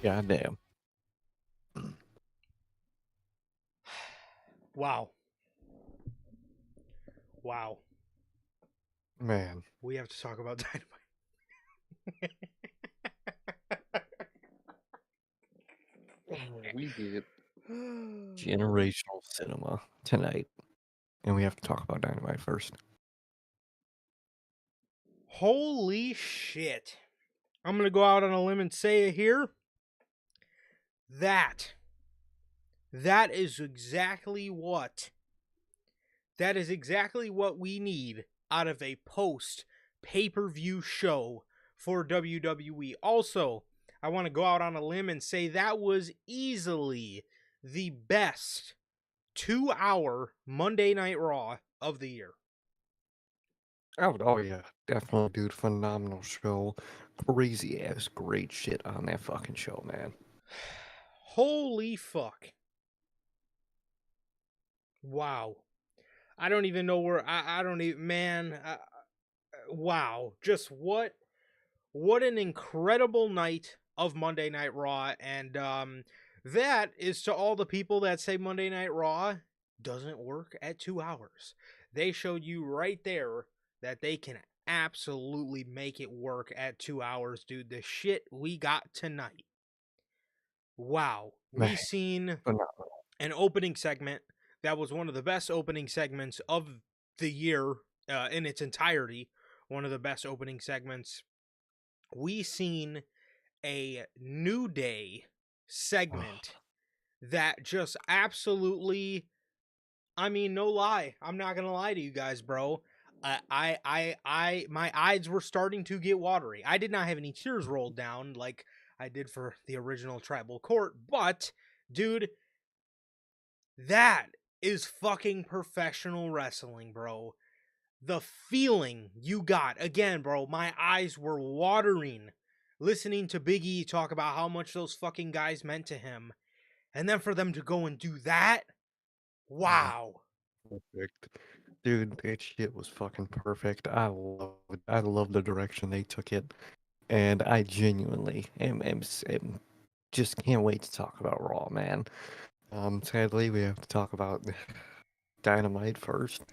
Goddamn. Wow. Wow. Man. We have to talk about Dynamite. We get generational cinema tonight. And we have to talk about Dynamite first. Holy shit. I'm going to go out on a limb and say it here. That is exactly what we need out of a post pay-per-view show for WWE. Also, I want to go out on a limb and say that was easily the best 2-hour Monday Night Raw of the year. Oh yeah, definitely, dude. Phenomenal show. Crazy ass great shit on that fucking show, man. Holy fuck. Wow. I don't even know where I don't even, man. Wow. Just what what an incredible night of Monday Night Raw. And that is to all the people that say Monday Night Raw doesn't work at 2 hours. They showed you right there that they can absolutely make it work at 2 hours, dude. The shit we got tonight. Wow. Man, We seen phenomenal. an opening segment that was one of the best opening segments of the year in its entirety. One of the best opening segments. We seen a New Day segment that just absolutely, I mean, no lie, I'm not gonna lie to you guys, bro. My eyes were starting to get watery. I did not have any tears rolled down like I did for the original Tribal Court, but dude, that is fucking professional wrestling, bro. The feeling you got, again, bro, my eyes were watering listening to Big E talk about how much those fucking guys meant to him. And then for them to go and do that, Mhm. wow. Perfect. Dude, that shit was fucking perfect. I love the direction they took it, and I genuinely am just can't wait to talk about Raw, man. Sadly, we have to talk about Dynamite first,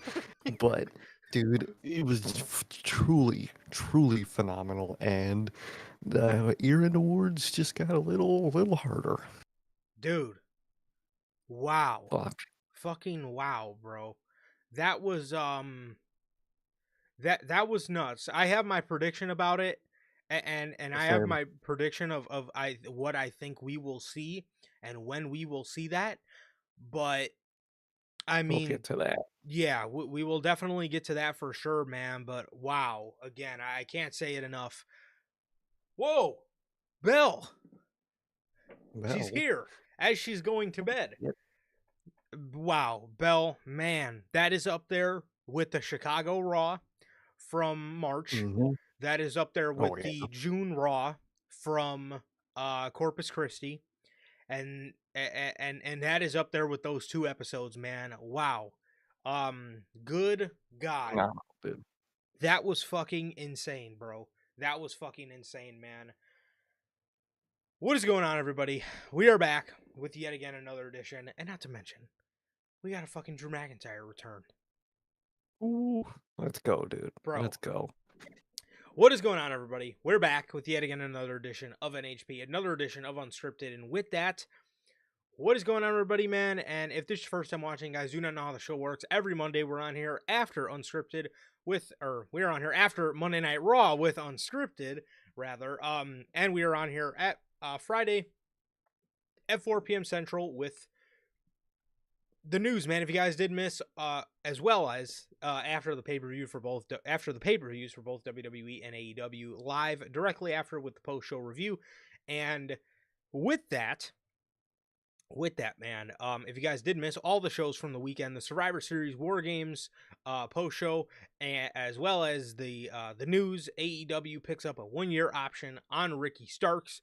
but dude, it was truly, truly phenomenal, and the Earring Awards just got a little harder. Dude, wow. Fuck. Fucking wow, bro. That was that was nuts. I have my prediction about it, and I have Same. my prediction of I what I think we will see and when we will see that. But I We'll get mean, to that. yeah, we will definitely get to that for sure, man. But wow, again, I can't say it enough. Whoa, Belle, she's Well, here as she's going to bed. yep. Wow, Belle, man, that is up there with the Chicago Raw from March. Hmm. That is up there Oh with yeah. the June Raw from Corpus Christi, and that is up there with those two episodes, man. Wow, good God, Phenomenal, dude. that was fucking insane, bro. That was fucking insane, man. What is going on, everybody? We are back with yet again another edition, and not to mention, we got a fucking Drew McIntyre return, Ooh, let's go, dude. bro. Let's go. What is going on, everybody? We're back with yet again another edition of NHP, another edition of Unscripted, and with that, what is going on, everybody, man? And if this is your first time watching, guys, do not know how the show works. Every Monday, we're on here after Unscripted we're on here after Monday Night Raw with Unscripted, rather. And we are on here at Friday at 4 p.m. Central with the news, man. If you guys did miss, as well as after the pay per view for both after the pay per views for both WWE and AEW live directly after with the post show review, and with that, man, if you guys did miss all the shows from the weekend, the Survivor Series War Games post show, as well as the news, AEW picks up a 1-year option on Ricky Starks.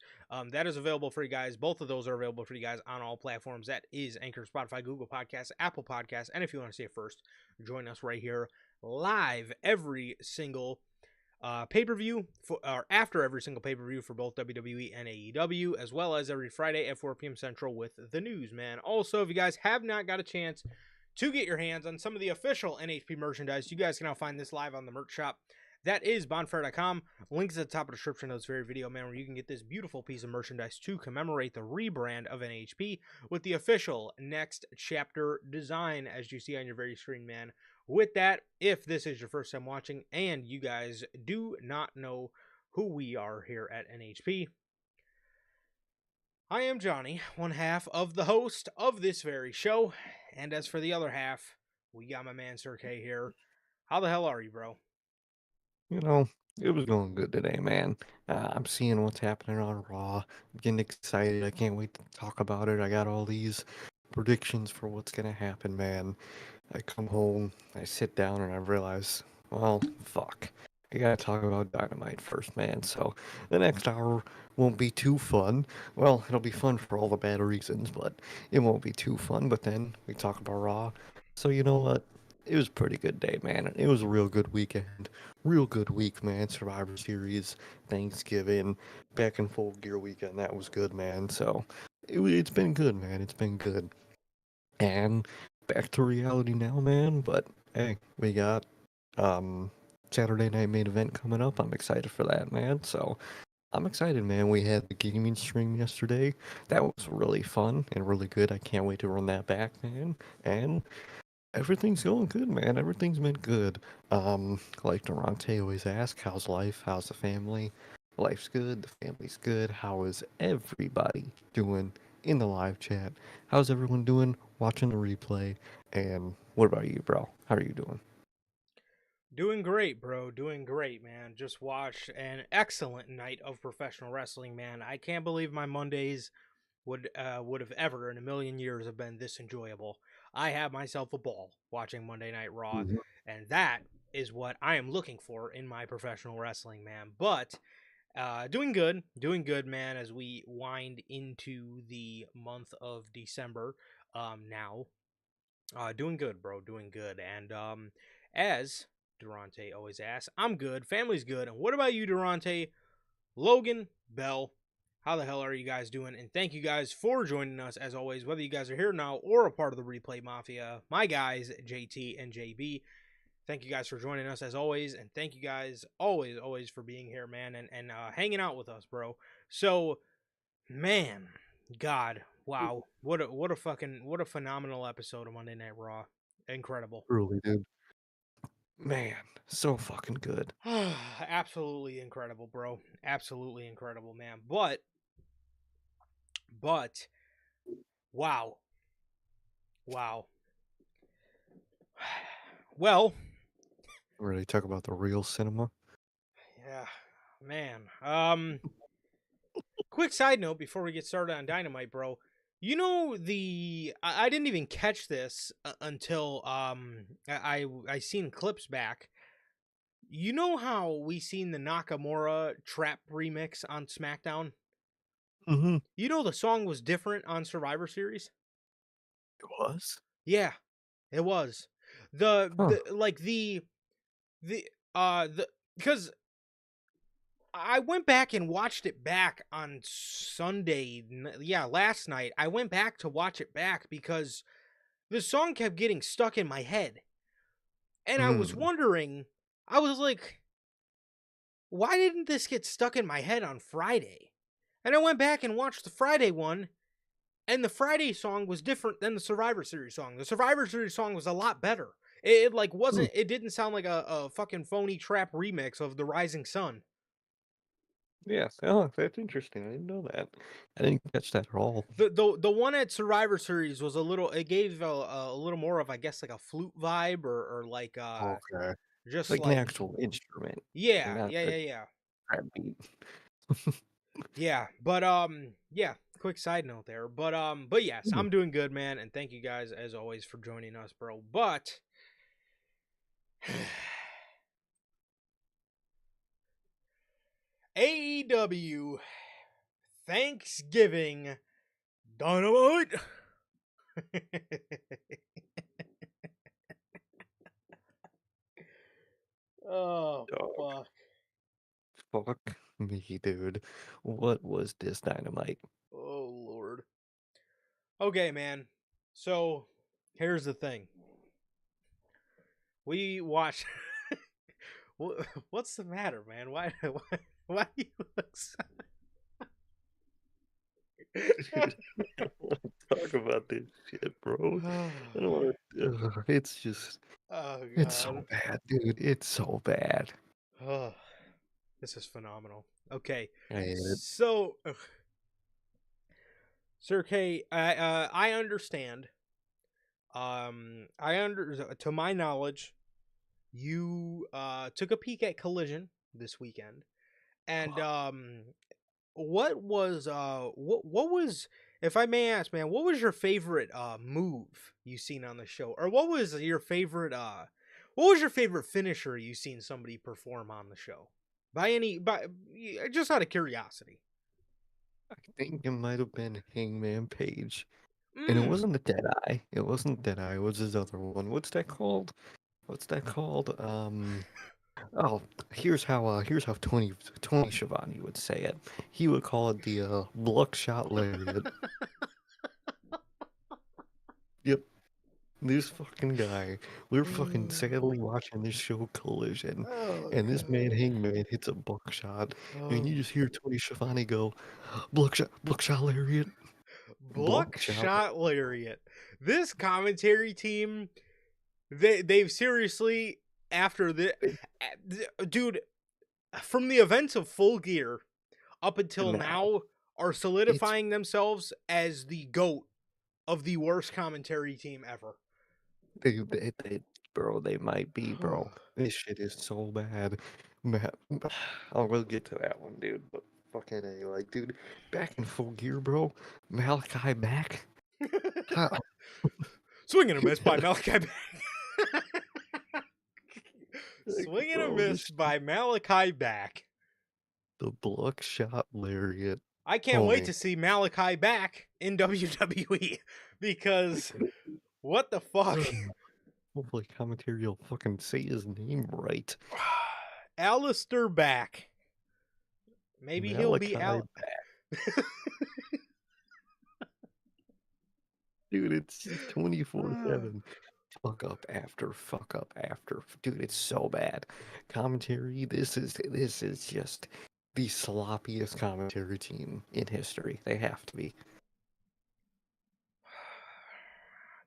That is available for you guys. Both of those are available for you guys on all platforms. That is Anchor, Spotify, Google Podcasts, Apple Podcasts, and if you want to see it first, join us right here live every single pay-per-view or after every single pay-per-view for both WWE and AEW, as well as every Friday at 4 p.m. Central with the news, man. Also, if you guys have not got a chance to get your hands on some of the official NHP merchandise, you guys can now find this live on the merch shop. That is bonfire.com. Links at the top of the description of this very video, man, where you can get this beautiful piece of merchandise to commemorate the rebrand of NHP with the official next chapter design, as you see on your very screen, man. With that, if this is your first time watching and you guys do not know who we are here at NHP, I am Johnny, one half of the host of this very show. And as for the other half, we got my man Sir K here. How the hell are you, bro? You know, it was going good today, man. I'm seeing what's happening on Raw. I'm getting excited. I can't wait to talk about it. I got all these predictions for what's gonna happen, man. I come home, I sit down, and I realize, well, fuck. I gotta talk about Dynamite first, man. So the next hour won't be too fun. Well, it'll be fun for all the bad reasons, but it won't be too fun. But then we talk about Raw. So you know what? It was a pretty good day, man. It was a real good weekend. Real good week, man. Survivor Series, Thanksgiving, back in full gear weekend. That was good, man. So it's been good, man. It's been good. And back to reality now, man. But hey, we got um Saturday night main event coming up. I'm excited for that, man. So I'm excited, man. We had the gaming stream yesterday. That was really fun and really good. I can't wait to run that back, man. And everything's going good, man. Everything's been good. Like Durante always asks, how's life? How's the family? Life's good. The family's good. How is everybody doing in the live chat? How's everyone doing watching the replay? And what about you, bro? How are you doing? Doing great, bro. Doing great, man. Just watched an excellent night of professional wrestling, man. I can't believe my Mondays would have ever in a million years have been this enjoyable. I have myself a ball watching Monday Night Raw, Mhm. and that is what I am looking for in my professional wrestling, man. But doing good, man. As we wind into the month of December, now doing good, bro. Doing good. And as Durante always asks, I'm good. Family's good. And what about you, Durante? Logan, Bell, how the hell are you guys doing? And thank you guys for joining us as always, whether you guys are here now or a part of the Replay Mafia. My guys, JT and JB. Thank you guys for joining us as always, and thank you guys always for being here, man, and hanging out with us, bro. So, man, God, wow, what a phenomenal episode of Monday Night Raw, incredible. Truly, dude. Man, so fucking good. Absolutely incredible, bro. Absolutely incredible, man. But wow. Wow. Well, Ready to talk about the real cinema? yeah, man. Quick side note before we get started on Dynamite, bro. You know I didn't even catch this until I seen clips back. You know how we seen the Nakamura trap remix on SmackDown? Mm-hmm. You know the song was different on Survivor Series? It was? Yeah, it was. Huh. The the because I went back and watched it back on Sunday. Yeah, last night. I went back to watch it back because the song kept getting stuck in my head. And I was Mm. wondering, I was like, why didn't this get stuck in my head on Friday? And I went back and watched the Friday one, and the Friday song was different than the Survivor Series song. The Survivor Series song was a lot better. It like Mm. wasn't. It didn't sound like a fucking phony trap remix of the Rising Sun. Yes. Oh, that's interesting. I didn't know that. I didn't catch that at all. The one at Survivor Series was a little. It gave a little more of, I guess, like a flute vibe, or like Okay. just Like an like, actual instrument, yeah, not yeah, a yeah, yeah, trap beat. yeah. But yeah. Quick side note there, but yes, Mm. I'm doing good, man, and thank you guys as always for joining us, bro. But AEW Thanksgiving Dynamite. Oh Dog. fuck. Fuck me, dude. What was this dynamite? Oh lord. Okay, man. So here's the thing. We watched. What's the matter, man? Why do you look so... Dude, I don't want to talk about this shit, bro. I don't want to. It's just. Oh It's so god. bad, dude. It's so bad. Oh, this is phenomenal. Okay, I hate it. so Sir K, I understand. I under to my knowledge, you took a peek at Collision this weekend, and what was, if I may ask, man, what was your favorite move you seen on the show, or what was your favorite finisher you seen somebody perform on the show? By just out of curiosity. I think it might have been Hangman Page. And it Mm. wasn't the Deadeye. It wasn't Deadeye. It was his other one. What's that called? What's that called? Oh, here's how Tony Schiavone would say it. He would call it the Bloodshot Lariat. Yep. This fucking guy. We're fucking sadly watching this show Collision, Oh and this man god. Hangman hits a buckshot, and Oh. you just hear Tony Schiavone go, Bloodshot Lariat, Bloodshot. Buckshot Lariat. This commentary team, they've seriously after the dude from the events of Full Gear up until Now now are it's solidifying themselves as the GOAT of the worst commentary team ever. they bro. They might be, bro. This shit is so bad. Man, I'll we'll get to that one, dude. But fucking a, like, dude, back in Full Gear, bro. Malachi back. How, Swing and a miss by Malachi Black. Swing and a bro, miss by Malachi back. the Bloodshot Lariat. I can't wait Homie. to see Malachi back in WWE because what the fuck? Hopefully commentary will fucking say his name right. Alistair back. Maybe he'll be Malachi out. Dude, it's 24/7. Fuck up after fuck up after. Dude, it's so bad. Commentary, this is just the sloppiest commentary team in history. They have to be.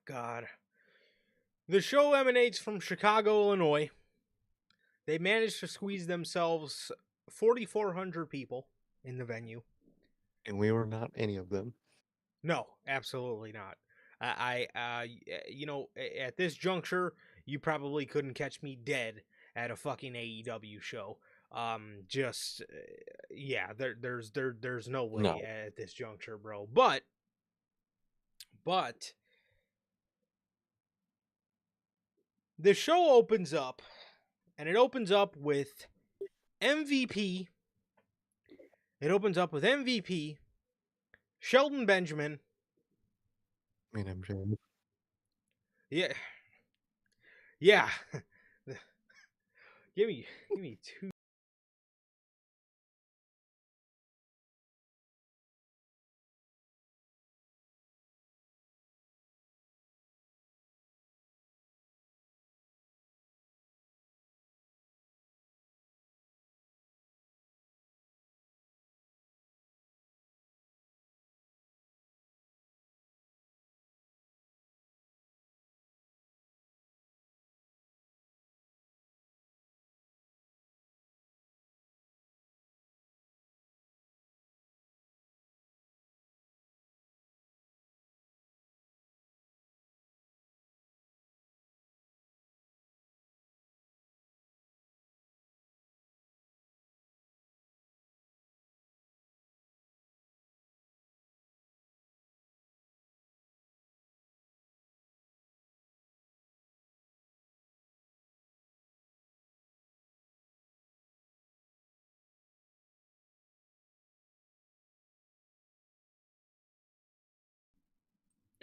God. The show emanates from Chicago, Illinois. They managed to squeeze themselves 4,400 people in the venue. And we were not any of them. No, absolutely not. You know, at this juncture, you probably couldn't catch me dead at a fucking AEW show. Yeah, there's no way No. at this juncture, bro. But the show opens up, and it opens up with MVP. It opens up with MVP, Shelton Benjamin. I mean, MJ. Yeah. Yeah. give me two.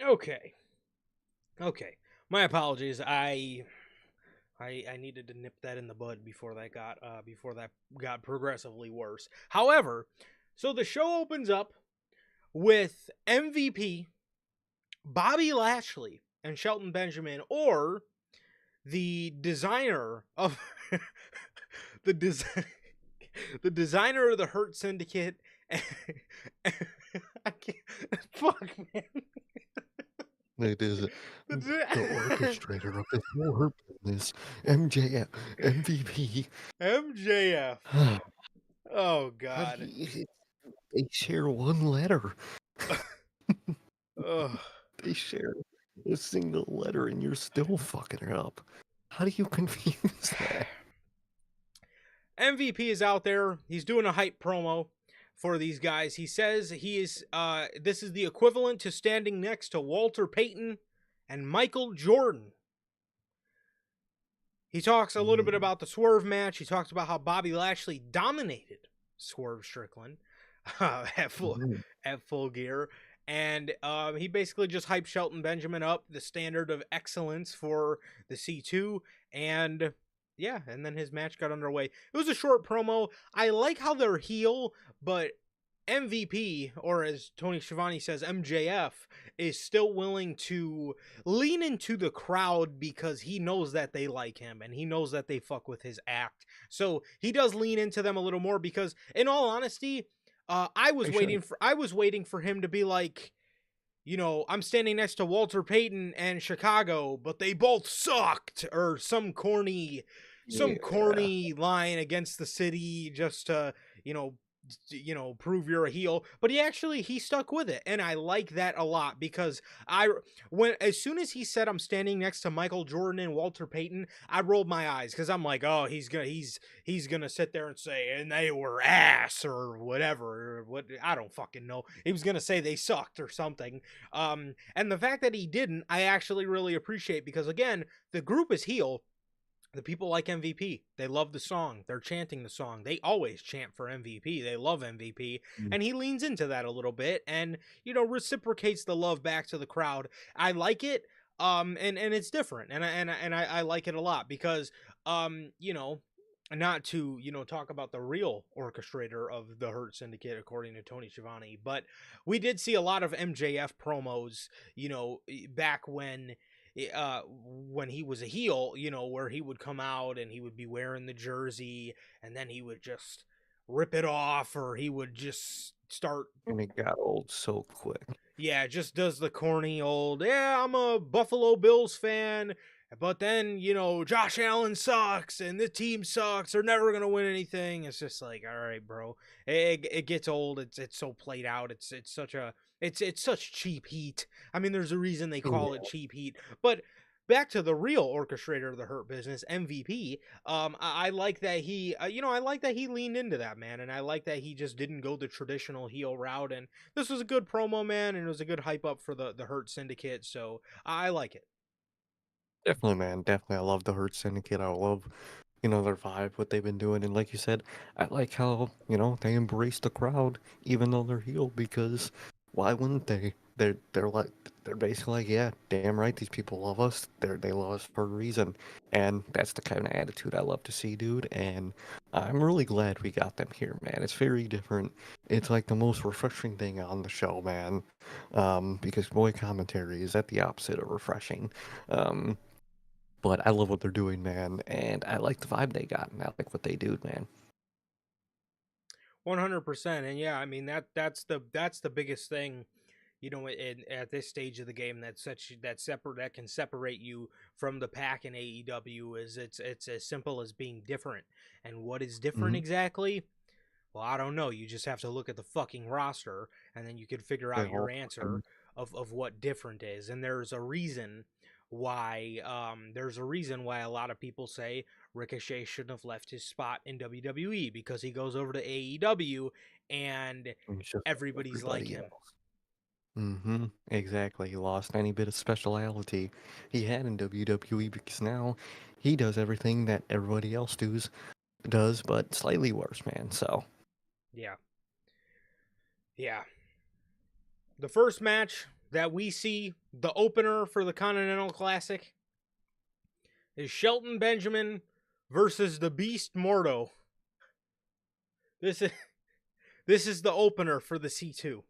Okay. Okay. My apologies. I needed to nip that in the bud before that got progressively worse. However, so the show opens up with MVP, Bobby Lashley, and Shelton Benjamin, or the designer of the design the designer of the Hurt Syndicate. I can't. Fuck, man. It is the orchestrator of this whole hurt business, MJF, MVP. MJF. Oh How God. do they share one letter? Ugh. They share a single letter and you're still fucking it up. How do you confuse that? MVP is out there. He's doing a hype promo for these guys. He says he is this is the equivalent to standing next to Walter Payton and Michael Jordan. He talks a little bit about the Swerve match. He talks about how Bobby Lashley dominated Swerve Strickland at full gear. And he basically just hyped Shelton Benjamin up, the standard of excellence for the C2, and yeah, and then his match got underway. It was a short promo. I like how they're heel, but MVP, or as Tony Schiavone says, MJF, is still willing to lean into the crowd because he knows that they like him and he knows that they fuck with his act. So he does lean into them a little more because, in all honesty, I was They should. waiting for him to be like, I'm standing next to Walter Payton and Chicago, but they both sucked, or some Yeah. corny line against the city just to, you know, prove you're a heel. But he stuck with it, and I like that a lot because as soon as he said I'm standing next to Michael Jordan and Walter Payton, I rolled my eyes because I'm like, oh, he's gonna sit there and say, and they were ass or whatever, or what, I don't fucking know. He was gonna say they sucked or something. And the fact that he didn't, I actually really appreciate because again, the group is heel. The people like MVP. They love the song. They're chanting the song. They always chant for MVP. They love MVP. Mm. And he leans into that a little bit and, reciprocates the love back to the crowd. I like it. And it's different. And I like it a lot because not to, talk about the real orchestrator of the Hurt Syndicate, according to Tony Schiavone, but we did see a lot of MJF promos, back when he was a heel, where he would come out and he would be wearing the jersey and then he would just rip it off or he would just start, And it got old so quick. yeah, just does the corny old, yeah, I'm a Buffalo Bills fan, but then, Josh Allen sucks and the team sucks. They're never going to win anything. It's just like, all right, bro. It gets old. It's so played out. It's such cheap heat. I mean, there's a reason they call it Yeah, cheap heat. But back to the real orchestrator of the Hurt Business, MVP. I like that I like that he leaned into that, man, and I like that he just didn't go the traditional heel route. And this was a good promo, man, and it was a good hype up for the Hurt Syndicate. So I like it. definitely, man. Definitely. I love the Hurt Syndicate. I love, their vibe, what they've been doing. And like you said, I like how, they embrace the crowd even though they're heel because why wouldn't they? They're basically like, yeah, damn right, these people love us. They love us for a reason. And that's the kind of attitude I love to see, dude. And I'm really glad we got them here, man. It's very different. It's like the most refreshing thing on the show, man. Because boy, commentary is at the opposite of refreshing. Um, but I love what they're doing, man, and I like the vibe they got, and I like what they do, man. 100%. And yeah, I mean that's the biggest thing, at this stage of the game that can separate you from the pack in AEW is it's as simple as being different. And what is different Hmm. exactly? Well, I don't know. You just have to look at the fucking roster and then you can figure They out your all answer fucking of what different is. And there's a reason why a lot of people say Ricochet shouldn't have left his spot in WWE because he goes over to AEW and it's just like everybody's like everybody him. else. Hmm. Exactly. He lost any bit of speciality he had in WWE because now he does everything that everybody else does, but slightly worse, man. So Yeah. Yeah. The first match that we see, the opener for the Continental Classic, is Shelton Benjamin versus the Beast Mordo. This is this is the opener for the C2.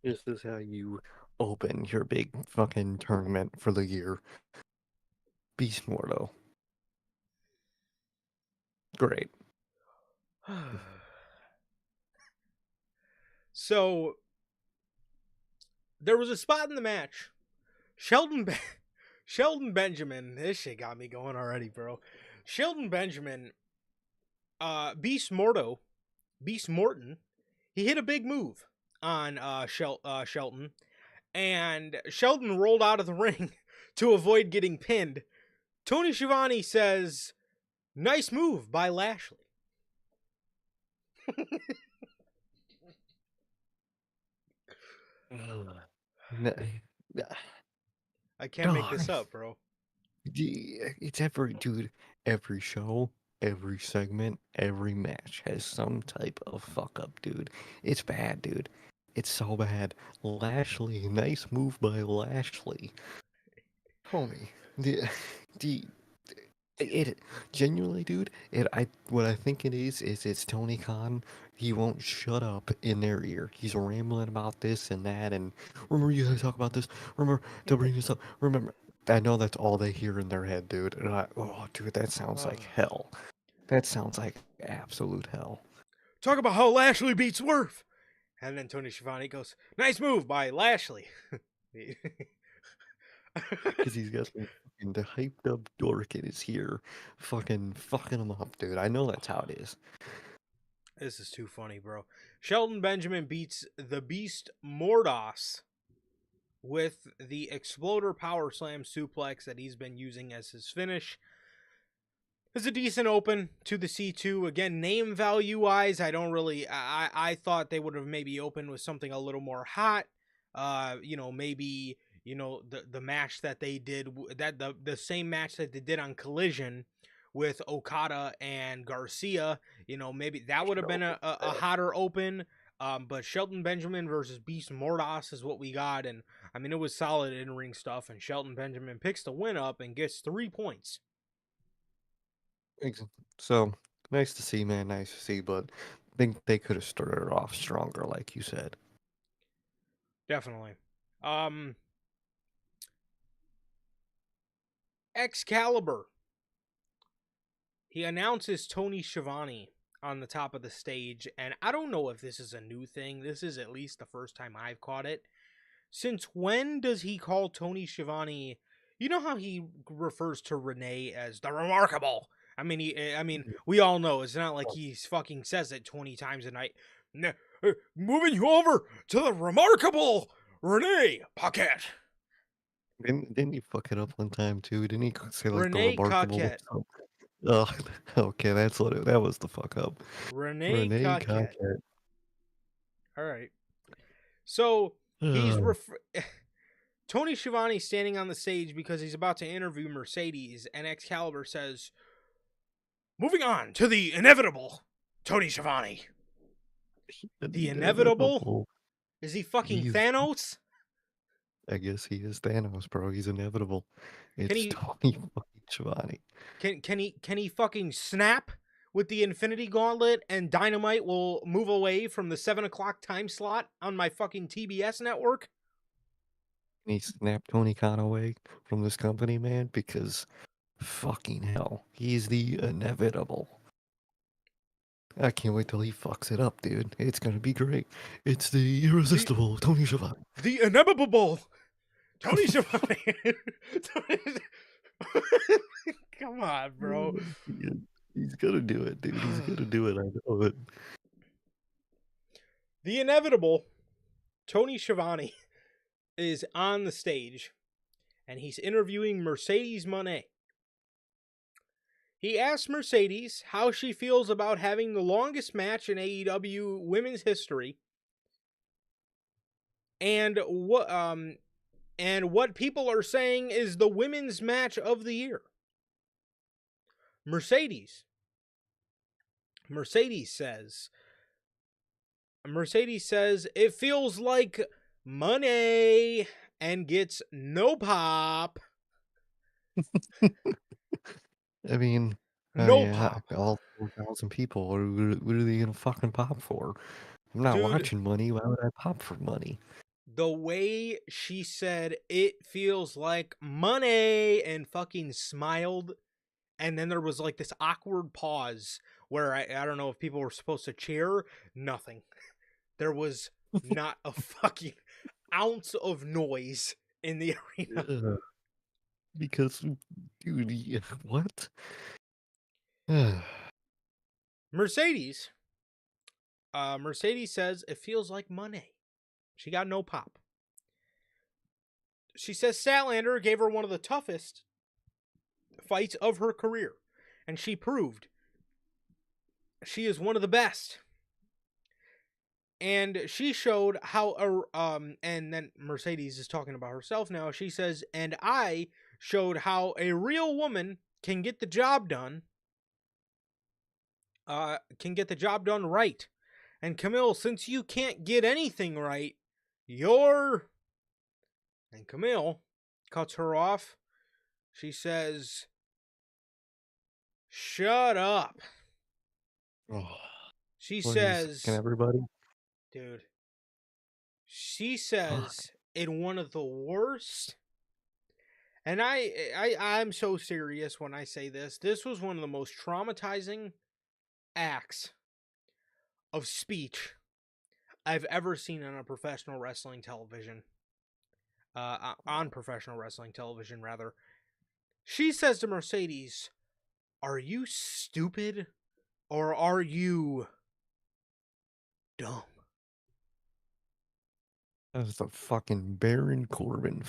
this is how you open your big fucking tournament for the year. Beast Mordo. Great. So there was a spot in the match. Sheldon Be- Sheldon Benjamin. This shit got me going already, bro. Sheldon Benjamin, Beast Morton. He hit a big move on Shelton, and Sheldon rolled out of the ring to avoid getting pinned. Tony Schiavone says, "Nice move by Lashley." Ugh. N- I can't make Dog. this up, bro. It's every dude, every show, every segment, every match has some type of fuck up, dude. It's bad, dude. It's so bad. Lashley, nice move by Lashley. Homie, the it genuinely, dude. What I think it is it's Tony Khan. He won't shut up in their ear. He's rambling about this and that, and remember you guys talk about this. Remember to bring this up. Remember, I know that's all they hear in their head, dude. And oh, dude, that sounds like hell. That sounds like absolute hell. Talk about how Lashley beat Swerve. And then Tony Schiavone goes, nice move by Lashley. Because he's got some fucking the hyped up dork in his ear, fucking him up, dude. I know that's how it is. This is too funny, bro. Shelton Benjamin beats the Beast Mordos with the Exploder Power Slam suplex that he's been using as his finish. It's a decent open to the C2. Again, name value wise, I don't really. I thought they would have maybe opened with something a little more hot. Maybe the match that they did, that the same match that they did on Collision with Okada and Garcia. Maybe that would have been a hotter open. But Shelton Benjamin versus Beast Mordos is what we got, and I mean it was solid in ring stuff. And Shelton Benjamin picks the win up and gets 3 points. So nice to see, man. Nice to see, but I think they could have started off stronger, like you said. Definitely. Excalibur. He announces Tony Schiavone on the top of the stage, and I don't know if this is a new thing. This is at least the first time I've caught it. Since when does he call Tony Schiavone? You know how he refers to Renee as the Remarkable. I mean, we all know it's not like he fucking says it 20 times a night. Moving you over to the Remarkable Renee Paquette. Didn't he fuck it up one time too? Didn't he say like the Renee remarkable? Paquette. Oh, okay, that was the fuck up. Renee Renee Paquette. Cockett. All right. So he's Tony Schiavone standing on the stage because he's about to interview Mercedes, and Excalibur says, moving on to the inevitable Tony Schiavone. The inevitable? Is he fucking Thanos? I guess he is Thanos, bro. He's inevitable. It's Tony fucking Schiavone. Can he fucking snap with the Infinity Gauntlet and Dynamite will move away from the 7 o'clock time slot on my fucking TBS network? Can he snap Tony Khan away from this company, man? Because fucking hell, he's the inevitable. I can't wait till he fucks it up, dude. It's gonna be great. It's the irresistible Tony Schiavone. The inevitable Tony Schiavone. Come on, bro. He's gonna do it, dude. He's gonna do it. I know it. The inevitable Tony Schiavone is on the stage, and he's interviewing Mercedes Moné. He asks Mercedes how she feels about having the longest match in AEW women's history, and what people are saying is the women's match of the year. Mercedes says it feels like money and gets no pop. I mean, pop. all 4,000 people. What are they gonna fucking pop for? I'm not watching money. Why would I pop for money? The way she said it feels like money and fucking smiled, and then there was like this awkward pause where I don't know if people were supposed to cheer. Nothing. There was not a fucking ounce of noise in the arena. Because, dude, what? Mercedes says it feels like money. She got no pop. She says Statlander gave her one of the toughest fights of her career, and she proved she is one of the best. And she showed how and then Mercedes is talking about herself now. She says, and I showed how a real woman can get the job done right. And Camille, since you can't get anything right, you're. And Camille cuts her off. She says, "Shut up." Oh, She wait a second, says, everybody. dude, she says in one of the worst. And I'm so serious when I say this. This was one of the most traumatizing acts of speech I've ever seen on a professional wrestling television. On professional wrestling television, rather. She says to Mercedes, "Are you stupid or are you dumb?" That's the fucking Baron Corbin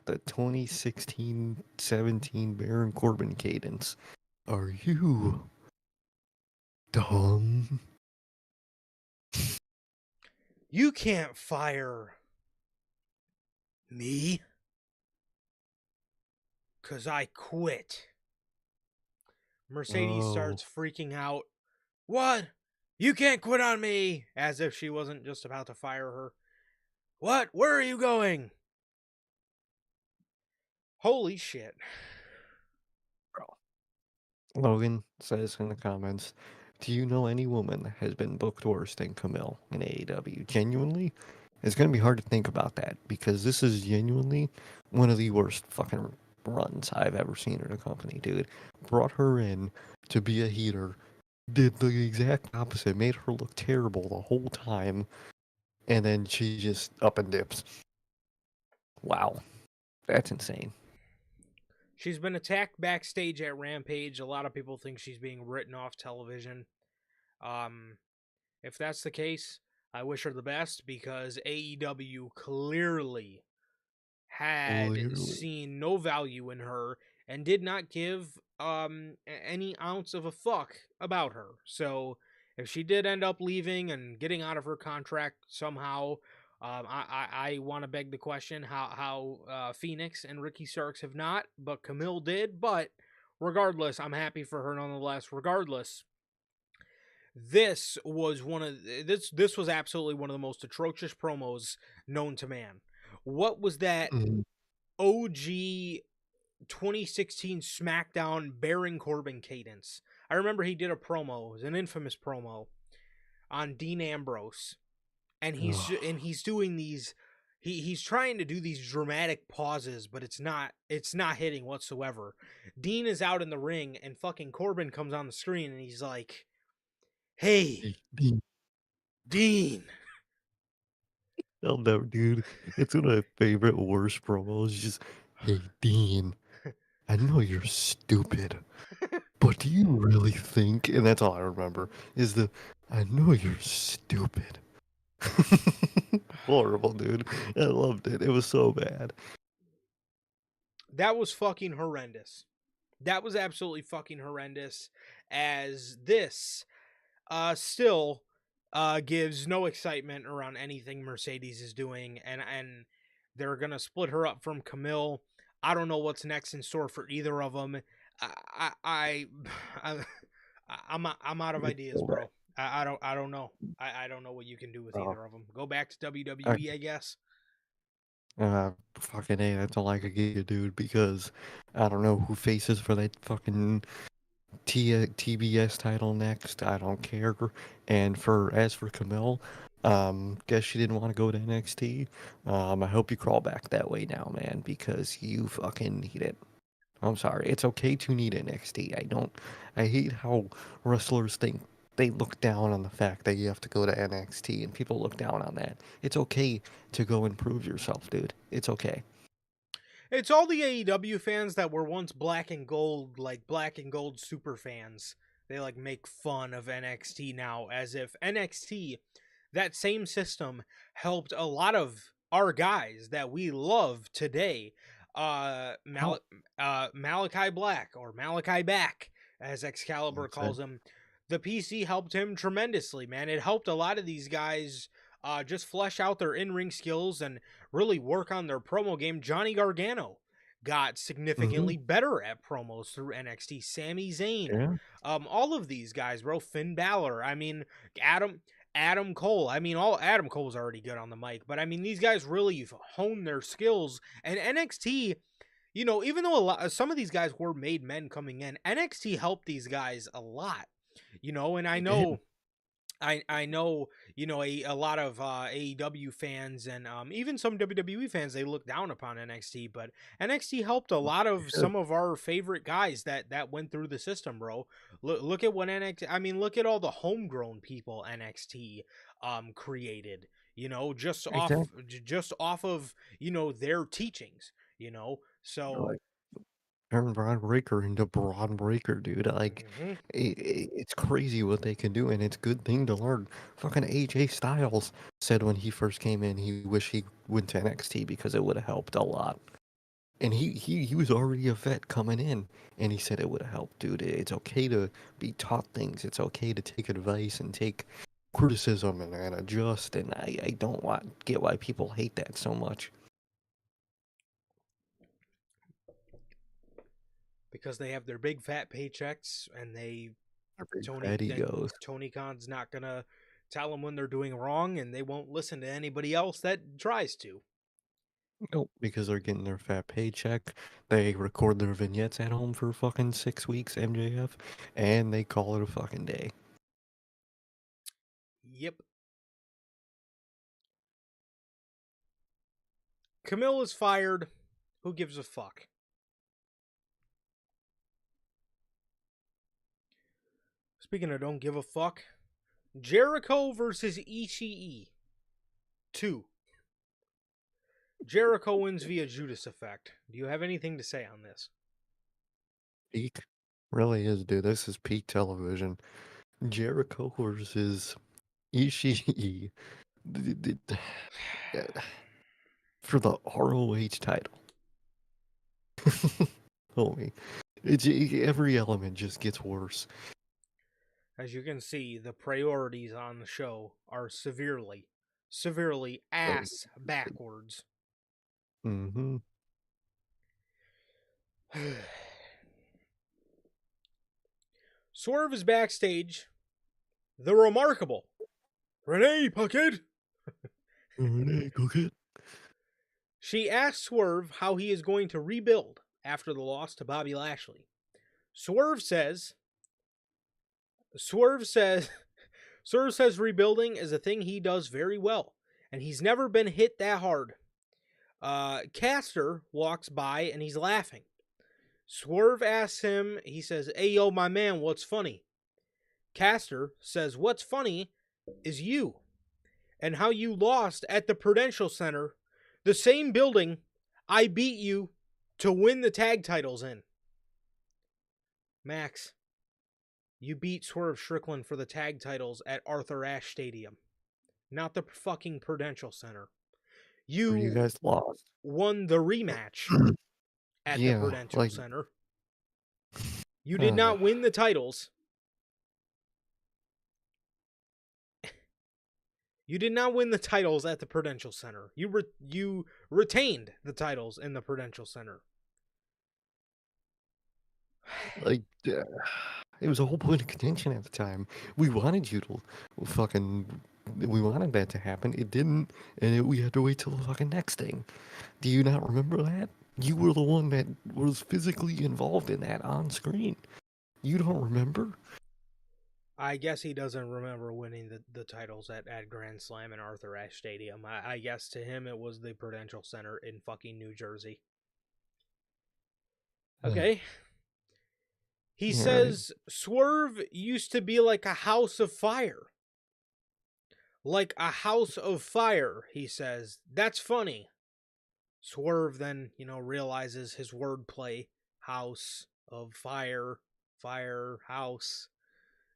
the 2016-17 Baron Corbin cadence. Are you dumb? You can't fire me because I quit. Mercedes Oh, starts freaking out. "What? You can't quit on me!" As if she wasn't just about to fire her. "What? Where are you going?" Holy shit. bro. Logan says in the comments, do you know any woman that has been booked worse than Camille in AEW? Genuinely? It's going to be hard to think about that because this is genuinely one of the worst fucking runs I've ever seen in a company, dude. Brought her in to be a heater, did the exact opposite, made her look terrible the whole time, and then she just up and dips. Wow. That's insane. She's been attacked backstage at Rampage. A lot of people think she's being written off television. Um, if that's the case, I wish her the best because AEW clearly had Clearly. seen no value in her and did not give any ounce of a fuck about her. So if she did end up leaving and getting out of her contract somehow, I want to beg the question how Phoenix and Ricky Starks have not, but Camille did. But regardless, I'm happy for her nonetheless. Regardless, this was absolutely one of the most atrocious promos known to man. What was that Mhm. OG 2016 SmackDown Baron Corbin cadence? I remember he did a promo, it was an infamous promo on Dean Ambrose, and he's doing these. He's trying to do these dramatic pauses, but it's not hitting whatsoever. Dean is out in the ring, and fucking Corbin comes on the screen, and he's like, "Hey, Dean." I'll never, dude. It's one of my favorite worst promos. Just, hey, Dean, I know you're stupid, but do you really think? And that's all I remember is I know you're stupid. Horrible, dude. I loved it. It was so bad. That was fucking horrendous. That was absolutely fucking horrendous. As this still gives no excitement around anything Mercedes is doing, and they're gonna split her up from Camille. I don't know what's next in store for either of them. I, I, I I'm out of It's ideas, so bad. bro. I don't know. I don't know what you can do with Oh, either of them. Go back to I, WWE, I guess. fucking A, that's all I could give you, dude, because I don't know who faces for that fucking TBS title next. I don't care. And as for Camille, guess she didn't want to go to NXT. I hope you crawl back that way now, man, because you fucking need it. I'm sorry. It's okay to need NXT. I hate how wrestlers think they look down on the fact that you have to go to NXT and people look down on that. It's okay to go and prove yourself, dude. It's okay. It's all the AEW fans that were once black and gold, like black and gold super fans. They like make fun of NXT now as if NXT, that same system, helped a lot of our guys that we love today. How? Malachi Black, or Malachi Back, as Excalibur That's it. calls him. The PC helped him tremendously, man. It helped a lot of these guys just flesh out their in-ring skills and really work on their promo game. Johnny Gargano got Hmm. significantly better at promos through NXT. Sami Zayn, Yeah. all of these guys, bro. Finn Balor. I mean, Adam. Adam Cole. I mean, all Adam Cole's already good on the mic, but I mean, these guys really honed their skills. And NXT, you know, even though some of these guys were made men coming in, NXT helped these guys a lot. You know, and I They did. know I know, you know, a lot of AEW fans and even some WWE fans, they look down upon NXT, but NXT helped a lot They of should. some of our favorite guys that went through the system, bro. Look at what NXT, I mean, look at all the homegrown people NXT created, you know, Exactly. just off of, you know, their teachings, you know. So, Like turn Braun Breaker into Braun Breaker, dude. Like, mhm. it's crazy what they can do, and it's a good thing to learn. Fucking AJ Styles said when he first came in, he wished he went to NXT because it would have helped a lot. And he was already a vet coming in, and he said it would have helped, dude. It's okay to be taught things. It's okay to take advice and take criticism and adjust. And I don't get why people hate that so much. Because they have their big fat paychecks and they Their big fat egos. Tony Khan's not gonna tell them when they're doing wrong, and they won't listen to anybody else that tries to. Nope, because they're getting their fat paycheck. They record their vignettes at home for fucking 6 weeks, MJF, and they call it a fucking day. Yep. Camille is fired. Who gives a fuck? Speaking of don't give a fuck, Jericho versus Ishii 2. Jericho wins via Judas effect. Do you have anything to say on this? Peak. Really is, dude. This is peak television. Jericho versus Ishii. d- d- d- for the ROH title. Homie. Every element just gets worse. As you can see, the priorities on the show are severely Like, ass backwards. mm-hmm. Swerve is backstage. The remarkable Renee Puckett. Renee, go get. She asks Swerve how he is going to rebuild after the loss to Bobby Lashley. Swerve says, Swerve says, Swerve says rebuilding is a thing he does very well, and he's never been hit that hard. Caster walks by and he's laughing. Swerve asks him, he says, "Hey, yo, my man, what's funny?" Caster says, "What's funny is you and how you lost at the Prudential Center, the same building I beat you to win the tag titles in." Max, you beat Swerve Strickland for the tag titles at Arthur Ashe Stadium, not the fucking Prudential Center. Where you You guys lost. won the rematch at the Yeah, Prudential like, Center. You did uh, not win the titles. You did not win the titles at the Prudential Center. You retained the titles in the Prudential Center. like, it was a whole point of contention at the time. We wanted you to fucking, we wanted that to happen. It didn't, and we had to wait till the fucking next thing. Do you not remember that? You were the one that was physically involved in that on screen. You don't remember? I guess he doesn't remember winning the titles at Grand Slam and Arthur Ashe Stadium. I guess to him it was the Prudential Center in fucking New Jersey. Okay. He All right. says Swerve used to be like a house of fire. Like a house of fire, he says. That's funny. Swerve then, you know, realizes his wordplay. House of fire, fire, house.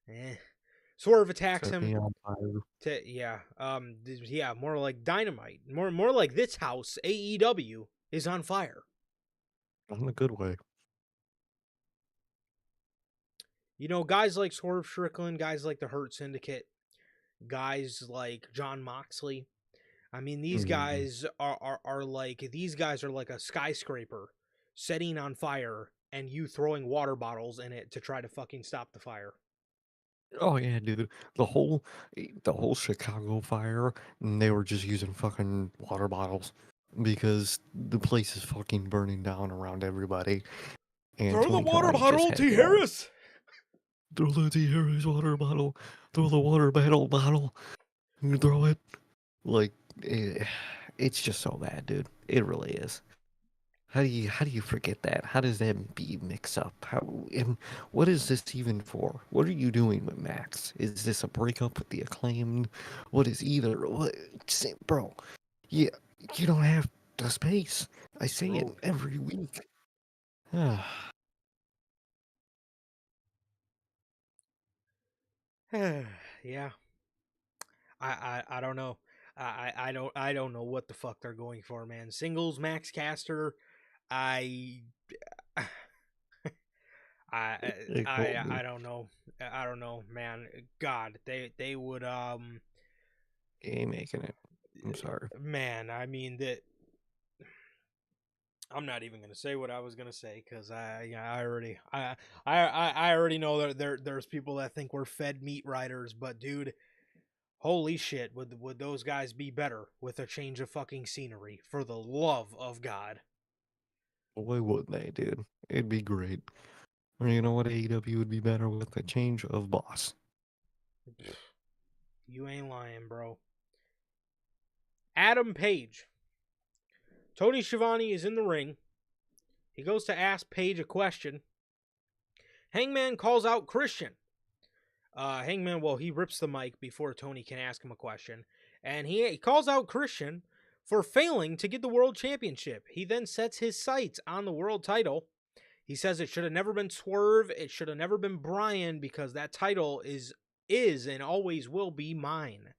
Eh. Swerve attacks Set him. me on fire. Yeah, more like dynamite. More like this house, AEW, is on fire. Not in a good way. You know, guys like Swerve Strickland, guys like the Hurt Syndicate, guys like John Moxley. I mean, these Mm, guys are like a skyscraper setting on fire and you throwing water bottles in it to try to fucking stop the fire. Oh yeah, dude. The whole Chicago fire, and they were just using fucking water bottles because the place is fucking burning down around everybody. And Throw the Tony water Khan just bottle, had T. to yell, Harris. "Throw the T. Harris water bottle, throw the water bottle, you throw it." Like, eh, it's just so bad, dude. It really is. How do you forget that? How does that be mix up? How and what is this even for? What are you doing with Max? Is this a breakup with the acclaimed? What is either? What, bro? Yeah, you don't have the space. I say it Bro. every week. Ah, Yeah. I don't know. I don't know what the fuck they're going for, man. Singles Max Caster, I I they I called me. I don't know. I don't know, man. God, they would Ain't making it. I'm sorry. man, I mean that I'm not even gonna say what I was gonna say because I already know that there's people that think we're fed meat riders, but dude, holy shit, would those guys be better with a change of fucking scenery? For the love of God, Why wouldn't they, dude? It'd be great. Or you know what? AEW would be better with a change of boss. you ain't lying, bro. Adam Page, Tony Schiavone is in the ring. He goes to ask Page a question. Hangman calls out Christian. Hangman, well, he rips the mic before Tony can ask him a question, and he calls out Christian for failing to get the world championship. He then sets his sights on the world title. He says it should have never been Swerve, it should have never been Bryan because that title is and always will be mine.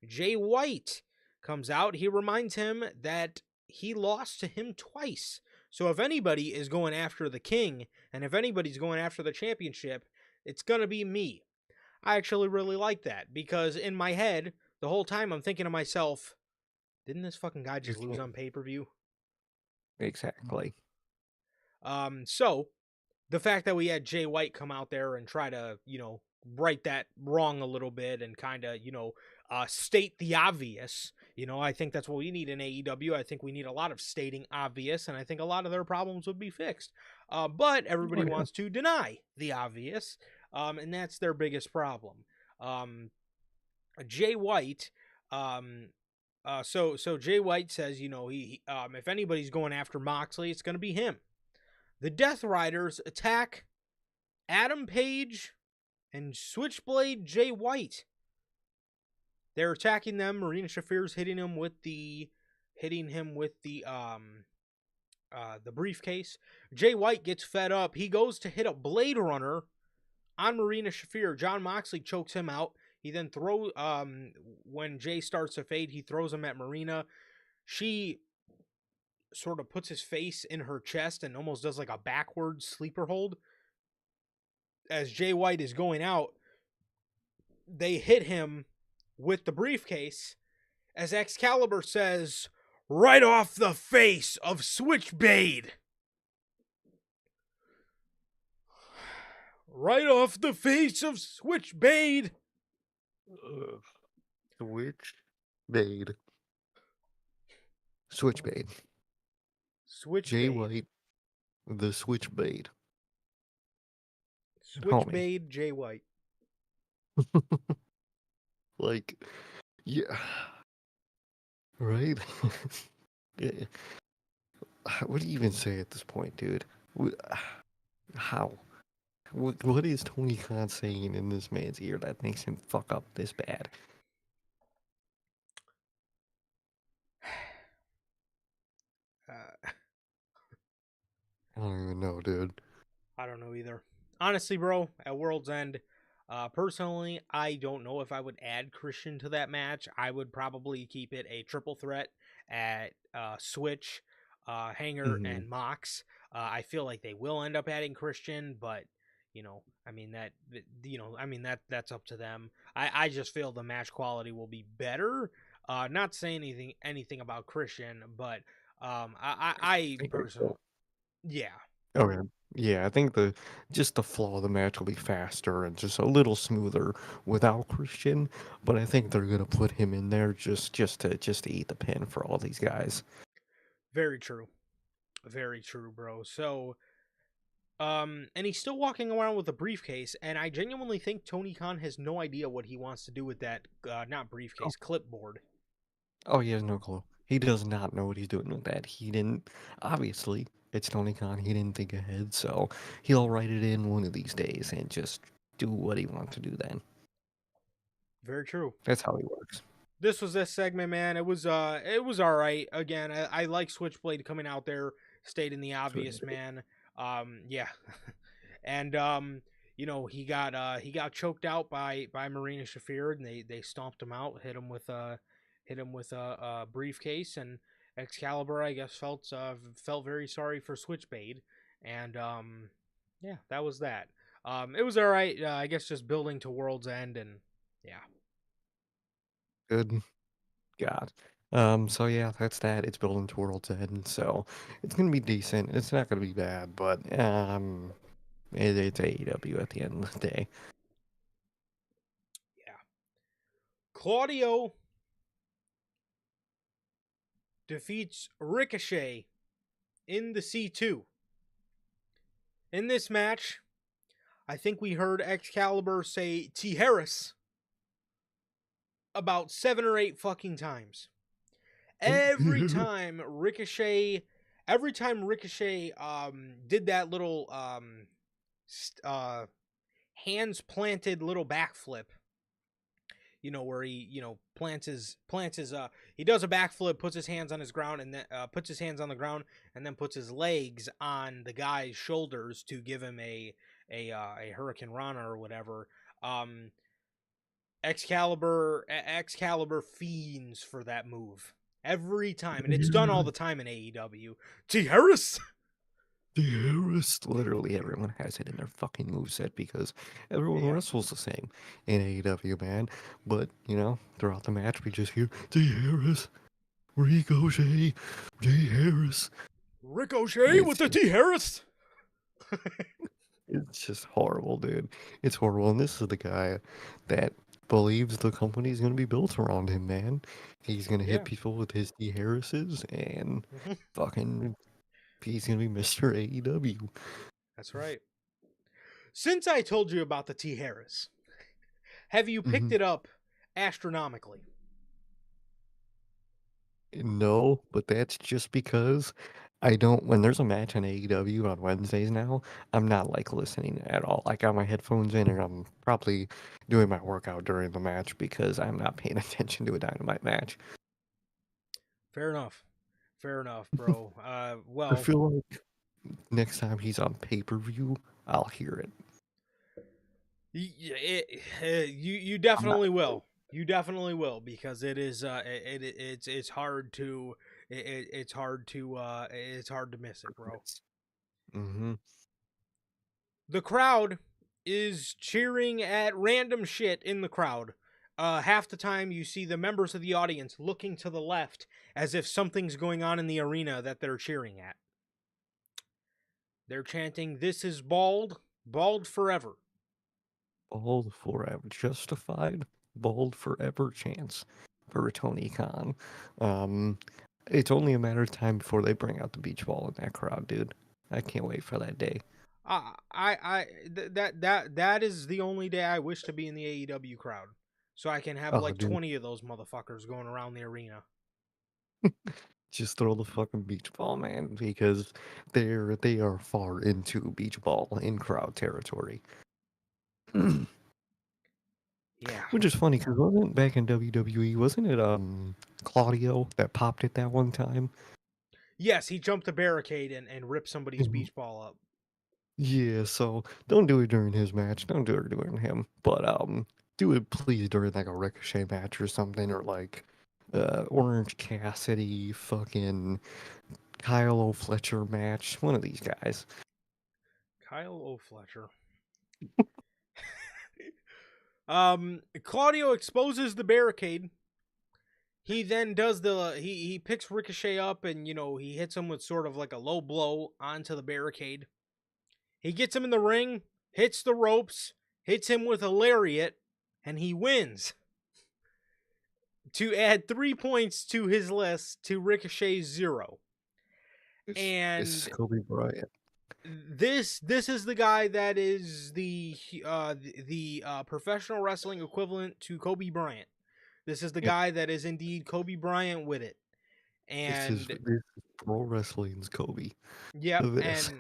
Jay White comes out. He reminds him that he lost to him twice. So if anybody is going after the king and if anybody's going after the championship, it's going to be me. I actually really like that because in my head, the whole time I'm thinking to myself, didn't this fucking guy You just lose can't. on pay-per-view? Exactly. So the fact that we had Jay White come out there and try to, right that wrong a little bit and kind of, state the obvious. I think that's what we need in AEW. I think we need a lot of stating obvious, and I think a lot of their problems would be fixed. But everybody Oh yeah. wants to deny the obvious, and that's their biggest problem. Um, Jay White, um, so Jay White says, if anybody's going after Moxley, it's going to be him. The Death Riders attack Adam Page and Switchblade Jay White. They're attacking them. Marina Shafir's hitting him with the briefcase. Jay White gets fed up. He goes to hit a Blade Runner on Marina Shafir. John Moxley chokes him out. He then throws when Jay starts to fade, he throws him at Marina. She sort of puts his face in her chest and almost does like a backwards sleeper hold. As Jay White is going out, they hit him with the briefcase. As Excalibur says, right off the face of Switchblade. Right off the face of Switchblade. Switch Bade. Switch Bade. Jay Switchblade. White, the Switch Bade. Homie. Switchblade Jay White. Like, yeah. Right? Yeah. What do you even say at this point, dude? How? What is Tony Khan saying in this man's ear that makes him fuck up this bad? Uh, I don't even know, dude. I don't know either. Honestly, bro, at World's End, personally, I don't know if I would add Christian to that match. I would probably keep it a triple threat at Switch, Hanger, Hmm. and Mox. I feel like they will end up adding Christian, but that's up to them. I just feel the match quality will be better. Not saying anything about Christian, but I I think personally, so. yeah. Okay. Yeah, I think the flow of the match will be faster and just a little smoother without Christian, but I think they're gonna put him in there just to eat the pin for all these guys. Very true. Very true, bro. So, and he's still walking around with a briefcase, and I genuinely think Tony Khan has no idea what he wants to do with that, not Oh, briefcase, clipboard. oh, he has no clue. He does not know what he's doing with that. He didn't. Obviously, it's Tony Khan. He didn't think ahead, so he'll write it in one of these days and just do what he wants to do. Then Very true. that's how he works. This was this segment, man. It was all right. Again, I like Switchblade coming out there, stating the obvious, man. Yeah, and he got choked out by Marina Shafir, and they stomped him out, hit him with a briefcase, and Excalibur, I guess, felt very sorry for Switchblade, and yeah, that was that. It was all right. I guess just building to World's End, and yeah. Good God. So yeah, that's that. It's building to World's End, so it's gonna be decent. It's not gonna be bad, but it's AEW at the end of the day. Yeah. Claudio defeats Ricochet in the C2. In this match, I think we heard Excalibur say T. Harris about 7 or 8 fucking times. Every time Ricochet, did that little hands planted little backflip, where he, plants his he does a backflip, puts his hands on his ground, and then puts his hands on the ground, and then puts his legs on the guy's shoulders to give him a Hurricane Rana or whatever. Um, Excalibur fiends for that move every time, and it's done all the time in AEW. T. Harris. The Harris. Literally everyone has it in their fucking moveset because everyone Yeah. wrestles the same in AEW, man. But, throughout the match we just hear the Harris, Ricochet, Jay Harris. Ricochet with It's the T. Harris. it's just horrible, dude. It's horrible. And this is the guy that believes the company's gonna be built around him, man. He's gonna hit Yeah. people with his D Harrises and Mhm. fucking he's gonna be Mr. AEW. That's right. Since I told you about the T. Harris, have you picked Hmm. it up astronomically? No, but that's just because I don't. When there's a match on AEW on Wednesdays now, I'm not like listening at all. I got my headphones in and I'm probably doing my workout during the match because I'm not paying attention to a Dynamite match. Fair enough. Fair enough, bro. I Well, feel like next time he's on pay-per-view, I'll hear it. you I'm not definitely gonna will. You definitely will, because it is it's hard to it's hard to miss it, bro. miss. Mm-hmm. The crowd is cheering at random shit in the crowd. Half the time you see the members of the audience looking to the left as if something's going on in the arena that they're cheering at. They're chanting, "This is bald, bald forever." Bald forever, justified. Bald forever chance for Tony Khan. Um, it's only a matter of time before they bring out the beach ball in that crowd, dude. I can't wait for that day. That is the only day I wish to be in the AEW crowd, so I can have Oh, like dude, 20 of those motherfuckers going around the arena. just throw the fucking beach ball, man, because they are far into beach ball in crowd territory. Yeah. Which is funny because wasn't back in WWE, wasn't it Claudio that popped it that one time? Yes, he jumped a barricade and ripped somebody's Mhm. beach ball up. Yeah, so don't do it during his match. Don't do it during him. But do it please during like a Ricochet match or something, or like Orange Cassidy, fucking Kyle O'Fletcher match. One of these guys. Kyle O'Fletcher. Claudio exposes the barricade. He then does he picks Ricochet up, and he hits him with sort of like a low blow onto the barricade. He gets him in the ring, hits the ropes, hits him with a lariat, and he wins to add 3 points to his list to Ricochet's 0. It's And Kobe Bryant. this is the guy that is the professional wrestling equivalent to Kobe Bryant. This is the Yeah, guy that is indeed Kobe Bryant with it. And this is pro wrestling's Kobe. yep, This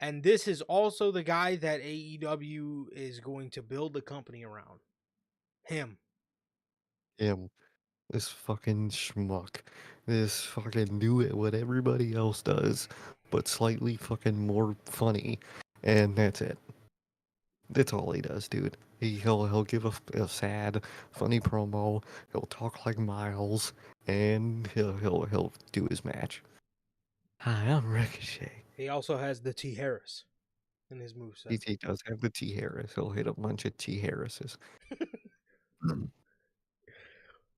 and this is also the guy that AEW is going to build the company around. Him. him, this fucking schmuck, this fucking do it what everybody else does, but slightly fucking more funny, and that's it. That's all he does, dude. He'll give a sad, funny promo. He'll talk like Miles, and he'll do his match. Hi, I'm Ricochet. He also has the T Harris in his moveset. He does have the T Harris. He'll hit a bunch of T Harrises.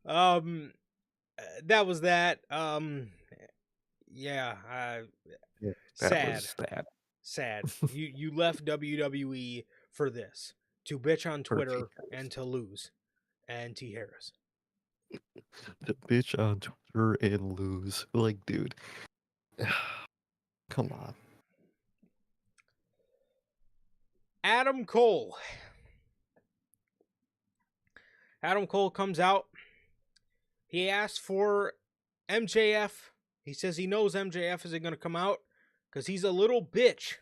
um that was that. Yeah, Yeah, that sad. was that. Sad. You left WWE for this. To bitch on For T Twitter Harris. and to lose. And T Harris. The bitch on Twitter and lose. Like, dude. Come on. Adam Cole. Adam Cole comes out. He asks for MJF. He says he knows MJF isn't going to come out because he's a little bitch.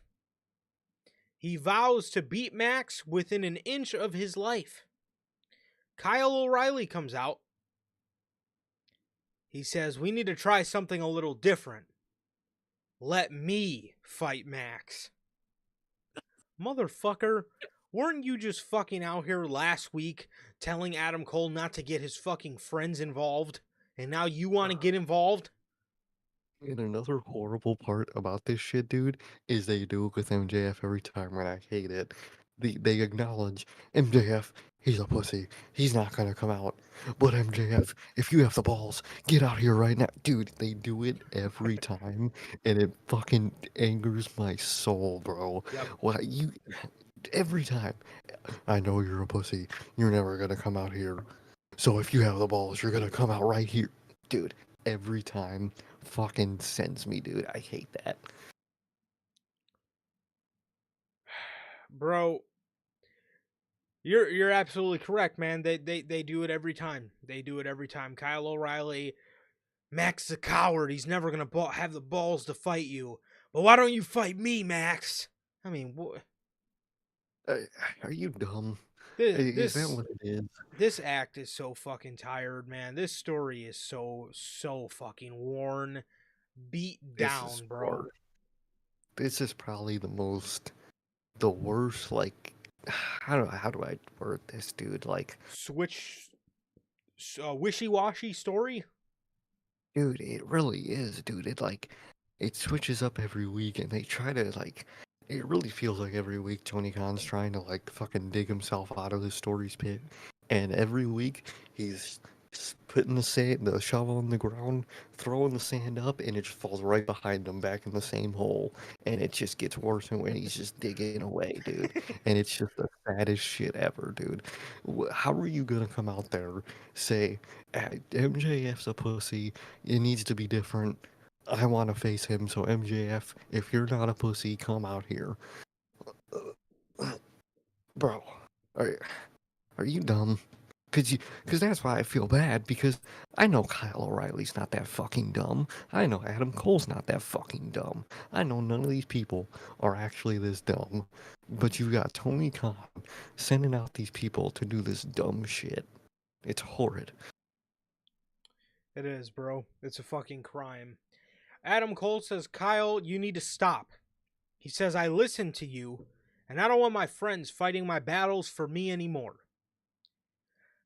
He vows to beat Max within an inch of his life. Kyle O'Reilly comes out. He says, we need to try something a little different. Let me fight Max. Motherfucker, weren't you just fucking out here last week telling Adam Cole not to get his fucking friends involved? And now you want to get involved? And another horrible part about this shit, dude, is they do it with MJF every time, and I hate it. They acknowledge MJF, he's a pussy. He's not gonna come out. But MJF, if you have the balls, get out here right now. Dude, they do it every time, and it fucking angers my soul, bro. Yep. Why you every time. I know you're a pussy. You're never gonna come out here. So if you have the balls, you're gonna come out right here. Dude, every time fucking sends me, dude. I hate that. Bro, you're absolutely correct, man. They do it every time. They do it every time. Kyle O'Reilly, Max is a coward. He's never going to have the balls to fight you. But why don't you fight me, Max? I mean, what? Are you dumb? Is that This what it is? this act is so fucking tired, man. This story is so fucking worn, beat This is down, bro. this is probably the worst. Like, how do I word this, dude? Like, Switch wishy-washy story. dude, it really is, dude. It switches up every week, and they try to like. It really feels like every week Tony Khan's trying to like fucking dig himself out of the story's pit, and every week he's putting the shovel in the ground, throwing the sand up, and it just falls right behind him back in the same hole, and it just gets worse and when he's just digging away, dude. And it's just the saddest shit ever, dude. How are you gonna come out there say MJF's a pussy? It needs to be different. I want to face him, so MJF, if you're not a pussy, come out here. Bro, are, are you dumb? Cause that's why I feel bad, because I know Kyle O'Reilly's not that fucking dumb. I know Adam Cole's not that fucking dumb. I know none of these people are actually this dumb. But you've got Tony Khan sending out these people to do this dumb shit. It's horrid. It is, bro. It's a fucking crime. Adam Cole says, Kyle, you need to stop. He says, I listened to you, and I don't want my friends fighting my battles for me anymore.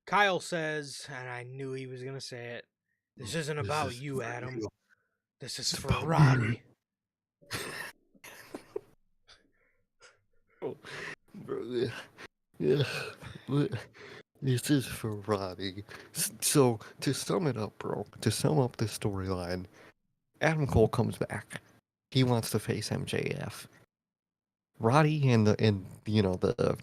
Kyle says, and I knew he was going to say it, this isn't about you, Adam. This is for Roddy. Bro, yeah, this is for Roddy. So, to sum it up, bro, to sum up this storyline, Adam Cole comes back. He wants to face MJF. Roddy and the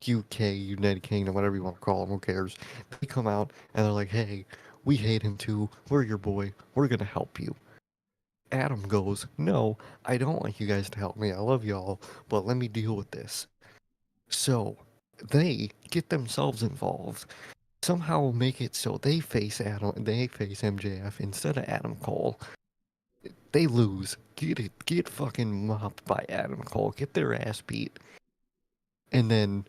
UK, United Kingdom, whatever you want to call them, who cares? They come out and they're like, "Hey, we hate him too. We're your boy. We're gonna help you." Adam goes, "No, I don't want you guys to help me. I love y'all, but let me deal with this." So they get themselves involved. Somehow make it so they face MJF instead of Adam Cole. They lose. Get fucking mopped by Adam Cole. Get their ass beat. And then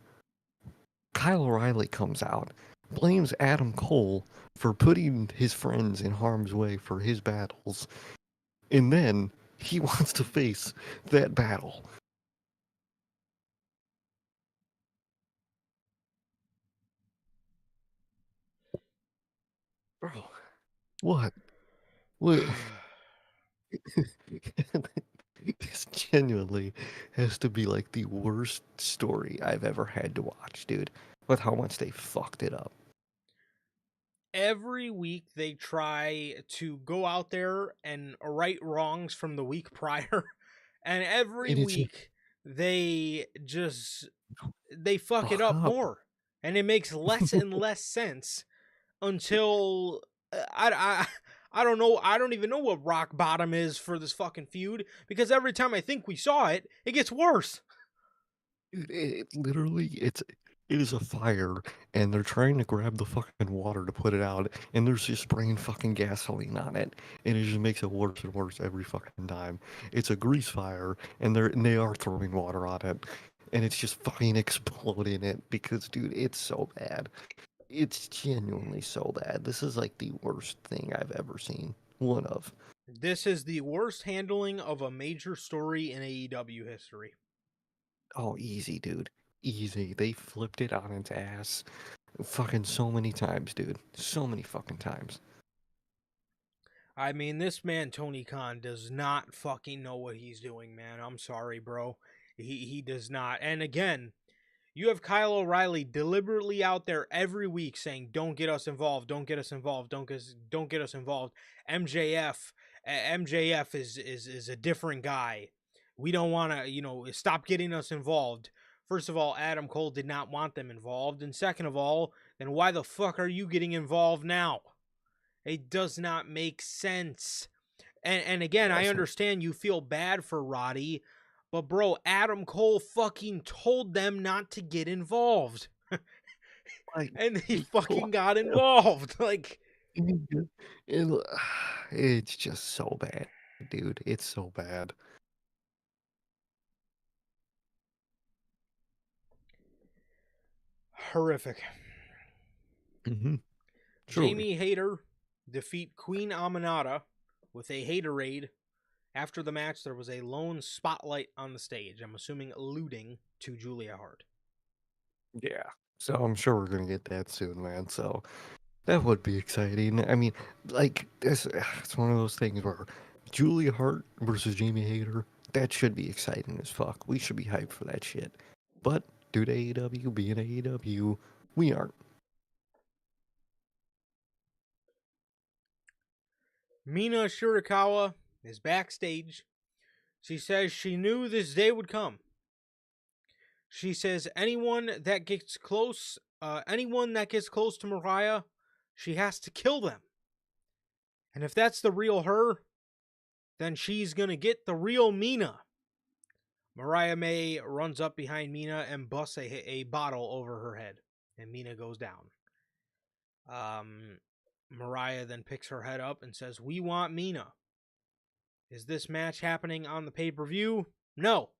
Kyle O'Reilly comes out, blames Adam Cole for putting his friends in harm's way for his battles, and then he wants to face that battle. Bro, what? What? This genuinely has to be like the worst story I've ever had to watch, dude. With how much they fucked it up. Every week they try to go out there and right wrongs from the week prior, and every And it's just week they fuck it fuck up up. more, and it makes less and less sense until I don't know. I don't even know what rock bottom is for this fucking feud, because every time I think we saw it, it gets worse. Dude, it is a fire, and they're trying to grab the fucking water to put it out, and there's just spraying fucking gasoline on it, and it just makes it worse and worse every fucking time. It's a grease fire, and they are throwing water on it, and it's just fucking exploding it because, dude, it's so bad. It's genuinely so bad. This is like the worst thing I've ever seen. One of. This is the worst handling of a major story in AEW history. Oh, easy, dude. Easy. They flipped it on its ass fucking so many times, dude. So many fucking times. I mean, this man Tony Khan does not fucking know what he's doing, man. I'm sorry, bro. He does not. And again, you have Kyle O'Reilly deliberately out there every week saying, "Don't get us involved. Don't get us involved. Don't get us involved." MJF is a different guy. We don't want to, stop getting us involved. First of all, Adam Cole did not want them involved, and second of all, then why the fuck are you getting involved now? It does not make sense. And again, I Also, understand you feel bad for Roddy, but bro, Adam Cole fucking told them not to get involved. like, And they why? fucking got involved. Like, It- it's just so bad, dude. It's so bad. horrific. Hmm. Truly. Jamie Hayter defeat Queen Aminata with a haterade. After the match, there was a lone spotlight on the stage. I'm assuming alluding to Julia Hart. Yeah. So I'm sure we're gonna get that soon, man. So that would be exciting. I mean, like this, it's one of those things where Julia Hart versus Jamie Hayter, that should be exciting as fuck. We should be hyped for that shit. But due to AEW being AEW, we aren't. Mina Shirakawa is backstage. She says she knew this day would come. She says anyone that gets close to Mariah, she has to kill them. And if that's the real her, then she's gonna get the real Mina. Mariah May runs up behind Mina and busts a bottle over her head, and Mina goes down. Um, Mariah then picks her head up and says, "We want Mina." Is this match happening on the pay per view? No,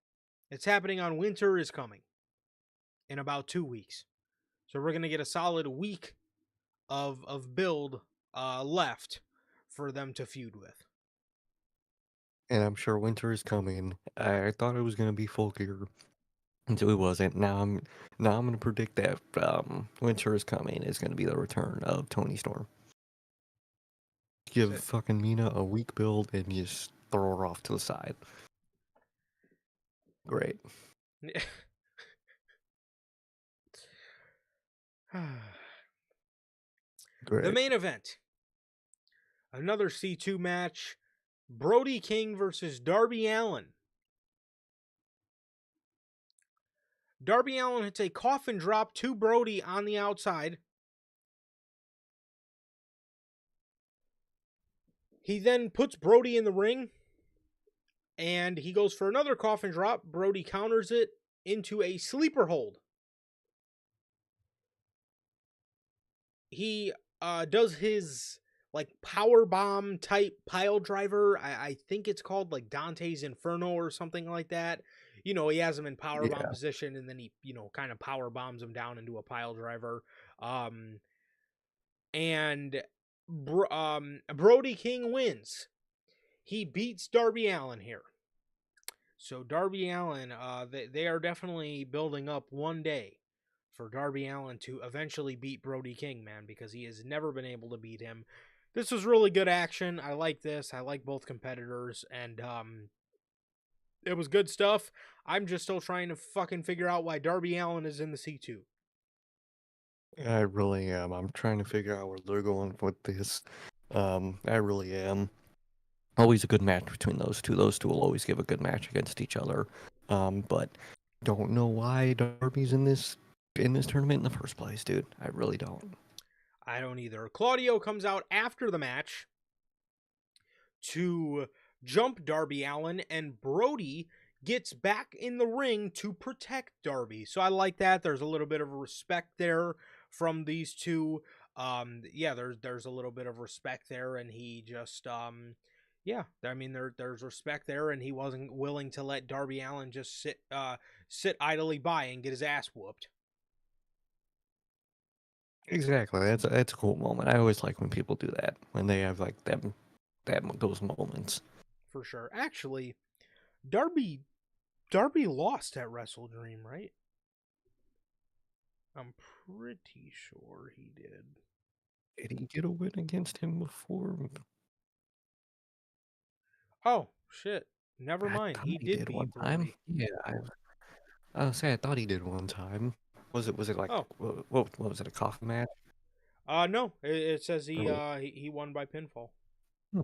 it's happening on Winter is Coming in about 2 weeks. So we're gonna get a solid week of build left for them to feud with. And I'm sure winter is coming. I thought it was gonna be full gear until it wasn't. Now I'm gonna predict that winter is coming is gonna be the return of Tony Storm. Give So, fucking Mina a weak build and just throw her off to the side. Great. the Great. main event, another C2 match, Brody King versus Darby Allin. Darby Allin hits a coffin drop to Brody on the outside. He then puts Brody in the ring, and he goes for another coffin drop. Brody counters it into a sleeper hold. He does his like power bomb type pile driver. I think it's called like Dante's Inferno or something like that. You know, he has him in power bomb Yeah. position, and then he, you know, kind of power bombs him down into a pile driver. Um, and Brody King wins. He beats Darby Allin here. So Darby Allin, they are definitely building up one day for Darby Allin to eventually beat Brody King, man, because he has never been able to beat him. This was really good action. I like this. I like both competitors, and it was good stuff. I'm just still trying to fucking figure out why Darby Allin is in the C2. I really am. I'm trying to figure out where they're going with this. I really am. Always a good match between those two. Those two will always give a good match against each other. But don't know why Darby's in this tournament in the first place, dude. I really don't. I don't either. Claudio comes out after the match to jump Darby Allin, and Brody gets back in the ring to protect Darby. So I like that. There's a little bit of respect there from these two. Yeah, there's a little bit of respect there, and he just yeah, I mean there's respect there, and he wasn't willing to let Darby Allin just sit idly by and get his ass whooped. Exactly. That's a cool moment. I always like when people do that when they have like those moments. For sure. Actually, Darby lost at Wrestle Dream, right? I'm pretty sure he did. Did he get a win against him before? Oh, shit. Never I mind. thought He he did did one beat time. Brody. Yeah, I was say I thought he did one time. Was it like Oh, what was it, a coffin match? no. It says Or, he won by pinfall. hmm,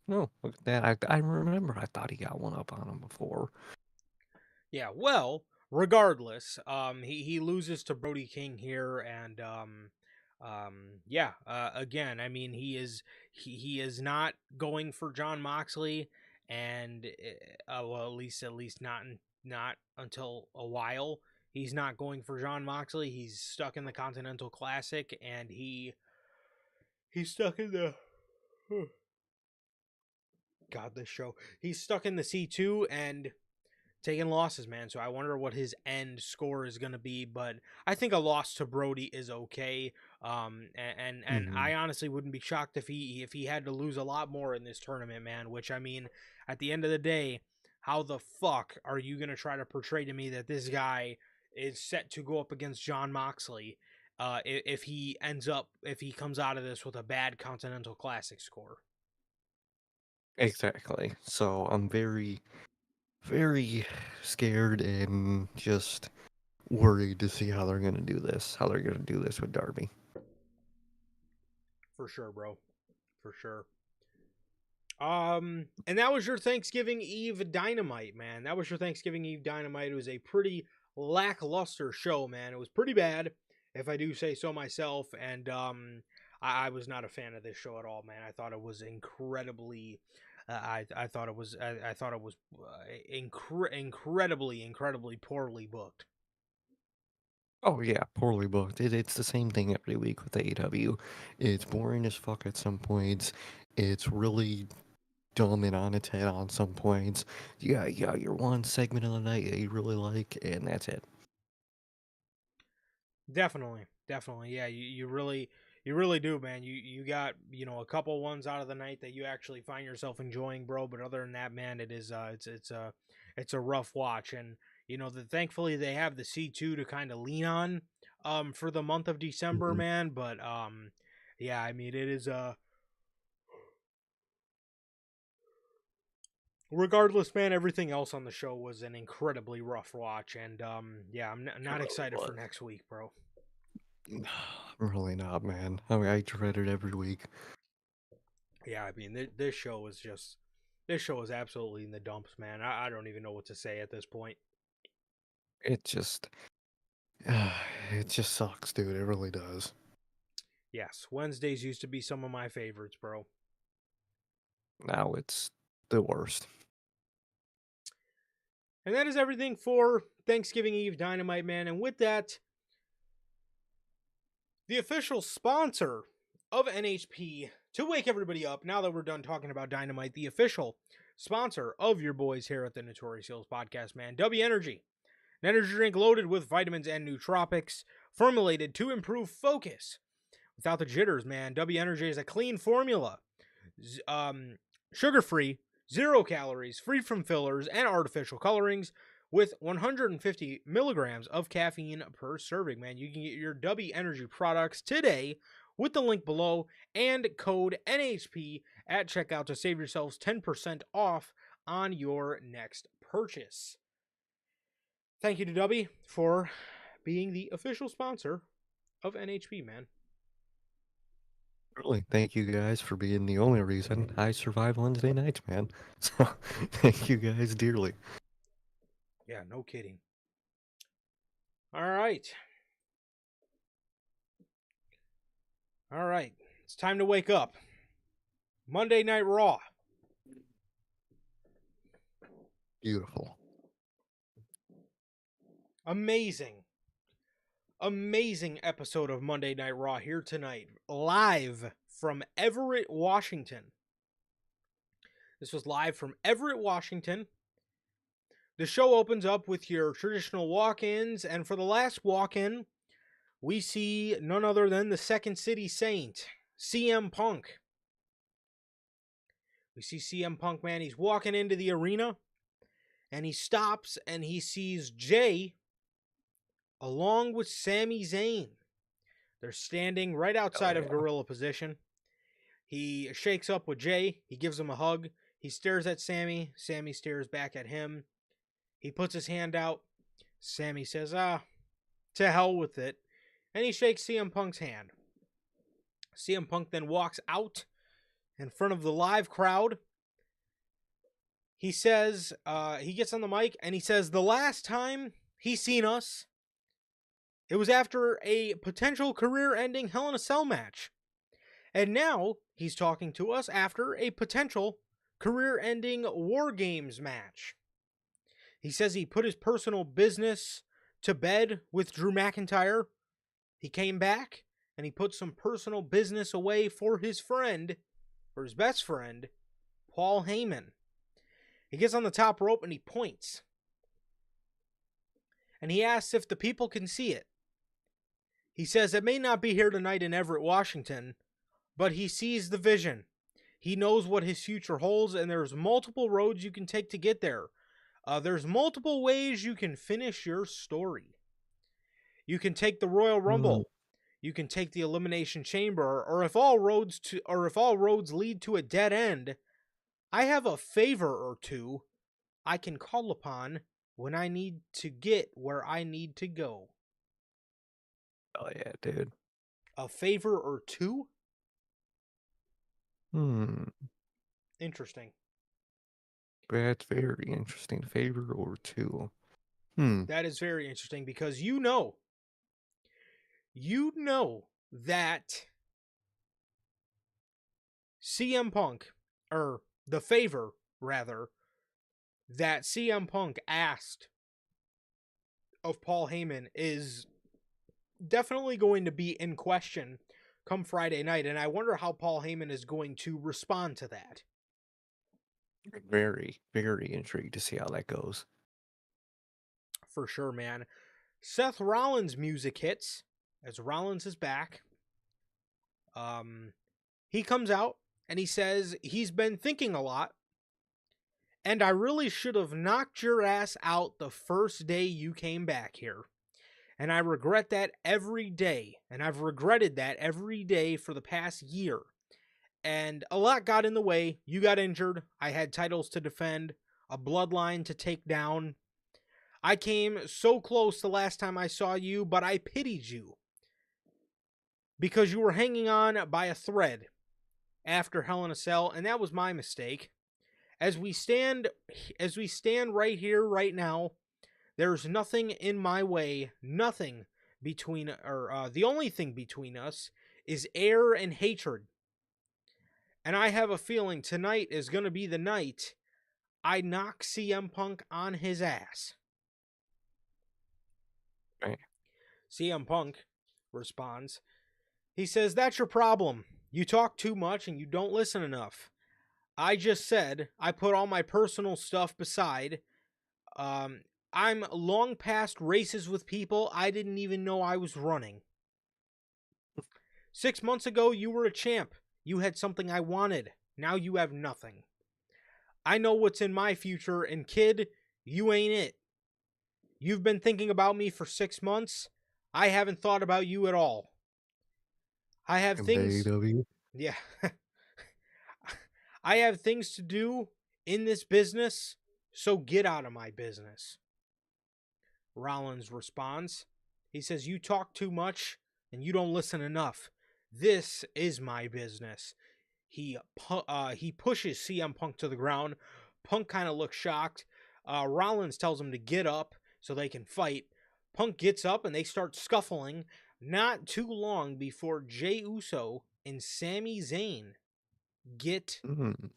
no, look at that. I remember I thought he got one up on him before. Yeah, well, regardless, he loses to Brody King here, and yeah, again, I mean, he is not going for John Moxley, and well, at least not until a while. He's not going for John Moxley. He's stuck in the Continental Classic, and he's stuck in the God, this show. He's stuck in the C2 and taking losses, man. So I wonder what his end score is going to be. But I think a loss to Brody is okay. And Hmm. I honestly wouldn't be shocked if he had to lose a lot more in this tournament, man. Which I mean, at the end of the day, how the fuck are you going to try to portray to me that this guy is set to go up against John Moxley? If if he comes out of this with a bad Continental Classic score. Exactly. So I'm very scared and just worried to see how they're gonna do this. How they're gonna do this with Darby. For sure, bro. For sure. And that was your Thanksgiving Eve Dynamite, man. That was your Thanksgiving Eve Dynamite. It was a pretty lackluster show, man. It was pretty bad, if I do say so myself. And I was not a fan of this show at all, man. I thought it was incredibly. I thought it was I thought it was incredibly poorly booked. Oh yeah, poorly booked. It's the same thing every week with AEW. It's boring as fuck at some points. It's really dumb and on its head on some points. Yeah, your one segment of the night that you really like, and that's it. Definitely. Yeah, you really do, man. You got, you know, a couple ones out of the night that you actually find yourself enjoying, bro, but other than that, man, it is it's a rough watch. And you know, thankfully they have the C2 to kind of lean on for the month of December, Mhm. man, but yeah, I mean, it is regardless, man, everything else on the show was an incredibly rough watch, and yeah, It not really excited for was. next week, bro. Really not, man. I mean, I dread it every week. Yeah, I mean, this show is just this show is absolutely in the dumps, man. I don't even know what to say at this point. It just It just sucks, dude. It really does. Yes, Wednesdays used to be some of my favorites, bro. Now it's the worst. And that is everything for Thanksgiving Eve Dynamite, man. And with that, the official sponsor of NHP, to wake everybody up, now that we're done talking about Dynamite, the official sponsor of your boys here at the Notorious Heels Podcast, man, W Energy. An energy drink loaded with vitamins and nootropics, formulated to improve focus without the jitters, man. W Energy is a clean formula, sugar-free, 0 calories, free from fillers and artificial colorings, with 150 milligrams of caffeine per serving, man. You can get your W Energy products today with the link below and code NHP at checkout to save yourselves 10% off on your next purchase. Thank you to W for being the official sponsor of NHP, man. Really, thank you guys for being the only reason I survive Wednesday nights, man. So, thank you guys dearly. Yeah, no kidding. All right. All right. It's time to wake up. Monday Night Raw. Beautiful. Amazing. Amazing episode of Monday Night Raw here tonight. Live from Everett, Washington. This was live from Everett, Washington. The show opens up with your traditional walk-ins, and for the last walk-in, we see none other than the Second City Saint, CM Punk. We see CM Punk, man. He's walking into the arena, and he stops, and he sees Jay along with Sami Zayn. They're standing right outside of gorilla position. He shakes up with Jay. He gives him a hug. He stares at Sami. Sami stares back at him. He puts his hand out. Sami says, to hell with it. And he shakes CM Punk's hand. CM Punk then walks out in front of the live crowd. He says, he gets on the mic and he says, the last time he seen us, it was after a potential career-ending Hell in a Cell match. And now he's talking to us after a potential career-ending War Games match. He says he put his personal business to bed with Drew McIntyre. He came back and he put some personal business away for his friend, for his best friend, Paul Heyman. He gets on the top rope and he points. And he asks if the people can see it. He says it may not be here tonight in Everett, Washington, but he sees the vision. He knows what his future holds, and there's multiple roads you can take to get there. There's multiple ways you can finish your story. You can take the Royal Rumble. You can take the Elimination Chamber, or if all roads lead to a dead end, I have a favor or two I can call upon when I need to get where I need to go. Oh yeah, dude. A favor or two? Interesting. That's very interesting. Favor or two. That is very interesting because you know that CM Punk, or the favor, rather, that CM Punk asked of Paul Heyman is definitely going to be in question come Friday night, and I wonder how Paul Heyman is going to respond to that. Very, very intrigued to see how that goes. For sure, man. Seth Rollins' music hits as Rollins is back. He comes out and he says he's been thinking a lot, and I really should have knocked your ass out the first day you came back here. And I regret that every day. And I've regretted that every day for the past year. And a lot got in the way. You got injured. I had titles to defend, a bloodline to take down. I came so close the last time I saw you, but I pitied you. Because you were hanging on by a thread after Hell in a Cell, and that was my mistake. As we stand right here, right now, there's nothing in my way, nothing between, or the only thing between us is air and hatred. And I have a feeling tonight is going to be the night I knock CM Punk on his ass. Right. CM Punk responds. He says, "That's your problem. You talk too much and you don't listen enough. I just said I put all my personal stuff beside. I'm long past races with people I didn't even know I was running. 6 months ago, you were a champ. You had something I wanted. Now you have nothing. I know what's in my future, and kid, you ain't it. You've been thinking about me for 6 months. I haven't thought about you at all. I have And the things, AEW. yeah, I have things to do in this business, so get out of my business." Rollins responds. He says, "You talk too much and you don't listen enough. This is my business." He pushes CM Punk to the ground. Punk kind of looks shocked. Rollins tells him to get up so they can fight. Punk gets up and they start scuffling. Not too long before Jey Uso and Sami Zayn get Mm.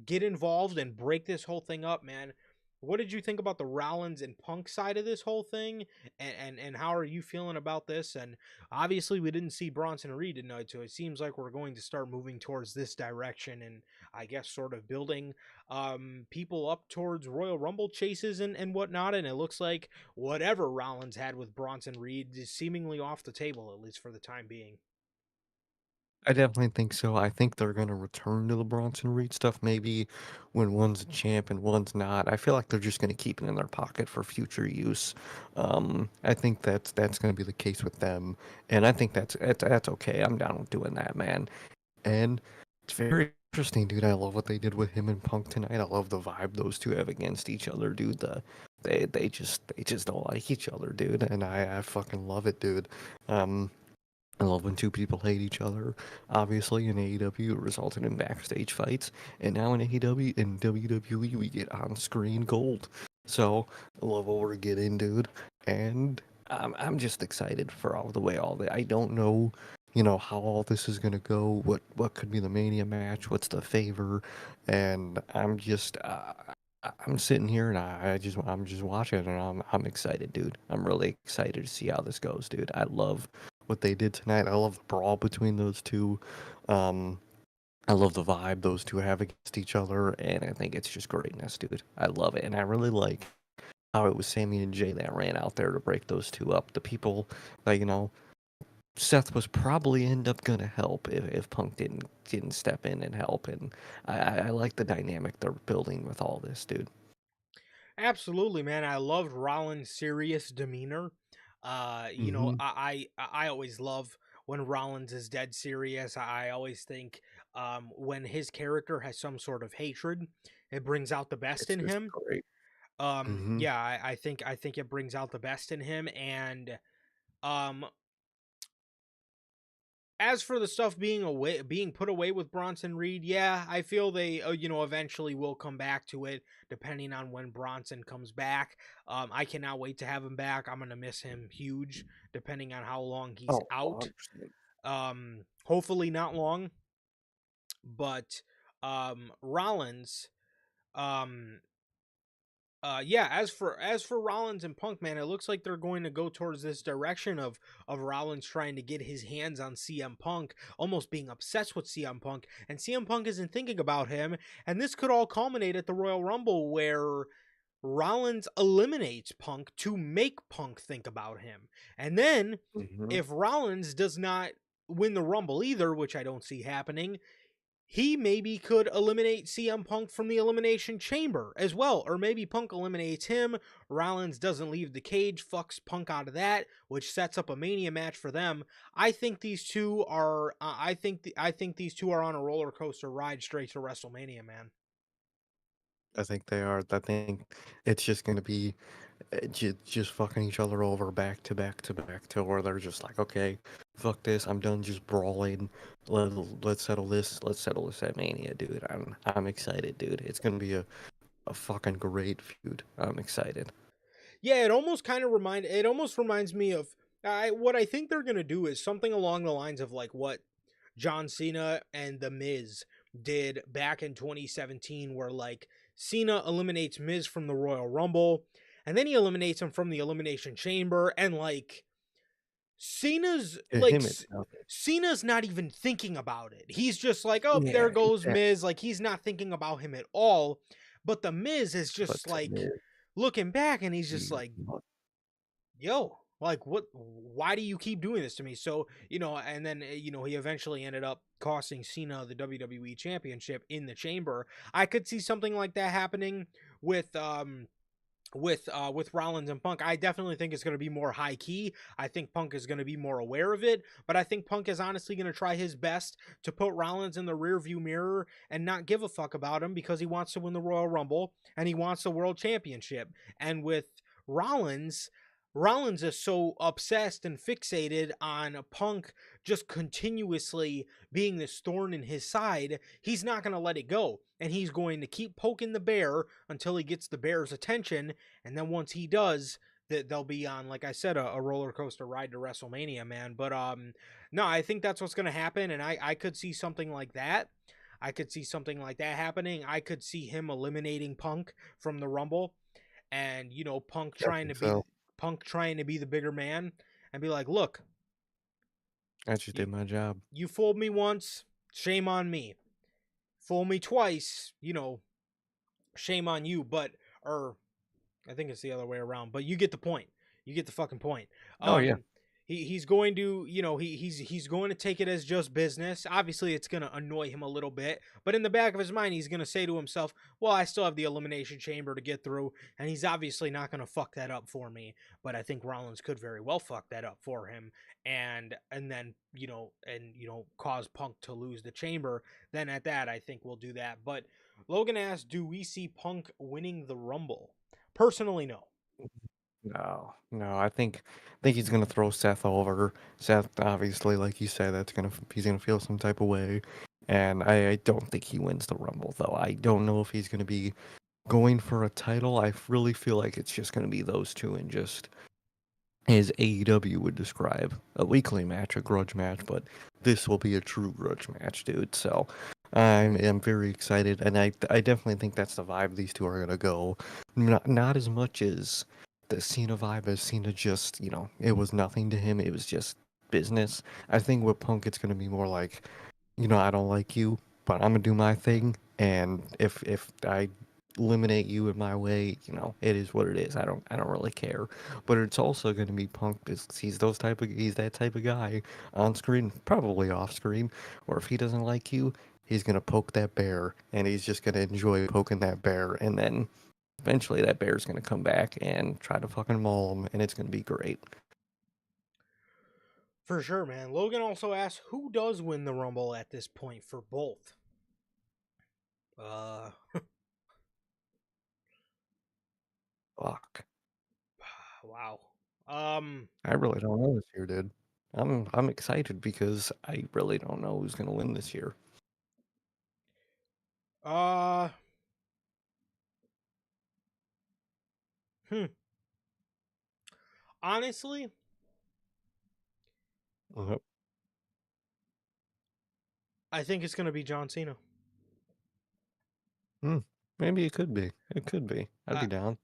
get involved and break this whole thing up, man. What did you think about the Rollins and Punk side of this whole thing? And how are you feeling about this? And obviously we didn't see Bronson Reed tonight, so it seems like we're going to start moving towards this direction and I guess sort of building people up towards Royal Rumble chases and whatnot. And it looks like whatever Rollins had with Bronson Reed is seemingly off the table, at least for the time being. I definitely think so. I think they're gonna return to the Bronson Reed stuff maybe when one's a champ and one's not. I feel like they're just gonna keep it in their pocket for future use. I think that's gonna be the case with them, and I think that's okay. I'm down with doing that, man. And it's very interesting, dude. I love what they did with him and Punk tonight. I love the vibe those two have against each other, dude. They just don't like each other, dude, and I fucking love it, dude. Um, I love when two people hate each other. Obviously, in AEW, it resulted in backstage fights, and now in AEW, in WWE, we get on-screen gold. So, I love what we're getting, dude. And I'm just excited for all the way all that. I don't know, how all this is gonna go. What could be the Mania match? What's the favor? And I'm sitting here and I'm just watching and I'm excited, dude. I'm really excited to see how this goes, dude. I love what they did tonight. I love the brawl between those two. Um, I love the vibe those two have against each other, and I think it's just greatness, dude. I love it, and I really like how it was Sammy and Jay that ran out there to break those two up. The people that Seth was probably end up gonna help if Punk didn't step in and help, and I like the dynamic they're building with all this, dude. Absolutely, man. I loved Rollins' serious demeanor. Mm-hmm. I always love when Rollins is dead serious. I always think when his character has some sort of hatred, it brings out the best It's in just him. great. Mm-hmm. Yeah, I think it brings out the best in him. And um, as for the stuff being put away with Bronson Reed, yeah, I feel they eventually will come back to it depending on when Bronson comes back. I cannot wait to have him back. I'm gonna miss him huge, depending on how long he's Oh, out. 100%. Hopefully not long, but Rollins, um, yeah, as for Rollins and Punk, man, it looks like they're going to go towards this direction of Rollins trying to get his hands on CM Punk, almost being obsessed with CM Punk, and CM Punk isn't thinking about him, and this could all culminate at the Royal Rumble where Rollins eliminates Punk to make Punk think about him. And then Mm-hmm. if Rollins does not win the Rumble either, which I don't see happening, he maybe could eliminate CM Punk from the Elimination Chamber as well. Or maybe Punk eliminates him. Rollins doesn't leave the cage, fucks Punk out of that, which sets up a Mania match for them. I think these two are. I think these two are on a roller coaster ride straight to WrestleMania, man. I think they are. I think it's just gonna be just fucking each other over back to back to back till where they're just like, okay, fuck this, I'm done just brawling. Let's settle this. Let's settle this at Mania, dude. I'm excited, dude. It's gonna be a fucking great feud. I'm excited. Yeah, it almost reminds me of. What I think they're gonna do is something along the lines of like what John Cena and The Miz did back in 2017, where like Cena eliminates Miz from the Royal Rumble, and then he eliminates him from the Elimination Chamber, and like Cena's To like him, it's nothing. Cena's not even thinking about it. He's just like, oh, Yeah, there goes exactly. Miz. Like he's not thinking about him at all. But the Miz is But just to like me, looking back, and he's just you like, yo, like what, why do you keep doing this to me? So and then he eventually ended up costing Cena the WWE championship in the chamber. I could see something like that happening with with Rollins and Punk. I definitely think it's going to be more high key. I think Punk is going to be more aware of it, but I think Punk is honestly going to try his best to put Rollins in the rearview mirror and not give a fuck about him, because he wants to win the Royal Rumble and he wants the World Championship. And with Rollins, Rollins is so obsessed and fixated on Punk just continuously being this thorn in his side, he's not going to let it go. And he's going to keep poking the bear until he gets the bear's attention. And then once he does, that they'll be on, like I said, a roller coaster ride to WrestleMania, man. But no, I think that's what's going to happen. And I could see something like that. I could see something like that happening. I could see him eliminating Punk from the Rumble, and I think so. Punk trying to be the bigger man and be like, look, I just you did my job. you fooled me once, shame on me. Fool me twice, shame on you. But or I think it's the other way around, but you get the point. You get the fucking point. Oh yeah, Um, he's going to, he's going to take it as just business. Obviously, it's going to annoy him a little bit, but in the back of his mind, he's going to say to himself, "Well, I still have the elimination chamber to get through, and he's obviously not going to fuck that up for me." But I think Rollins could very well fuck that up for him, and then cause Punk to lose the chamber. Then at that, I think we'll do that. But Logan asked, "Do we see Punk winning the Rumble?" Personally, no. no. I think he's gonna throw Seth over. Seth, obviously, like you said, he's gonna feel some type of way, and I don't think he wins the Rumble though. I don't know if he's gonna be going for a title. I really feel like it's just gonna be those two and just as AEW would describe, a weekly match, a grudge match, but this will be a true grudge match, dude. So I'm very excited, and I definitely think that's the vibe these two are gonna go. Not as much as the Cena vibe, as Cena just, it was nothing to him. It was just business. I think with Punk, it's gonna be more like, I don't like you, but I'm gonna do my thing, and if I eliminate you in my way, it is what it is. I don't really care. But it's also gonna be Punk because he's that type of guy on screen, probably off screen, or if he doesn't like you, he's gonna poke that bear, and he's just gonna enjoy poking that bear, and then eventually that bear's gonna come back and try to fucking maul him, and it's gonna be great. For sure, man. Logan also asked, who does win the Rumble at this point for both? Uh, Fuck. wow. Um, I really don't know this year, dude. I'm excited because I really don't know who's gonna win this year. uh, hmm. Honestly, Uh, I think it's gonna be John Cena. Hmm. Maybe it could be. It could be. I'd Uh, be down.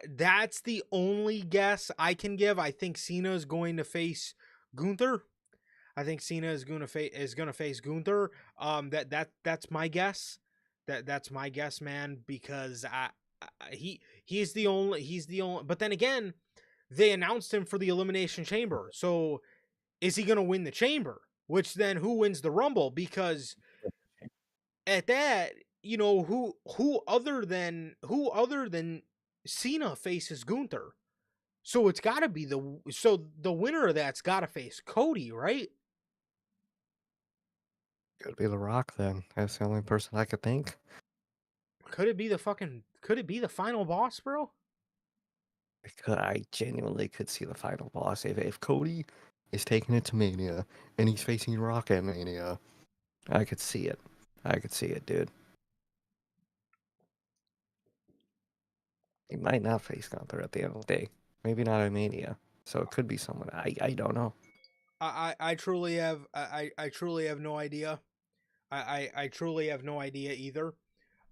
that's the only guess I can give. I think Cena is going to face Gunther. I think Cena is gonna face Gunther. That's my guess. That's my guess, man. Because he's the only. But then again, they announced him for the Elimination Chamber. So is he gonna win the Chamber? Which then who wins the Rumble? Because at that, who other than Cena faces Gunther? So it's got to be the winner of that's got to face Cody, right? Could be The Rock then. That's the only person I could think. Could it be the final boss, bro? I genuinely could see the final boss. If Cody is taking it to Mania and he's facing Rock at Mania, I could see it. I could see it, dude. He might not face Gunther at the end of the day. Maybe not at Mania. So it could be someone I don't know. I truly have I truly have no idea. I truly have no idea either.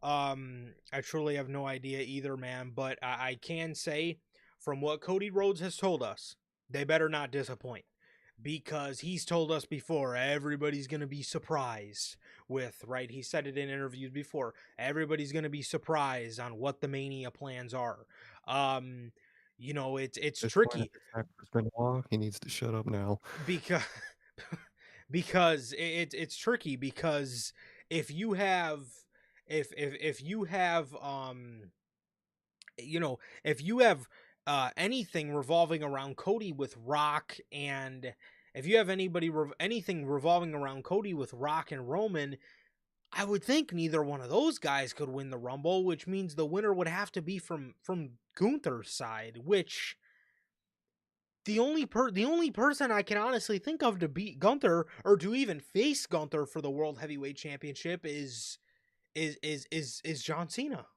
I truly have no idea either, man. But I can say, from what Cody Rhodes has told us, they better not disappoint, because he's told us before everybody's gonna be surprised with, right. He said it in interviews before. Everybody's gonna be surprised on what the Mania plans are. Um, it's At this point, if tricky it's not Chris Benoit, he needs to shut up now. because because it's tricky because if you have if you have if you have anything revolving around Cody with Rock, and if you have anything revolving around Cody with Rock and Roman, I would think neither one of those guys could win the Rumble, which means the winner would have to be from Gunther's side, which the only person I can honestly think of to beat Gunther or to even face Gunther for the World Heavyweight Championship is John Cena.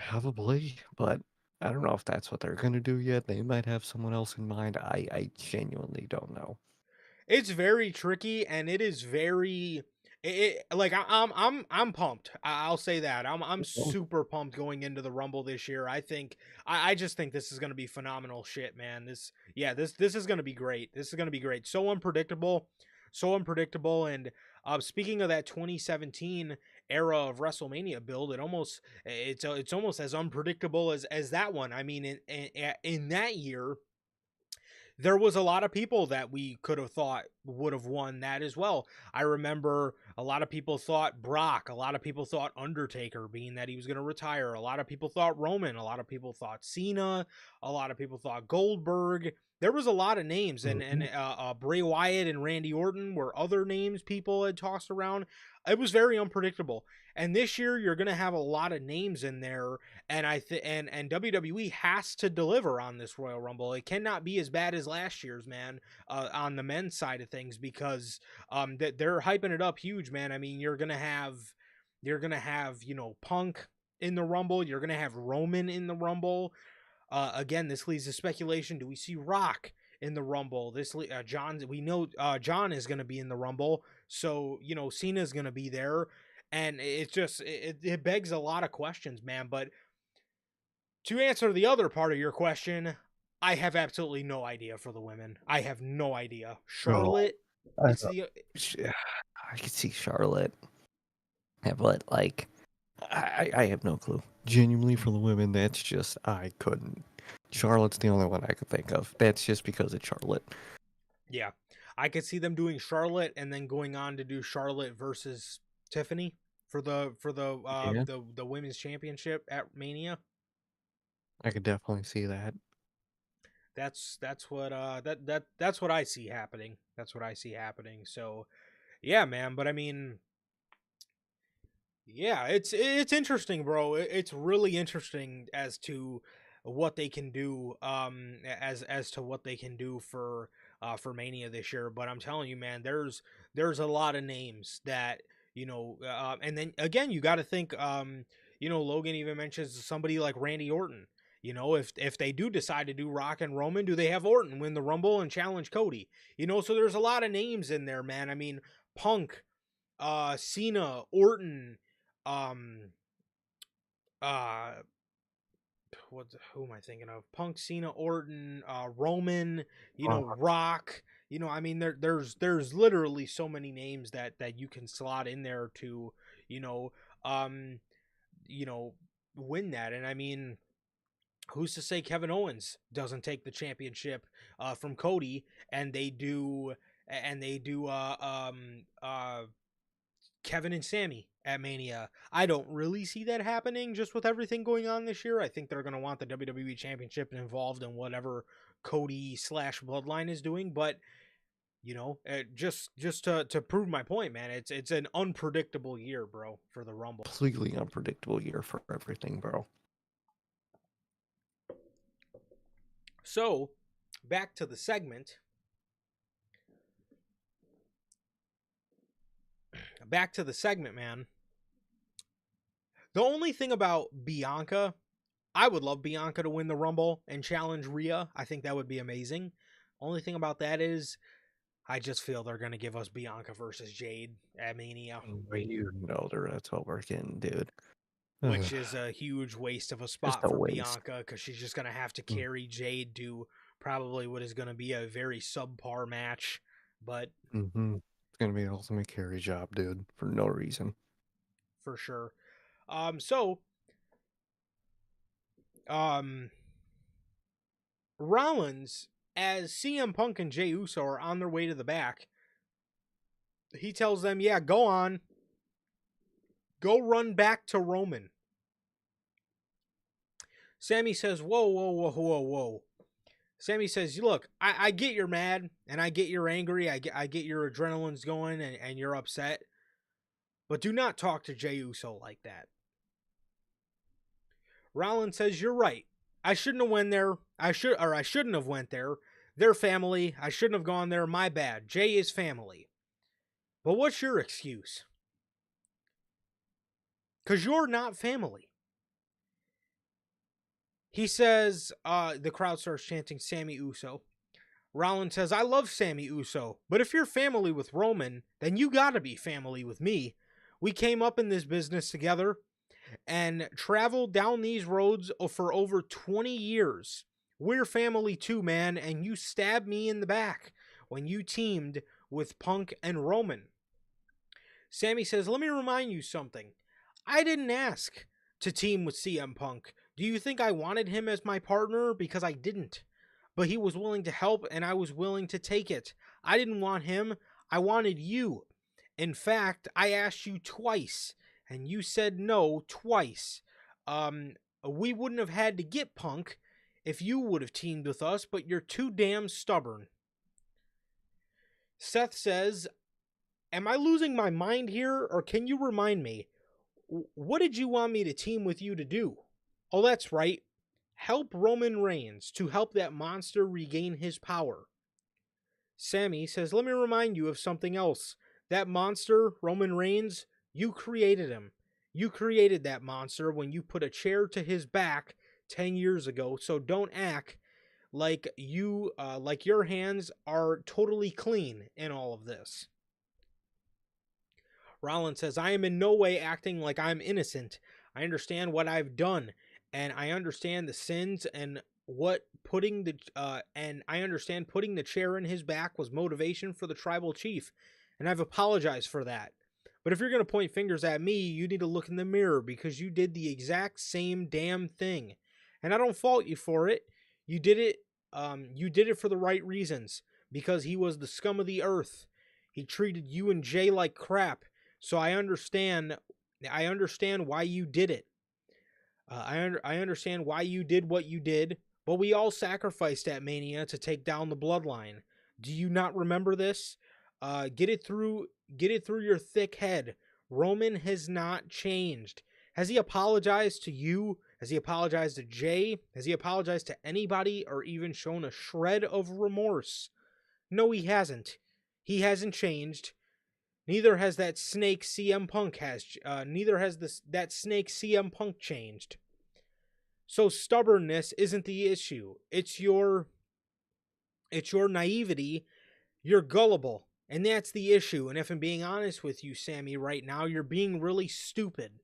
Probably, but I don't know if that's what they're gonna do yet. They might have someone else in mind. I genuinely don't know. It's very tricky, and it is very like I'm pumped. I'll say that I'm Well, super pumped going into the Rumble this year. I think I just think this is going to be phenomenal shit, man. This is going to be great. This is going to be great. So unpredictable. And speaking of that 2017 era of WrestleMania build, it's almost as unpredictable as that one. I mean, in that year, there was a lot of people that we could have thought would have won that as well. I remember a lot of people thought Brock, a lot of people thought Undertaker, being that he was going to retire. A lot of people thought Roman, a lot of people thought Cena, a lot of people thought Goldberg. There was a lot of names, and mhm. Bray Wyatt and Randy Orton were other names people had tossed around. It was very unpredictable. And this year, you're going to have a lot of names in there, and and WWE has to deliver on this Royal Rumble. It cannot be as bad as last year's, man, on the men's side of things, because they're hyping it up huge, man. I mean, you're gonna have Punk in the Rumble. You're gonna have Roman in the Rumble. Again, this leads to speculation. Do we see Rock in the Rumble? John, we know John is going to be in the Rumble, so Cena's going to be there, and it begs a lot of questions, man. But to answer the other part of your question, I have absolutely no idea for the women. I have no idea. No, Charlotte, I it's don't. the sh- I could see Charlotte, yeah, but like, I have no clue. Genuinely, for the women, that's just I couldn't. Charlotte's the only one I could think of. That's just because it's Charlotte. yeah. I could see them doing Charlotte and then going on to do Charlotte versus Tiffany for Yeah, the women's championship at Mania. I could definitely see that. That's what that's what I see happening. That's what I see happening. So yeah, man. But I mean, yeah, it's interesting, bro. It's really interesting as to what they can do. As to what they can do for Mania this year. But I'm telling you, man, there's a lot of names that and then again, you got to think. Logan even mentions somebody like Randy Orton. If they do decide to do Rock and Roman, do they have Orton win the Rumble and challenge Cody? So there's a lot of names in there, man. I mean, Punk, Cena, Orton, um, uh, who am I thinking of? Punk, Cena, Orton, Roman, Rock. I mean, there's literally so many names that you can slot in there to, you know, um, you know, win that. And I mean, who's to say Kevin Owens doesn't take the championship from Cody, and they do Kevin and Sammy at Mania? I don't really see that happening just with everything going on this year. I think they're going to want the WWE Championship involved in whatever Cody slash Bloodline is doing. But just to prove my point, man, it's an unpredictable year, bro, for the Rumble. Completely unpredictable year for everything, bro. So back to the segment. Back to the segment, man. The only thing about Bianca I would love Bianca to win the Rumble and challenge Rhea. I think that would be amazing. Only thing about that is, I just feel they're going to give us Bianca versus Jade at Mania, Well, you know that's what we're getting, dude. which is a huge waste of a Just spot a for waste. Bianca because she's just going to have to Mm, carry Jade to probably what is going to be a very subpar match. But mm-hmm. It's gonna be an ultimate carry job, dude, for no reason. for sure. So um, Rollins, as CM Punk and Jey Uso are on their way to the back, he tells them, "Yeah, go on, go run back to Roman." Sammy says, "Whoa, whoa, whoa, whoa, whoa." Sammy says, "Look, I get you're mad and I get you're angry. I get your adrenaline's going and you're upset, but do not talk to Jey Uso like that." Rollins says, "You're right. I shouldn't have went there. I shouldn't have went there. They're family. I shouldn't have gone there. My bad. Jay is family." But what's your excuse? Because you're not family. He says, the crowd starts chanting Sammy Uso. Rollins says, "I love Sammy Uso, but if you're family with Roman, then you gotta be family with me. We came up in this business together and traveled down these roads for over 20 years. We're family too, man, and you stabbed me in the back when you teamed with Punk and Roman." Sammy says, "Let me remind you something. I didn't ask to team with CM Punk. Do you think I wanted him as my partner? Because I didn't. But he was willing to help and I was willing to take it. I didn't want him. I wanted you. In fact, I asked you twice and you said no twice. We wouldn't have had to get Punk if you would have teamed with us, but you're too damn stubborn." Seth says, "Am I losing my mind here, or can you remind me? What did you want me to team with you to do?" "Oh, that's right. Help Roman Reigns to help that monster regain his power." Sammy says, "Let me remind you of something else. That monster, Roman Reigns, you created him. You created that monster when you put a chair to his back 10 years ago, so don't act like like your hands are totally clean in all of this." Rollins says, "I am in no way acting like I'm innocent. I understand what I've done, and I understand the sins and I understand putting the chair in his back was motivation for the tribal chief, and I've apologized for that. But if you're going to point fingers at me, you need to look in the mirror because you did the exact same damn thing. And I don't fault you for it. You did it you did it for the right reasons because he was the scum of the earth. He treated you and Jay like crap. So I understand why you did it. I understand why you did what you did, but we all sacrificed at Mania to take down the bloodline. Do you not remember this? Get it through your thick head. Roman has not changed. Has he apologized to you? Has he apologized to Jay? Has he apologized to anybody or even shown a shred of remorse? No, he hasn't. He hasn't changed. Neither has that snake CM Punk neither has that snake CM Punk changed. So stubbornness isn't the issue. It's your naivety. You're gullible. And that's the issue. And if I'm being honest with you, Sammy, right now, you're being really stupid."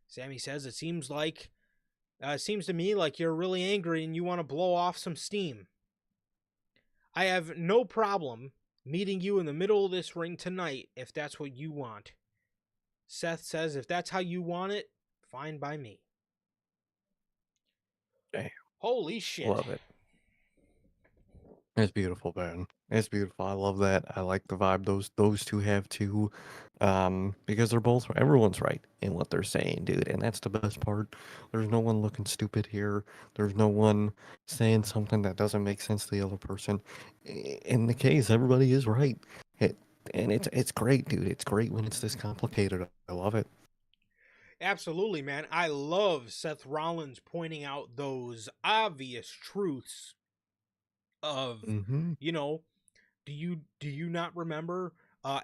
Sammy says, "It seems to me like you're really angry and you want to blow off some steam. I have no problem meeting you in the middle of this ring tonight if that's what you want." Seth says, "If that's how you want it, fine by me." Damn, Holy shit. love it. It's beautiful, man. It's beautiful. I love that. I like the vibe those two have too, because they're both everyone's right in what they're saying, dude, and that's the best part. There's no one looking stupid here. There's no one saying something that doesn't make sense to the other person. In the case, everybody is right. It, and it's great, dude. It's great when it's this complicated. I love it. Absolutely, man. I love Seth Rollins pointing out those obvious truths of, Mm-hmm. you know, do you not remember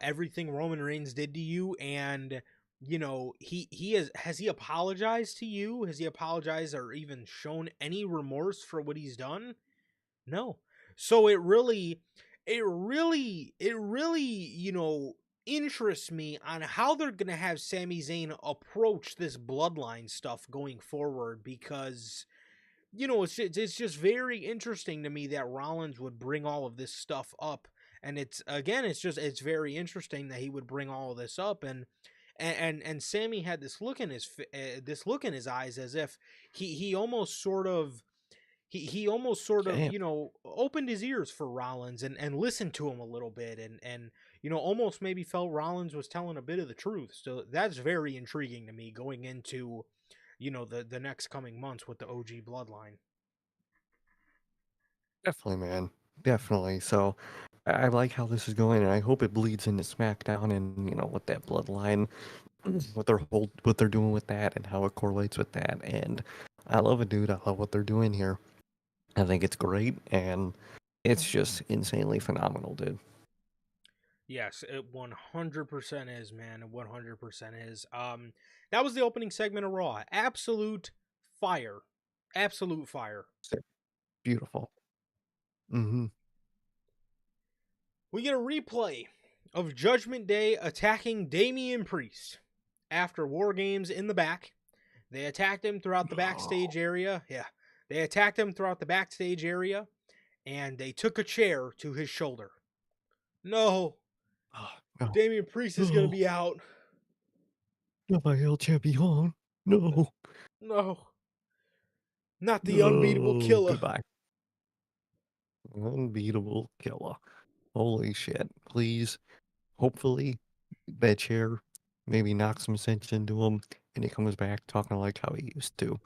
everything Roman Reigns did to you, and has he apologized to you? Has he apologized or even shown any remorse for what he's done? No. So it really, interests me on how they're gonna have Sami Zayn approach this bloodline stuff going forward, because it's just very interesting to me that Rollins would bring all of this stuff up, and it's very interesting that he would bring all of this up, and Sammy had this look in his eyes, as if he almost sort of he almost sort of Damn. opened his ears for Rollins, and listened to him a little bit, and almost maybe felt Rollins was telling a bit of the truth. So that's very intriguing to me going into the next coming months with the OG bloodline. Definitely, man. Definitely. So I like how this is going, and I hope it bleeds into SmackDown and with that bloodline, what they're doing with that, and how it correlates with that. And I love it, dude. I love what they're doing here. I think it's great, and it's just insanely phenomenal, dude. Yes, it 100% is, man. It 100% is. That was the opening segment of Raw. Absolute fire. Absolute fire. So, beautiful. Mm-hmm. We get a replay of Judgment Day attacking Damian Priest after War Games in the back. They attacked him throughout the backstage area. Yeah. They attacked him throughout the backstage area, and they took a chair to his shoulder. No, Oh, no, Damian Priest is going to no, be out. not my El Champion. No, No, not the unbeatable no. killer. Goodbye. Unbeatable killer. Holy shit. Please, hopefully, that chair maybe knocks some sense into him and he comes back talking like how he used to.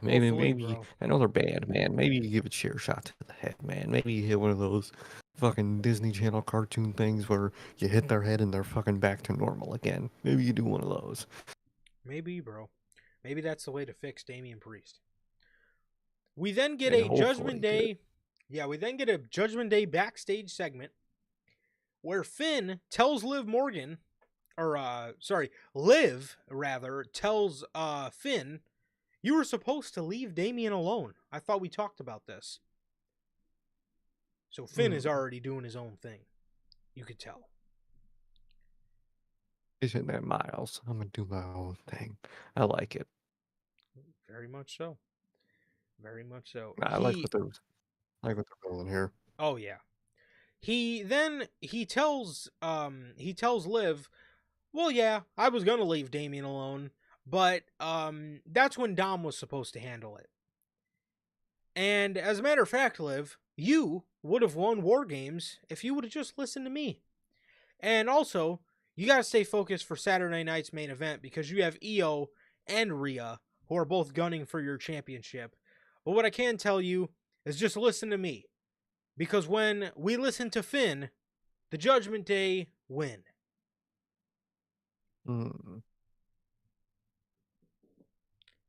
Hopefully, Maybe, bro. I know they're bad, man. Maybe you give a chair shot to the head, man. Maybe you hit one of those fucking Disney Channel cartoon things where you hit their head and they're fucking back to normal again. Maybe you do one of those. Maybe, bro. Maybe that's the way to fix Damian Priest. We then get And a Judgment hopefully, dude. Day. Yeah, we then get a Judgment Day backstage segment where Finn tells Liv Morgan, or sorry, Liv rather tells Finn, "You were supposed to leave Damian alone. I thought we talked about this." So Finn is Mm, already doing his own thing. You could tell. isn't that Miles? I'm gonna do my own thing. I like it. Very much so. Very much so. I like what they're building here. Oh yeah. He tells Liv, "Well, yeah, I was gonna leave Damien alone, but that's when Dom was supposed to handle it. And as a matter of fact, Liv, you would have won War Games if you would have just listened to me. And also, you gotta stay focused for Saturday night's main event because you have Io and Rhea who are both gunning for your championship. But what I can tell you is just listen to me. Because when we listen to Finn, the Judgment Day win." Mm,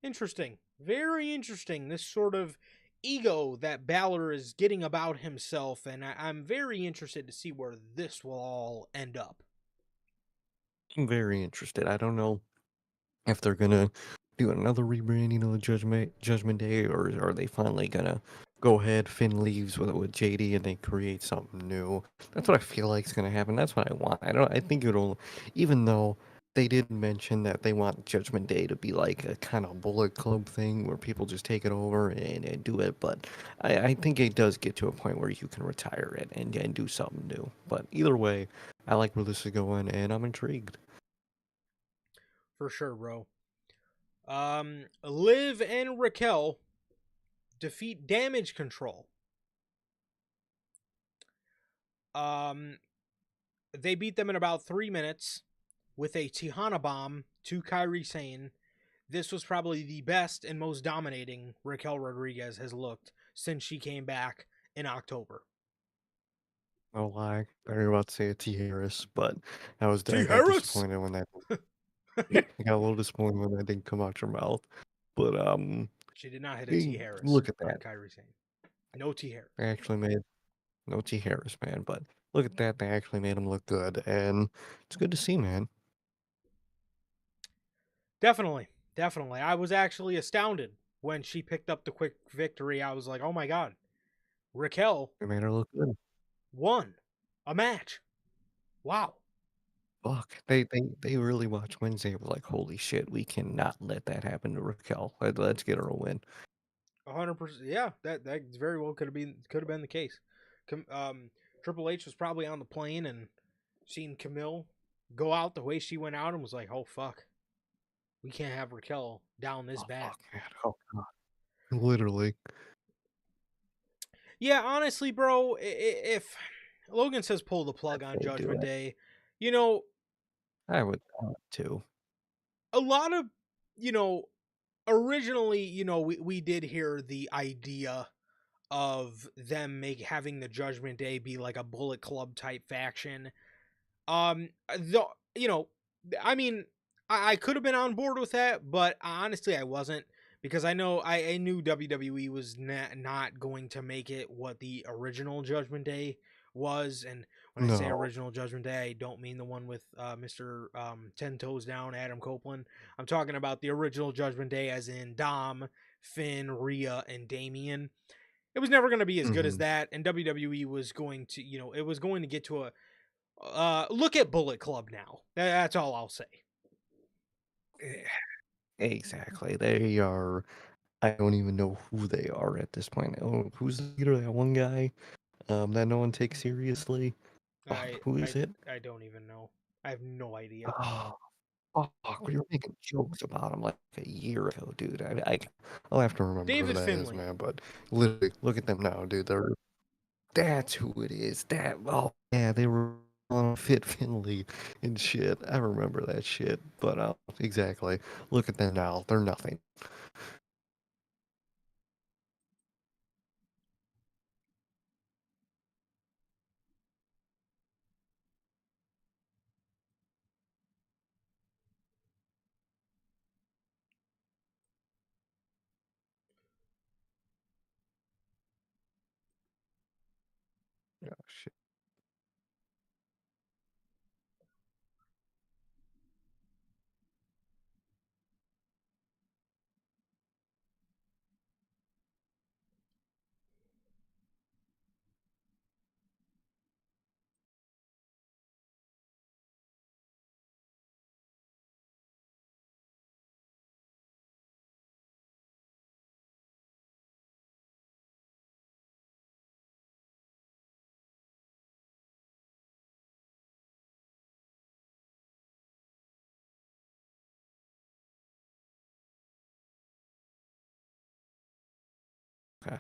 Interesting. Very interesting. This sort of ego that Balor is getting about himself, and I'm very interested to see where this will all end up. I'm very interested. I don't know if they're gonna do another rebranding of the Judgment Day, or are they finally gonna go ahead? Finn leaves with JD, and they create something new. That's what I feel like is gonna happen. That's what I want. I don't. I think it'll, even though they did mention that they want Judgment Day to be like a kind of Bullet Club thing where people just take it over and do it. But I think it does get to a point where you can retire it and do something new. But either way, I like where this is going, and I'm intrigued. For sure, bro. Liv and Raquel defeat Damage Control. Um, they beat them in about 3 minutes with a Tihana bomb to Kairi Sane. This was probably the best and most dominating Raquel Rodriguez has looked since she came back in October. No lie. I was about to say a T. Harris, but I T. got Harris! disappointed when that I got a little disappointed when that didn't come out your mouth. But She did not hit a T. hey, Harris look at on that. Kairi Sane. No T. Harris. They actually made no T. Harris, man. But look at that. They actually made him look good, and it's good to see, man. Definitely. Definitely. I was actually astounded when she picked up the quick victory. I was like, oh my God, Raquel They made her look good. won a match. Wow. Fuck. They really watched Wednesday and were like, holy shit, we cannot let that happen to Raquel. Let's get her a win. 100%. Yeah, that very well could have been the case. Triple H was probably on the plane and seen Camille go out the way she went out and was like, "Oh fuck, we can't have Raquel down this Oh bad." fuck, man. Oh god. Literally. Yeah, honestly, bro, if Logan says pull the plug If on they do Judgment it. Day, you know, I would too. a lot of, you know, originally, we did hear the idea of them having the Judgment Day be like a Bullet Club type faction. The you know, I mean, I could have been on board with that, but honestly, I wasn't because I knew WWE was not going to make it what the original Judgment Day was, and when I say No. original Judgment Day, I don't mean the one with Mr. 10 Toes Down, Adam Copeland. I'm talking about the original Judgment Day, as in Dom, Finn, Rhea, and Damian. It was never going to be as good as Hmm. that, and WWE was going to, it was going to get to a look at Bullet Club now. That's all I'll say. Exactly. They are. I don't even know who they are at this point. Oh, who's the leader? That one guy that no one takes seriously. Fuck, I who I is it? I don't even know. I have no idea. Oh, fuck. We were making jokes about him like a year ago, dude. I'll have to remember who David that is, Finley. man. But literally, look at them now, dude. That's who it is. Oh yeah, they were on Fit Finley and shit. I remember that shit. But exactly. Look at them now. They're nothing. Oh shit. Okay.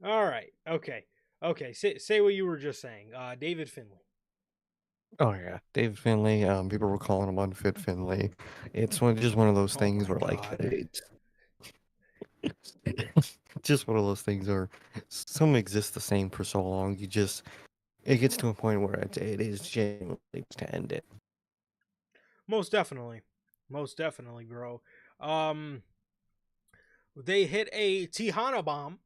All right. Okay. Okay. Say what you were just saying. David Finley. Oh yeah, David Finley. People were calling him Unfit Finley. It's just one of those Oh things my where like God. it's just one of those things where some exist the same for so long. It gets to a point where it is genuinely to end it. Most definitely. Most definitely, bro. Um, they hit a Tihana bomb.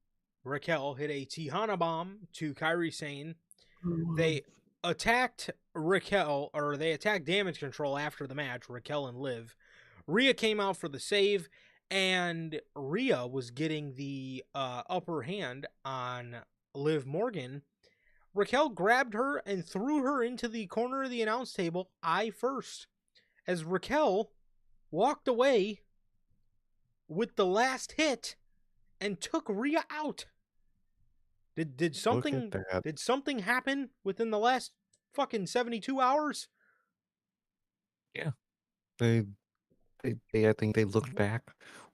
Raquel hit a Tihana bomb to Kyrie Sane. They attacked Raquel, or they attacked Damage Control after the match, Raquel and Liv. Rhea came out for the save, and Rhea was getting the upper hand on Liv Morgan. Raquel grabbed her and threw her into the corner of the announce table, eye first, as Raquel walked away with the last hit and took Rhea out. Did Look at something that. did something happen within the last fucking 72 hours? Yeah. They, I think they looked back,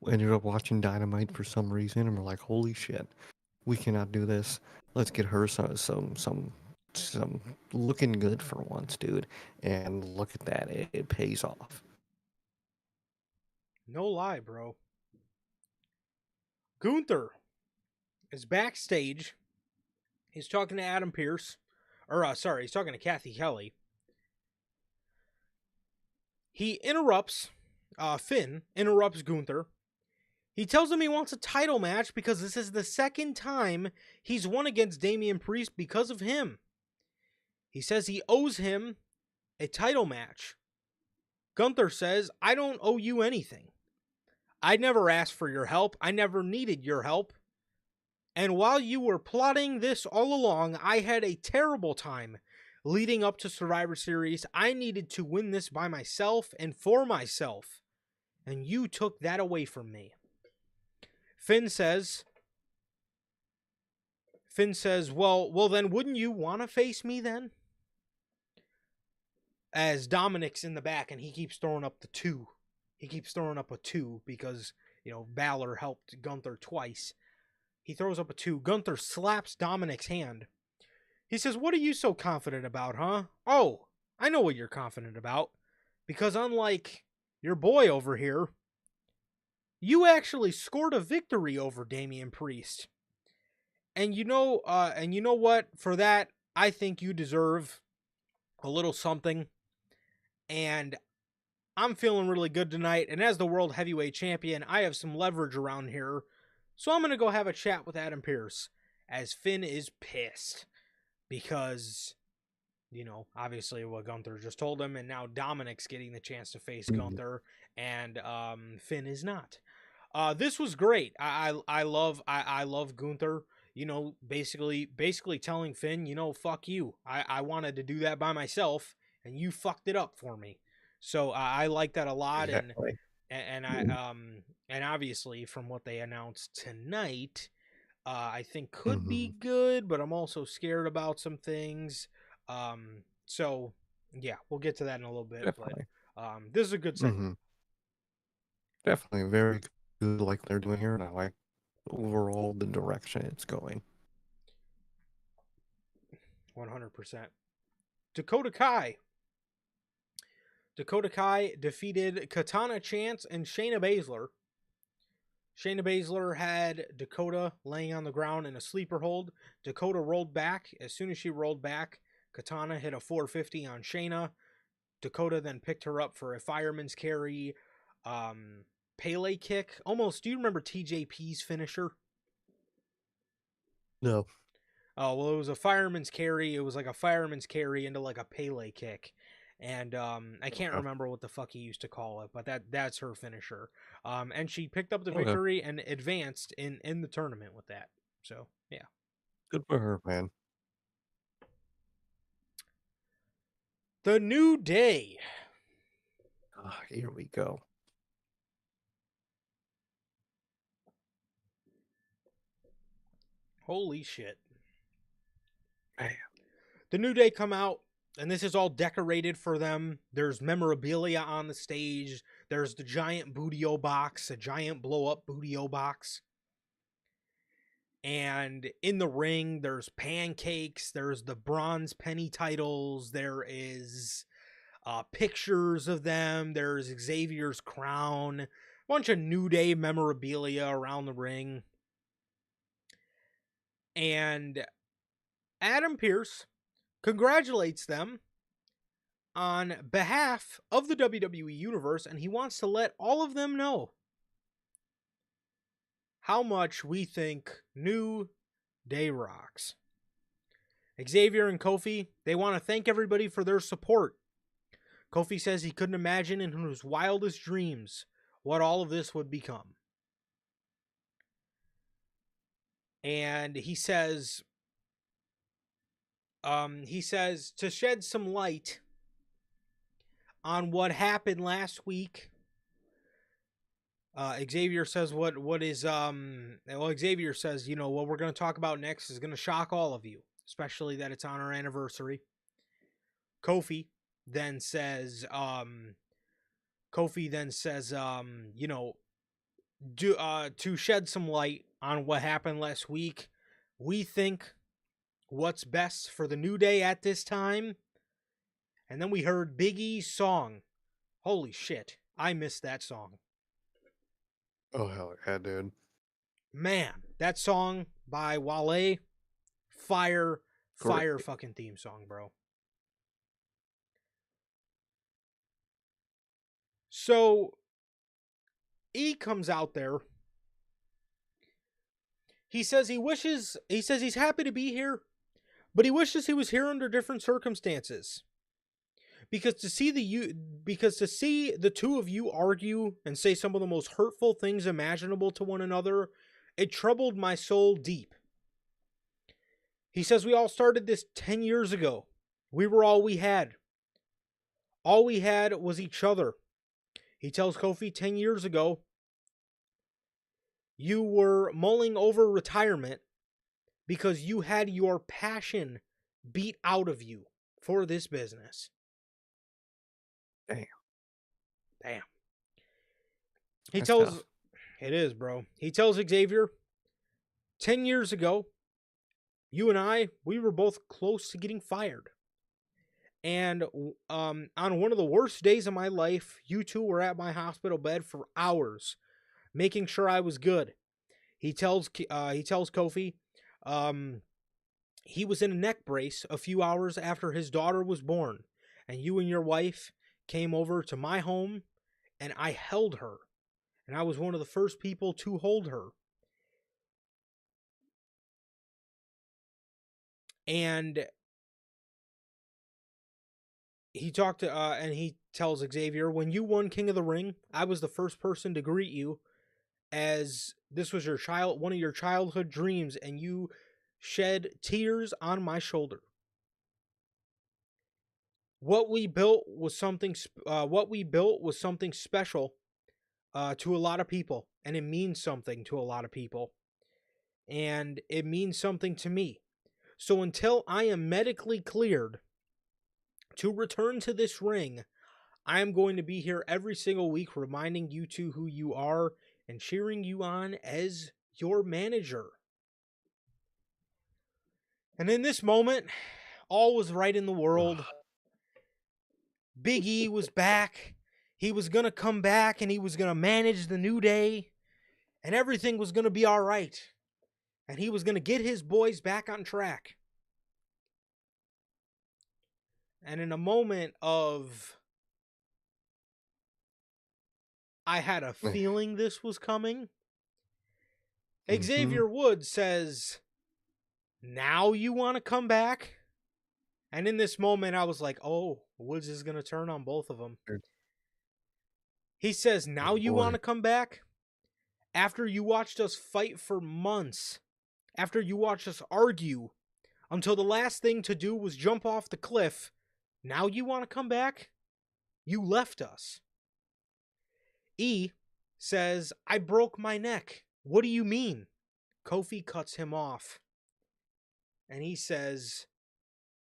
ended up watching Dynamite for some reason, and were like, "Holy shit, we cannot do this. Let's get her some looking good for once, dude." And look at that, it pays off. No lie, bro. Gunther is backstage. He's talking to Adam Pierce. He's talking to Kathy Kelly. He interrupts, Finn interrupts Gunther. He tells him he wants a title match because this is the second time he's won against Damian Priest because of him. He says he owes him a title match. Gunther says, I don't owe you anything. I never asked for your help. I never needed your help. And while you were plotting this all along, I had a terrible time leading up to Survivor Series. I needed to win this by myself and for myself. And you took that away from me. Finn says, well, then wouldn't you want to face me then? As Dominic's in the back and he keeps throwing up the 2. He keeps throwing up a 2 because, Balor helped Gunther twice. He throws up a 2. Gunther slaps Dominic's hand. He says, what are you so confident about, huh? Oh, I know what you're confident about. Because unlike your boy over here, you actually scored a victory over Damian Priest. And you know what? For that, I think you deserve a little something. And I'm feeling really good tonight. And as the World Heavyweight Champion, I have some leverage around here. So I'm going to go have a chat with Adam Pearce, as Finn is pissed because, obviously what Gunther just told him, and now Dominic's getting the chance to face Gunther, and Finn is not. This was great. I love Gunther. Basically telling Finn, fuck you. I wanted to do that by myself, and you fucked it up for me. So I like that a lot, Exactly. and obviously from what they announced tonight, I think could be good, but I'm also scared about some things. So yeah, we'll get to that in a little bit. Definitely. But this is a good segment. Definitely very good, like they're doing here, and I like overall the direction it's going. 100%. Dakota Kai. Dakota Kai defeated Katana Chance and Shayna Baszler. Shayna Baszler had Dakota laying on the ground in a sleeper hold. Dakota rolled back. As soon as she rolled back, Katana hit a 450 on Shayna. Dakota then picked her up for a fireman's carry, Pele kick. Almost, do you remember TJP's finisher? No. Oh, well, it was a fireman's carry. It was like a fireman's carry into like a Pele kick. And I can't remember what the fuck he used to call it, but that's her finisher. And she picked up the victory and advanced in the tournament with that. So, yeah. Good for her, man. The New Day. Here we go. Holy shit. Man. The New Day come out, and this is all decorated for them. There's memorabilia on the stage. There's the giant Booty-O box, a giant blow-up Booty-O box. And in the ring, there's pancakes. There's the bronze penny titles. There is pictures of them. There's Xavier's crown. A bunch of New Day memorabilia around the ring. And Adam Pearce congratulates them on behalf of the WWE Universe, and he wants to let all of them know how much we think New Day rocks. Xavier and Kofi, they want to thank everybody for their support. Kofi says he couldn't imagine in his wildest dreams what all of this would become. And he says to shed some light on what happened last week. Xavier says Xavier says, what we're going to talk about next is going to shock all of you, especially that it's on our anniversary. Kofi then says, to shed some light on what happened last week, we think what's best for the New Day at this time. And then we heard Big E's song. Holy shit, I missed that song. Oh, hell yeah, dude. Man, that song by Wale, fire fucking theme song, bro. So, E comes out there. He says he's happy to be here, but he wishes he was here under different circumstances. because to see the two of you argue and say some of the most hurtful things imaginable to one another, it troubled my soul deep. He says we all started this 10 years ago. We were all we had. All we had was each other. He tells Kofi 10 years ago, you were mulling over retirement because you had your passion beat out of you for this business. Damn. Damn. That's tough. It is, bro. He tells Xavier, 10 years ago, you and I, we were both close to getting fired. And on one of the worst days of my life, you two were at my hospital bed for hours, making sure I was good. He tells Kofi, he was in a neck brace a few hours after his daughter was born, and you and your wife came over to my home, and I held her, and I was one of the first people to hold her. And he tells Xavier, when you won King of the Ring, I was the first person to greet you, as this was one of your childhood dreams, and you shed tears on my shoulder. What we built was something special to a lot of people, and it means something to a lot of people, and it means something to me. So until I am medically cleared to return to this ring, I am going to be here every single week reminding you two who you are and cheering you on as your manager. And in this moment, all was right in the world. Big E was back. He was going to come back and he was going to manage the New Day, and everything was going to be all right. And he was going to get his boys back on track. And in a moment of, I had a feeling this was coming, Xavier Woods says, now you want to come back? And in this moment, I was like, oh, Woods is going to turn on both of them. He says, now you want to come back? After you watched us fight for months, after you watched us argue until the last thing to do was jump off the cliff, now you want to come back? You left us. E says, I broke my neck. What do you mean? Kofi cuts him off. And he says,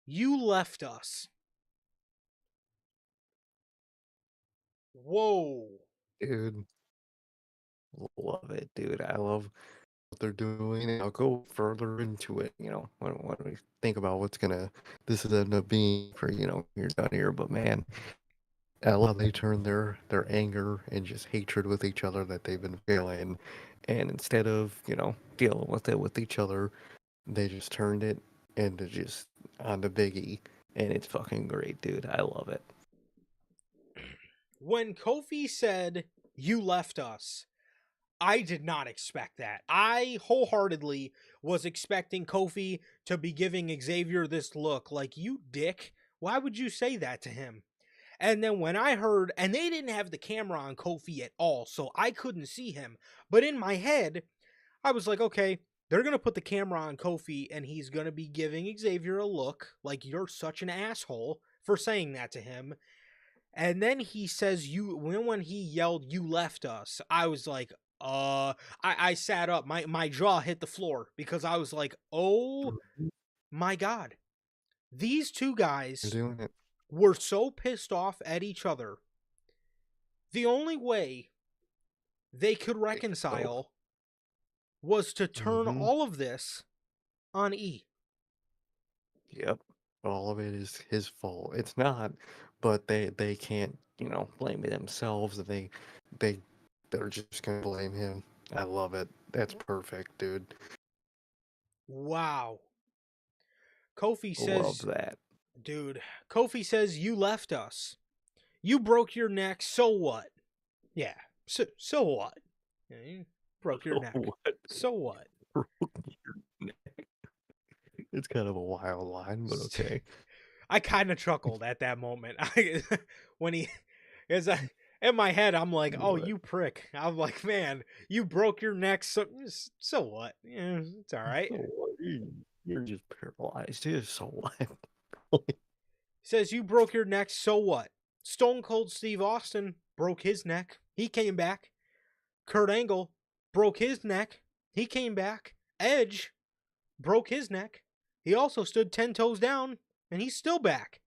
you left us. Whoa. Dude. Love it, dude. I love what they're doing. And I'll go further into it, when we think about this is end up being for, you're done here. But man, I love they turn their anger and just hatred with each other that they've been feeling. And instead of, dealing with it with each other, they just turned it into just on the biggie. And it's fucking great, dude. I love it. When Kofi said, you left us, I did not expect that. I wholeheartedly was expecting Kofi to be giving Xavier this look like, you dick, why would you say that to him? And then when I heard, and they didn't have the camera on Kofi at all, so I couldn't see him. But in my head, I was like, okay, they're going to put the camera on Kofi and he's going to be giving Xavier a look like, you're such an asshole for saying that to him. And then he says, when he yelled, you left us, I was like, I sat up, my jaw hit the floor because I was like, oh my God, these two guys were so pissed off at each other. The only way they could reconcile was to turn all of this on E. Yep. All of it is his fault. It's not, but they can't, blame it themselves. They're just gonna blame him. I love it. That's perfect, dude. Wow. Kofi says, love that. Dude, Kofi says, you left us. You broke your neck, so what? Yeah, so what? Yeah, you broke your neck. What? So what? Broke your neck. It's kind of a wild line, but okay. I kind of chuckled at that moment. When he, as I, in my head, I'm like, "Oh, What? you prick!" I'm like, "Man, you broke your neck. So what? Yeah, it's all right." So what? You're just paralyzed. It's so what? Says you broke your neck. So what? Stone Cold Steve Austin broke his neck. He came back. Kurt Angle broke his neck. He came back. Edge broke his neck. He also stood 10 toes down, and he's still back.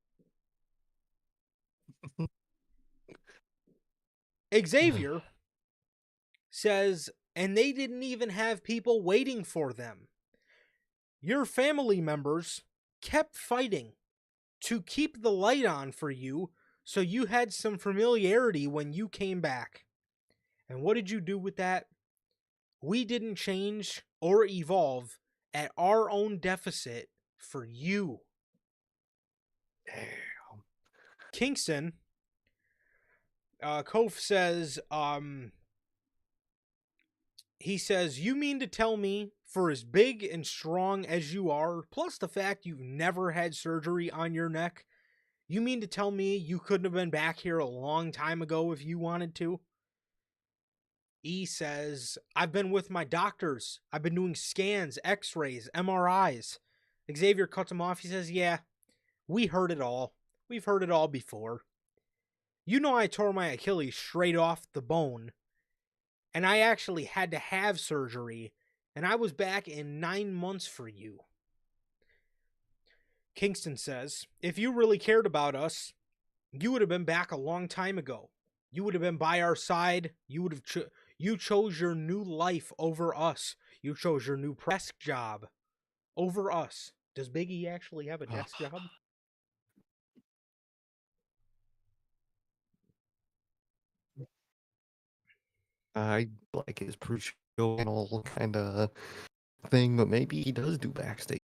Xavier says, and they didn't even have people waiting for them. Your family members kept fighting to keep the light on for you, so you had some familiarity when you came back. And what did you do with that? We didn't change or evolve at our own deficit for you. Damn. Kingston, Kof says, he says, you mean to tell me, for as big and strong as you are, plus the fact you've never had surgery on your neck, you mean to tell me you couldn't have been back here a long time ago if you wanted to? E says, I've been with my doctors. I've been doing scans, x-rays, MRIs. Xavier cuts him off. He says, yeah, we heard it all. We've heard it all before. You know I tore my Achilles straight off the bone, and I actually had to have surgery, and I was back in 9 months for you. Kingston says, if you really cared about us, you would have been back a long time ago. You would have been by our side. You would have you chose your new life over us. You chose your new desk job over us. Does Big E actually have a desk job? I like his pre-show kind of thing, but maybe he does do backstage.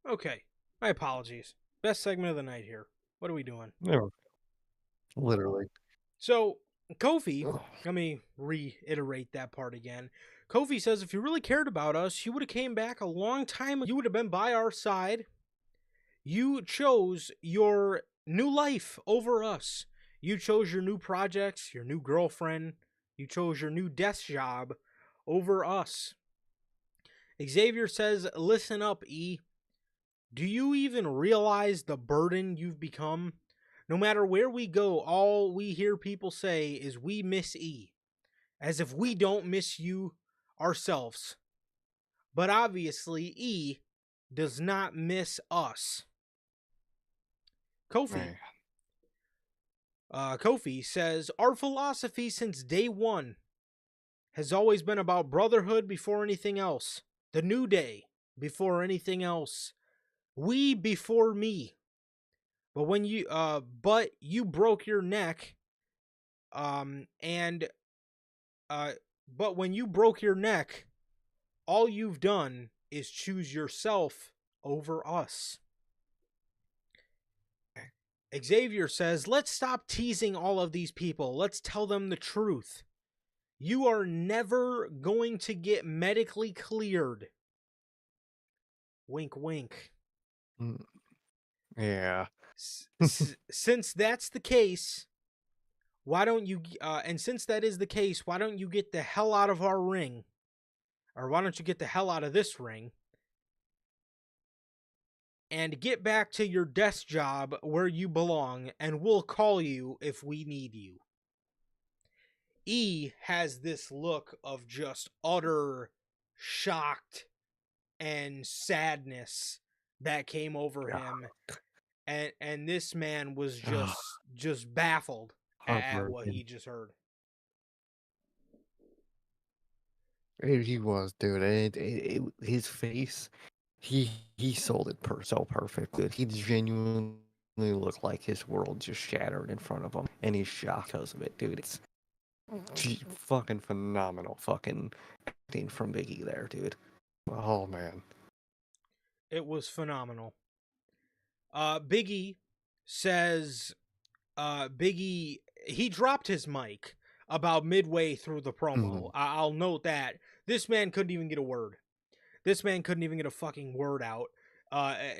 Okay. My apologies. Best segment of the night here. What are we doing? No, literally. So, Kofi, Ugh. let me reiterate that part again. Kofi says if you really cared about us, you would have came back a long time. You would have been by our side. You chose your new life over us. You chose your new projects, your new girlfriend. You chose your new desk job over us. Xavier says, listen up, E. Do you even realize the burden you've become? No matter where we go, all we hear people say is we miss E, as if we don't miss you ourselves. But obviously, E does not miss us. Kofi. Man. Kofi says, our philosophy since day one has always been about brotherhood before anything else. The New Day before anything else. We before me. but you broke your neck, and uh but when you broke your neck, all you've done is choose yourself over us. Xavier says, let's stop teasing all of these people. Let's tell them the truth. You are never going to get medically cleared. Wink, wink. Mm, yeah. Since that's the case, why don't you, and since that is the case, why don't you get the hell out of our ring? Or why don't you get the hell out of this ring and get back to your desk job where you belong, and we'll call you if we need you. E has this look of just utter shocked and sadness that came over him, and this man was Ah, just baffled at what heartbroken. he just heard. He was, dude. His face, he sold it so perfect, dude. He genuinely looked like his world just shattered in front of him, and he's shocked because of it, dude. It's fucking phenomenal, fucking acting from Biggie there, dude. Oh man. It was phenomenal. Biggie says, Biggie, he dropped his mic about midway through the promo. Mhm. I'll note that this man couldn't even get a word. This man couldn't even get a fucking word out.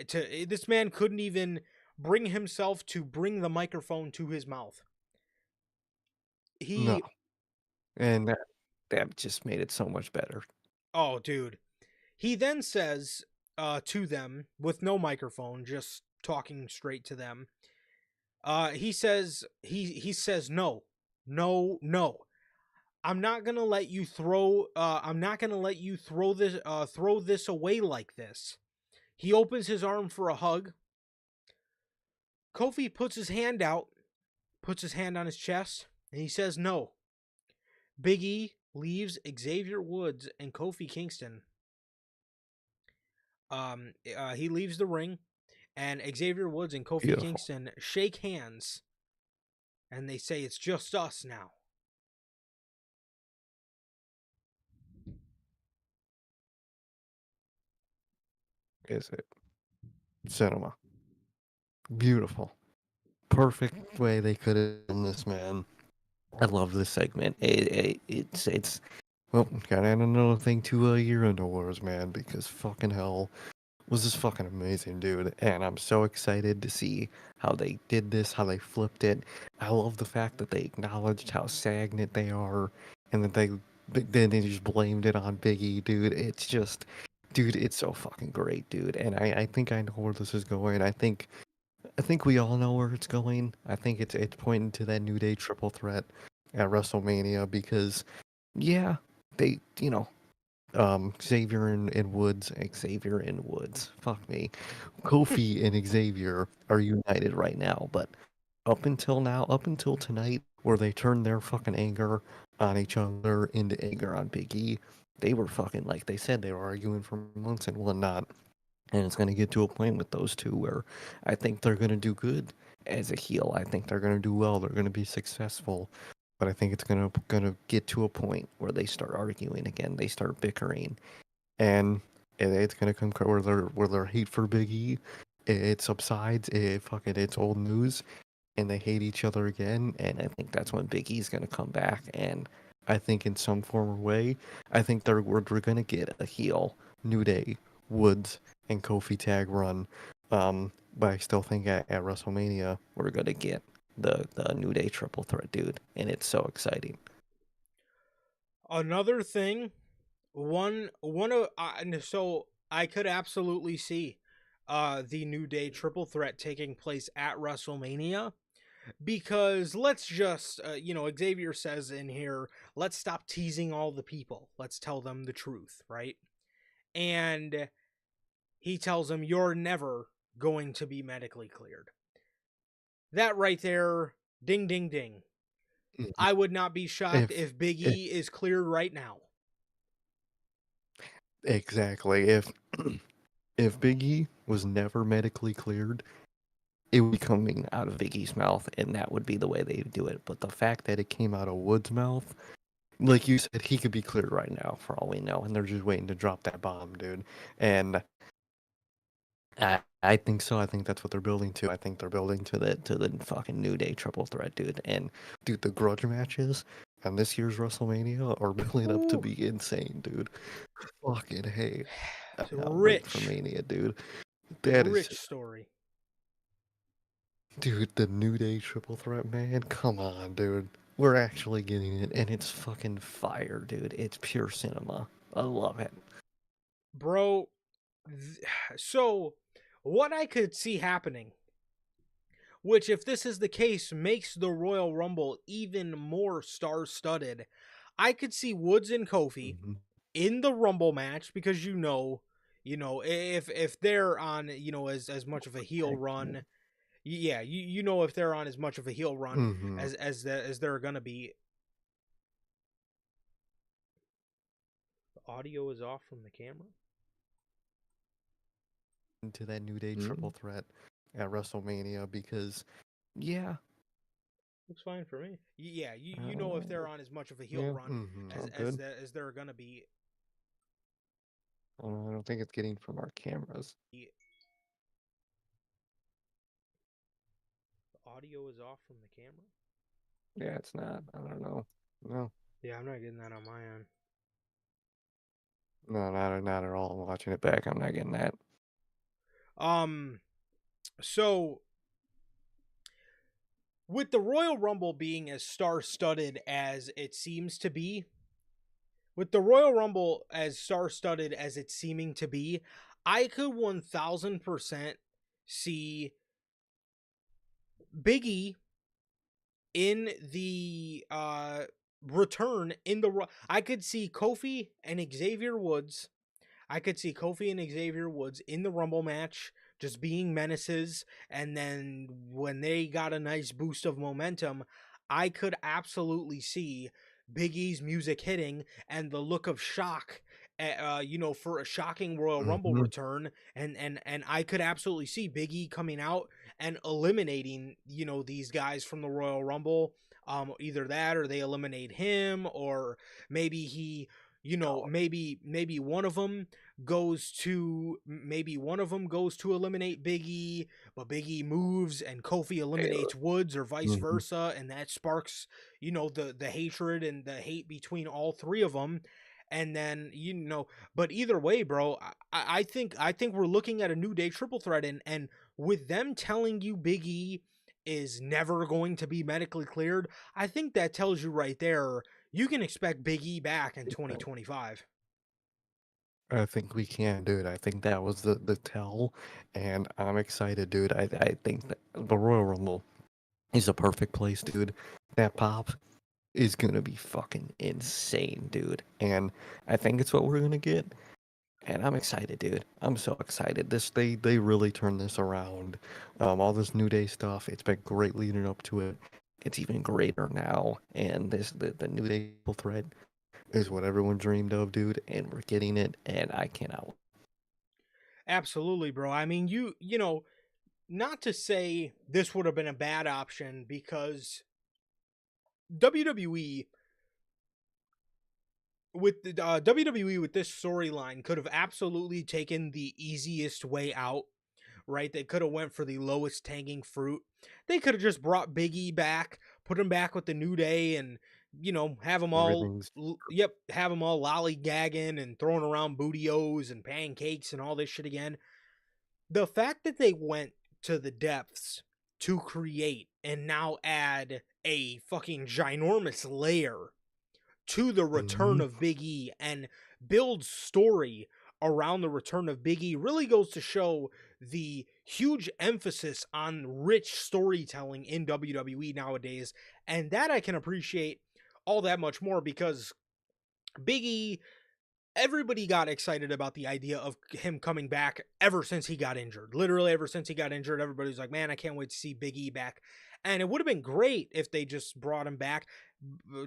This man couldn't even bring himself to bring the microphone to his mouth. No, He, and that just made it so much better. oh, dude. He then says to them with no microphone, just talking straight to them. He says no, no, no. I'm not gonna let you throw. I'm not gonna let you throw this away like this. He opens his arm for a hug. Kofi puts his hand out, puts his hand on his chest, and he says no. Big E leaves Xavier Woods and Kofi Kingston. He leaves the ring, and Xavier Woods and Kofi Beautiful. Kingston shake hands, and they say it's just us now. Is it cinema? Beautiful. Perfect way they could have done this, man. I love this segment. It's well, gotta add another thing to your underwears, man, because fucking hell was this fucking amazing, dude. And I'm so excited to see how they did this, how they flipped it. I love the fact that they acknowledged how stagnant they are, and that then they just blamed it on Biggie, dude. It's just, dude, it's so fucking great, dude. And I think I know where this is going. I think we all know where it's going. I think it's pointing to that New Day triple threat at WrestleMania because, yeah, they, Xavier and Woods, fuck me, Kofi and Xavier are united right now, but up until tonight, where they turned their fucking anger on each other into anger on Big E, they were fucking, like they said, they were arguing for months and whatnot. And it's going to get to a point with those two where I think they're going to do good as a heel. I think they're going to do well. They're going to be successful. But I think it's going to get to a point where they start arguing again. They start bickering, and it's going to come where their hate for Big E it subsides. It's old news, and they hate each other again. And I think that's when Big E's going to come back. And I think in some form or way, I think we're going to get a heel New Day, Woods, and Kofi tag run. But I still think at WrestleMania we're going to get the New Day triple threat, dude, and it's so exciting. Another thing, one of so I could absolutely see the New Day triple threat taking place at WrestleMania, because let's just Xavier says in here, let's stop teasing all the people, let's tell them the truth, right? And he tells him, you're never going to be medically cleared. That right there, ding ding ding. Mhm. I would not be shocked If, if Big if E is cleared right now. exactly if Big E was never medically cleared, it would be coming out of Biggie's mouth, and that would be the way they do it. But the fact that it came out of Wood's mouth, like you said, he could be cleared right now for all we know, and they're just waiting to drop that bomb, dude. And I think so. I think that's what they're building to. I think they're building to the fucking New Day triple threat, dude. And dude, the grudge matches on this year's WrestleMania are building up to Ooh, be insane, dude. Fucking hey, I it's cannot wait for rich, Mania, dude. That is, rich story. dude, the New Day triple threat, man. Come on, dude. We're actually getting it, and it's fucking fire, dude. It's pure cinema. I love it. Bro, so what I could see happening, which if this is the case makes the Royal Rumble even more star-studded. I could see Woods and Kofi Hmm. in the Rumble match because if they're on, as much of a heel run, yeah, if they're on as much of a heel run Hmm. as they're gonna be. The audio is off from the camera. Into that New Day triple Mm. threat at WrestleMania because, yeah, Looks fine for me. Yeah, if uh, they're on as much of a heel yeah, run all good. as they're gonna be. I don't think it's getting from our cameras. The audio is off from the camera. Yeah, it's not. I don't know. No, Yeah, I'm not getting that on my end. no, not at all. I'm watching it back. I'm not getting that. Um, so with the Royal Rumble being as star-studded as it seems to be, with the Royal Rumble as star-studded as it's seeming to be, I could 1000% see Biggie in the return in the. I could see Kofi and Xavier Woods. I could see Kofi and Xavier Woods in the Rumble match just being menaces, and then when they got a nice boost of momentum, I could absolutely see Big E's music hitting and the look of shock, for a shocking Royal Rumble Hmm. return, and I could absolutely see Big E coming out and eliminating these guys from the Royal Rumble. Either that, or they eliminate him, or maybe he Oh, maybe one of them goes to eliminate Biggie, but Biggie moves and Kofi Taylor. eliminates Woods, or vice Hmm. versa, and that sparks the hatred and the hate between all three of them. And then but either way, bro, I think we're looking at a New Day triple threat, and with them telling you Biggie is never going to be medically cleared, I think that tells you right there you can expect Big E back in 2025. I think we can, dude. I think that was the tell, and I'm excited, dude. I think that the Royal Rumble is a perfect place, dude. That pop is gonna be fucking insane, dude. And I think it's what we're gonna get. And I'm excited, dude. I'm so excited. They really turned this around. All this New Day stuff, it's been great leading up to it. It's even greater now. And the New Day threat is what everyone dreamed of, dude. And we're getting it, and I cannot. Absolutely, bro. I mean, not to say this would have been a bad option, because WWE WWE with this storyline could have absolutely taken the easiest way out, right? They could have went for the lowest hanging fruit. They could have just brought Big E back, put him back with the New Day, and have them all. Everything's Yep, have them all lollygagging and throwing around bootios and pancakes and all this shit again. The fact that they went to the depths to create and now add a fucking ginormous layer to the return mhm. of Big E and build story around the return of Big E really goes to show the huge emphasis on rich storytelling in WWE nowadays. And that I can appreciate all that much more, because Big E, everybody got excited about the idea of him coming back ever since he got injured. Literally, ever since he got injured, everybody was like, man, I can't wait to see Big E back. And it would have been great if they just brought him back,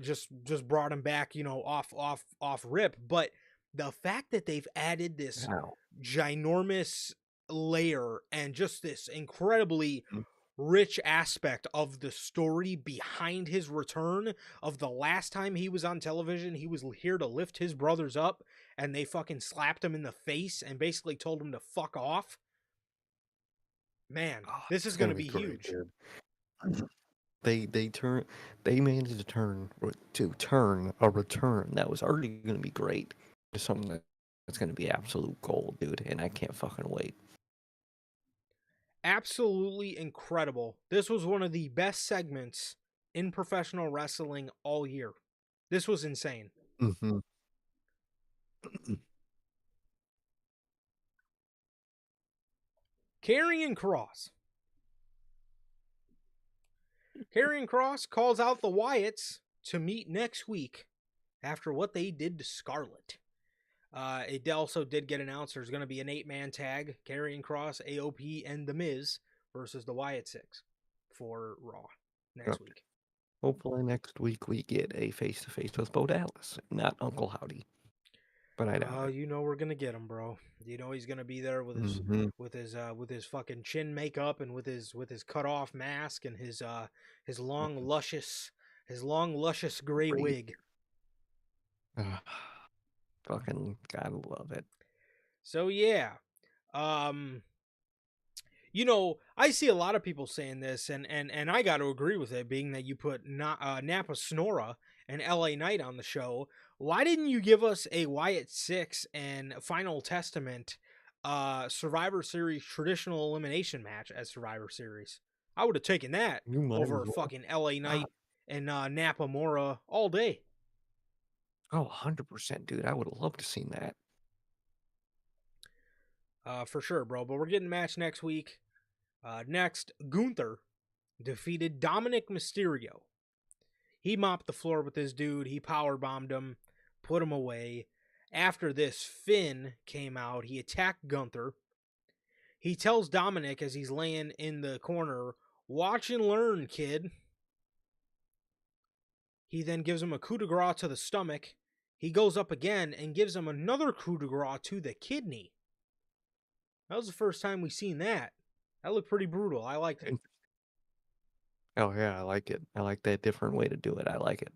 just brought him back, off rip. But the fact that they've added this How? ginormous layer and just this incredibly Mm. rich aspect of the story behind his return, of the last time he was on television. He was here to lift his brothers up and they fucking slapped him in the face and basically told him to fuck off. Man, Oh, this is it's going gonna to be be great, huge. dude. They managed to turn a return that was already gonna be great to something that's gonna be absolute gold, dude, and I can't fucking wait. Absolutely incredible. This was one of the best segments in professional wrestling all year. This was insane. Mhm. Karrion Kross. Karrion Kross calls out the Wyatts to meet next week after what they did to Scarlett. It also did get announced there's going to be an 8-man tag: Karrion Kross, AOP, and The Miz versus the Wyatt Six for Raw next week. Hopefully next week we get a face-to-face with Bo Dallas, not Uncle Howdy. But I doubt it. You know we're gonna get him, bro. You know he's gonna be there with his Mhm. fucking chin makeup and with his cut off mask and his long luscious gray Great. wig. Fucking gotta love it. So yeah, um, you know, I see a lot of people saying this, and I got to agree with it, being that you put Napa Snora and LA Knight on the show. Why didn't you give us a Wyatt Six and Final Testament Survivor Series traditional elimination match as Survivor Series? I would have taken that You might over as well. fucking LA Ah, Knight and Napa Mora all day. oh, 100%, dude. I would have loved to seen that. For sure, bro. But we're getting a match next week. Next, Gunther defeated Dominic Mysterio. He mopped the floor with this dude. He power bombed him, put him away. After this, Finn came out. He attacked Gunther. He tells Dominic as he's laying in the corner, "Watch and learn, kid." He then gives him a coup de grace to the stomach. He goes up again and gives him another coup de grace to the kidney. That was the first time we seen that. That looked pretty brutal. I liked it. And- Oh yeah, I like it. I like that different way to do it. I like it.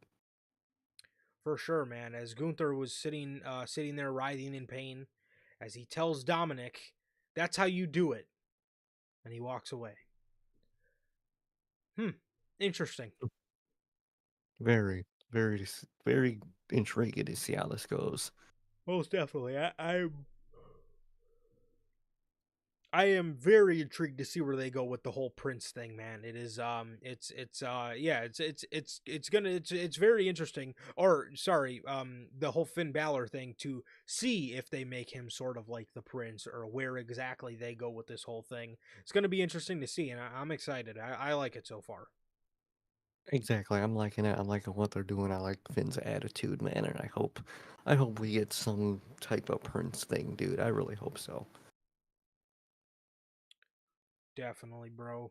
For sure, man. As Gunther was sitting there writhing in pain, as he tells Dominic, "That's how you do it," and he walks away. Interesting. Very intrigued to see how this goes. Most definitely. I am very intrigued to see where they go with the whole Prince thing, man. It is yeah, it's very interesting. Or sorry, the whole Finn Balor thing, to see if they make him sort of like the Prince or where exactly they go with this whole thing. It's gonna be interesting to see, and I'm excited. I like it so far. Exactly. I'm liking it. I'm liking what they're doing. I like Finn's attitude, man, and I hope we get some type of Prince thing, dude. I really hope so. Definitely, bro.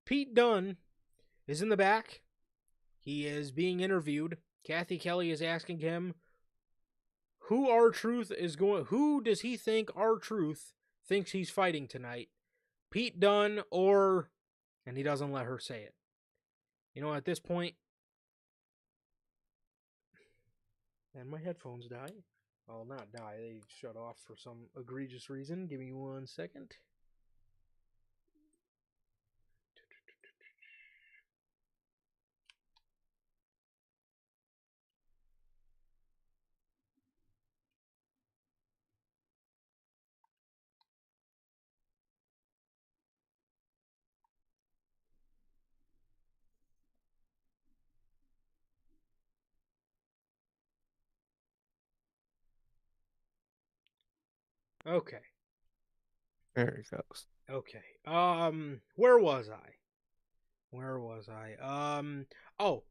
Pete Dunne is in the back. He is being interviewed. Kathy Kelly is asking him who does he think R-Truth thinks he's fighting tonight? Pete Dunne or, and he doesn't let her say it. You know, at this point, and my headphones die. Well, not die. They shut off for some egregious reason. Give me 1 second. Okay. There it goes. Okay. Where was I? Oh,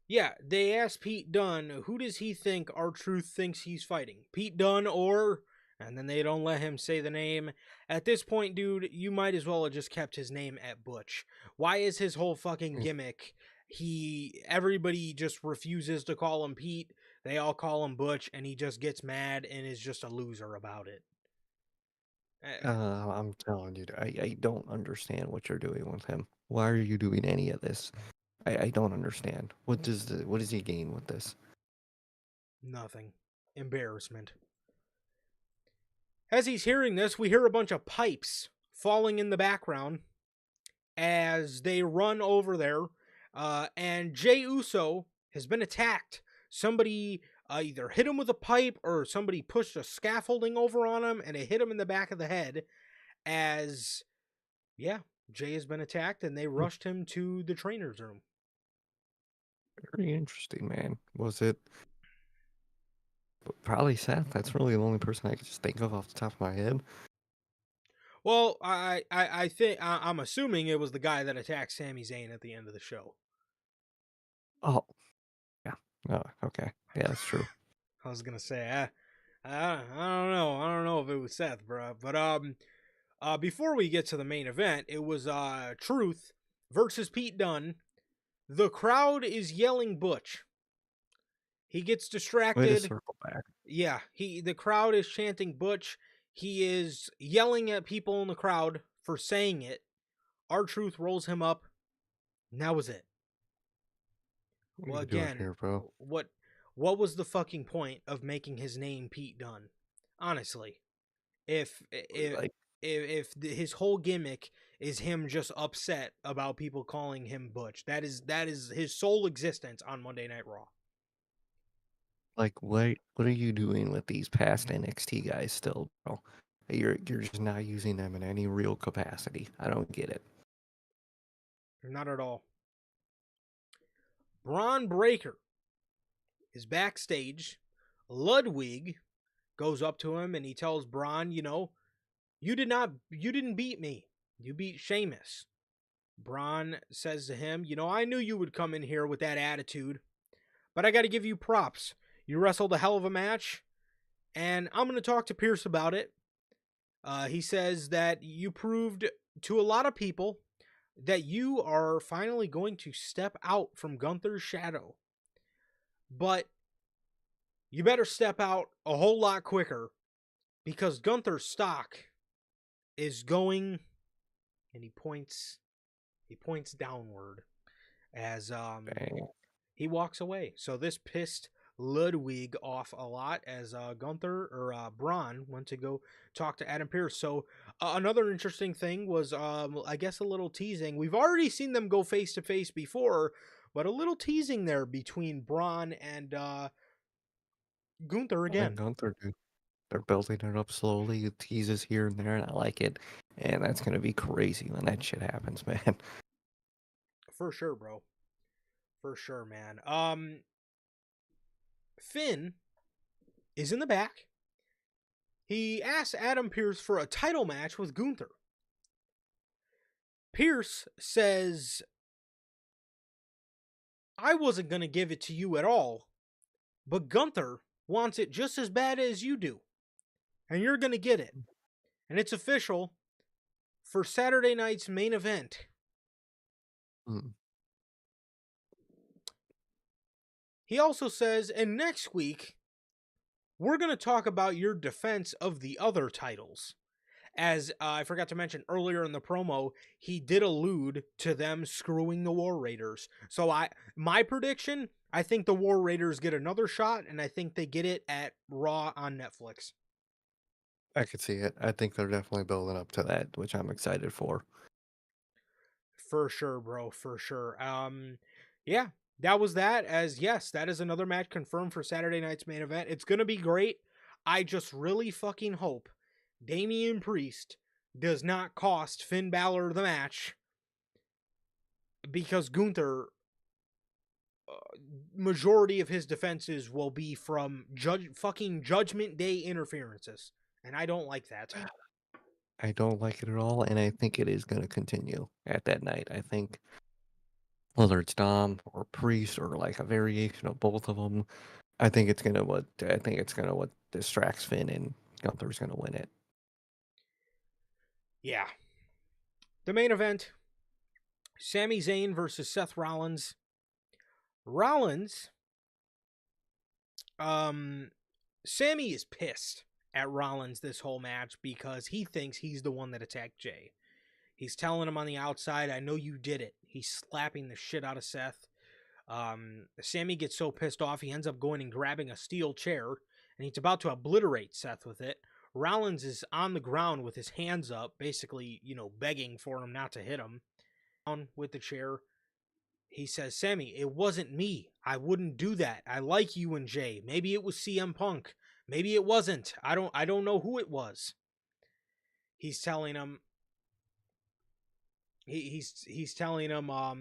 yeah, they asked Pete Dunne, who does he think R-Truth thinks he's fighting? Pete Dunne or, and then they don't let him say the name. At this point, dude, you might as well have just kept his name at Butch. Why is his whole fucking gimmick everybody just refuses to call him Pete. They all call him Butch and he just gets mad and is just a loser about it. I'm telling you, I don't understand what you're doing with him. Why are you doing any of this? I don't understand. What does he gain with this? Nothing. Embarrassment. As he's hearing this, we hear a bunch of pipes falling in the background as they run over there. And Jey Uso has been attacked. Somebody either hit him with a pipe or somebody pushed a scaffolding over on him and it hit him in the back of the head. As, yeah, Jey has been attacked and they Hmm, rushed him to the trainer's room. very interesting, man. Was it probably Seth? That's really the only person I could just think of off the top of my head. Well, I think I'm assuming it was the guy that attacked Sami Zayn at the end of the show. Oh, yeah. Oh, okay. Yeah, that's true. I was gonna say, I don't know, if it was Seth, bro. But before we get to the main event, it was Truth versus Pete Dunne. The crowd is yelling Butch. He gets Way to distracted. circle back. Yeah, the crowd is chanting Butch. He is yelling at people in the crowd for saying it. R-Truth rolls him up. And that was it. What are Well, you doing again, here, bro? what was the fucking point of making his name Pete Dunne? Honestly, Like, his whole gimmick is him just upset about people calling him Butch. That is his sole existence on Monday Night Raw. what are you doing with these past NXT guys still, bro? You're just not using them in any real capacity. I don't get it. Not at all. Braun Breaker is backstage. Ludwig goes up to him and he tells Braun, you didn't beat me. You beat Sheamus. Braun says to him, I knew you would come in here with that attitude, but I got to give you props. You wrestled a hell of a match, and I'm going to talk to Pierce about it. He says that you proved to a lot of people that you are finally going to step out from Gunther's shadow. But you better step out a whole lot quicker because Gunther's stock is going, and he points downward as Dang. he walks away. So this pissed Ludwig off a lot as Gunther or Braun went to go talk to Adam Pearce. So another interesting thing was, I guess, a little teasing. We've already seen them go face to face before, but a little teasing there between Braun and Gunther And again. Gunther, dude. They're building it up slowly, teases here and there, and I like it. And that's gonna be crazy when that shit happens, man. For sure, bro. For sure, man. Finn is in the back. He asks Adam Pearce for a title match with Gunther. Pearce says, I wasn't going to give it to you at all, but Gunther wants it just as bad as you do, and you're going to get it. And it's official for Saturday night's main event. Mm. He also says, and next week, we're going to talk about your defense of the other titles. As I forgot to mention earlier in the promo, he did allude to them screwing the War Raiders. So my prediction, I think the War Raiders get another shot, and I think they get it at Raw on Netflix. I could see it. I think they're definitely building up to that, which I'm excited for. For sure, bro. For sure. Yeah, that was that. As yes, that is another match confirmed for Saturday night's main event. It's gonna be great. I just really fucking hope Damian Priest does not cost Finn Balor the match because Gunther, majority of his defenses will be from fucking Judgment Day interferences, and I don't like that. I don't like it at all, and I think it is going to continue at that night. I think whether it's Dom or Priest or like a variation of both of them, I think it's gonna what distracts Finn, and Gunther's gonna win it. Yeah, the main event: Sami Zayn versus Seth Rollins. Rollins, Sammy is pissed at Rollins this whole match because he thinks he's the one that attacked Jay. He's telling him on the outside, I know you did it. He's slapping the shit out of Seth. Sammy gets so pissed off, he ends up going and grabbing a steel chair, and he's about to obliterate Seth with it. Rollins is on the ground with his hands up, basically, begging for him not to hit him. Down with the chair, he says, Sammy, it wasn't me. I wouldn't do that. I like you and Jay. Maybe it was CM Punk. Maybe it wasn't. I don't know who it was. He's telling him he's telling him oh,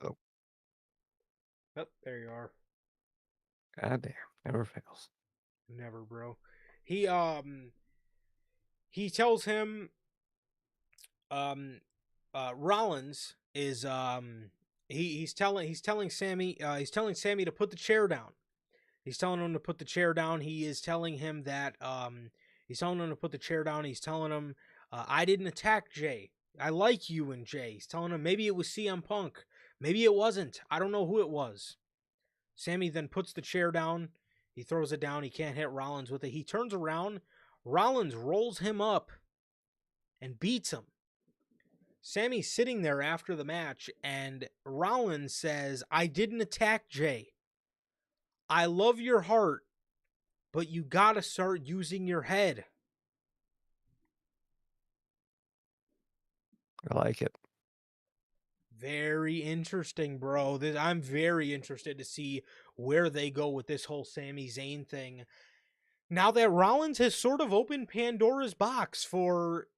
Oh, oh, there you are. goddamn, never fails. Never, bro. He tells him Rollins is he's telling Sammy to put the chair down. He's telling him to put the chair down. He is telling him that he's telling him to put the chair down. He's telling him I didn't attack Jay. I like you and Jay. He's telling him maybe it was CM Punk. Maybe it wasn't. I don't know who it was. Sammy then puts the chair down. He throws it down. He can't hit Rollins with it. He turns around. Rollins rolls him up and beats him. Sammy's sitting there after the match, and Rollins says, I didn't attack Jay. I love your heart, but you gotta start using your head. I like it. Very interesting, bro. I'm very interested to see where they go with this whole Sami Zayn thing. Now that Rollins has sort of opened Pandora's box for,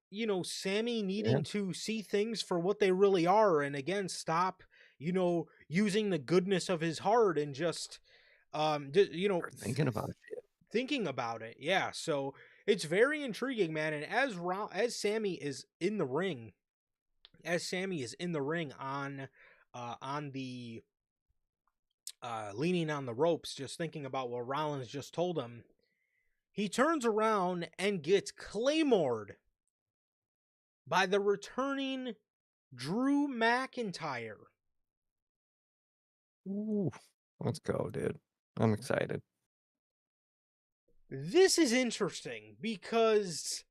Sammy Yeah, needing to see things for what they really are, and again, stop, using the goodness of his heart and just, start thinking about it. thinking about it. Yeah, so it's very intriguing, man. And as Sammy is in the ring, on the leaning on the ropes, just thinking about what Rollins just told him, he turns around and gets claymored by the returning Drew McIntyre. Ooh, let's go, dude. I'm excited. This is interesting because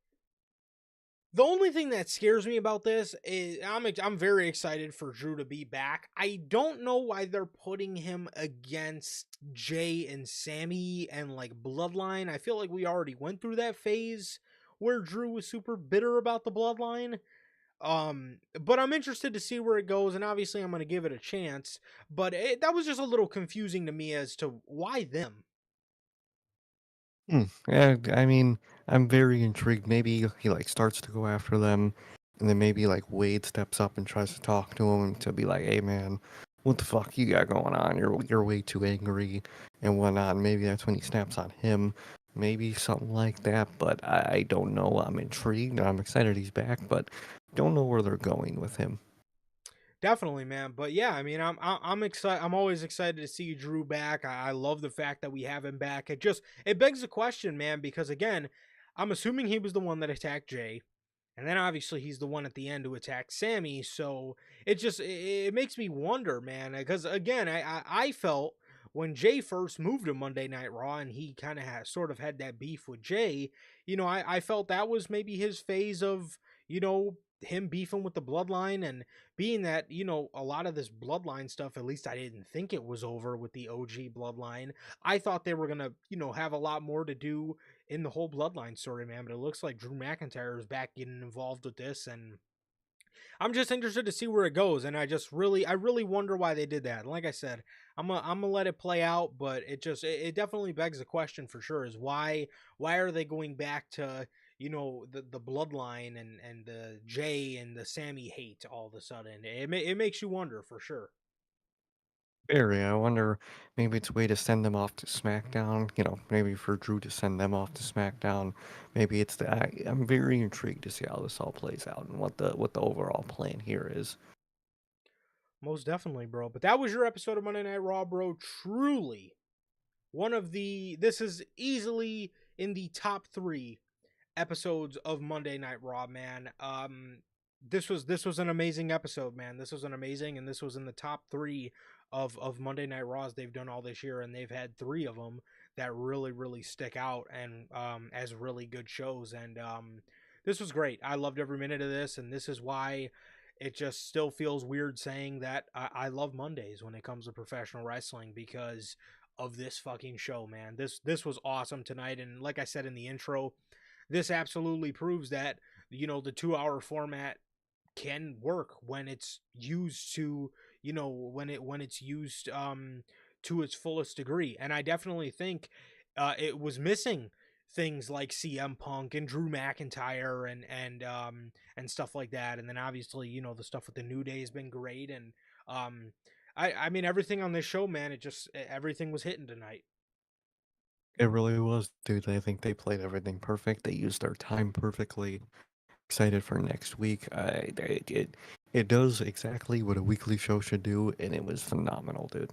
the only thing that scares me about this is I'm very excited for Drew to be back. I don't know why they're putting him against Jay and Sammy and like Bloodline. I feel like we already went through that phase where Drew was super bitter about the Bloodline. But I'm interested to see where it goes, and obviously I'm going to give it a chance. But that was just a little confusing to me as to why them. Yeah, I mean, I'm very intrigued. Maybe he like starts to go after them, and then maybe like Wade steps up and tries to talk to him to be like, "Hey, man, what the fuck you got going on? You're way too angry and whatnot." And maybe that's when he snaps on him. Maybe something like that. But I don't know. I'm intrigued. I'm excited he's back, but don't know where they're going with him. Definitely, man. But yeah, I mean, I'm excited. I'm always excited to see Drew back. I love the fact that we have him back. It begs the question, man, because again, I'm assuming he was the one that attacked Jay, and then obviously he's the one at the end who attacked Sammy. So it makes me wonder, man, because again, I felt when Jay first moved to Monday Night Raw and he kind of sort of had that beef with Jay, I felt that was maybe his phase of him beefing with the bloodline, and being that a lot of this bloodline stuff, at least I didn't think it was over with the OG bloodline. I thought they were gonna have a lot more to do in the whole bloodline story, man, but it looks like Drew McIntyre is back getting involved with this, and I'm just interested to see where it goes. And I really wonder why they did that. And like I said, I'm gonna let it play out, but it definitely begs the question for sure: is why are they going back to the bloodline and the Jay and the Sammy hate all of a sudden? It makes you wonder for sure. Very. I wonder, maybe it's a way to send them off to SmackDown. Maybe for Drew to send them off to SmackDown. Maybe it's I'm very intrigued to see how this all plays out and what the overall plan here is. Most definitely, bro. But that was your episode of Monday Night Raw, bro. Truly one of the this is easily in the top 3 episodes of Monday Night Raw, man. This was an amazing episode, man. This was an amazing, and this was in the top 3 of Monday Night Raws they've done all this year, and they've had 3 of them that really stick out and as really good shows. And this was great. I loved every minute of this, and this is why it just still feels weird saying that I love Mondays when it comes to professional wrestling, because of this fucking show, man. This was awesome tonight, and like I said in the intro, this absolutely proves that, you know, the 2 hour format can work when it's used to, you know, when it's used to its fullest degree. And I definitely think it was missing things like CM Punk and Drew McIntyre and stuff like that. And then obviously, you know, the stuff with the New Day has been great. And um I mean, everything on this show, man, everything was hitting tonight. It really was, dude. I think they played everything perfect. They used their time perfectly. Excited for next week. It does exactly what a weekly show should do, and it was phenomenal, dude.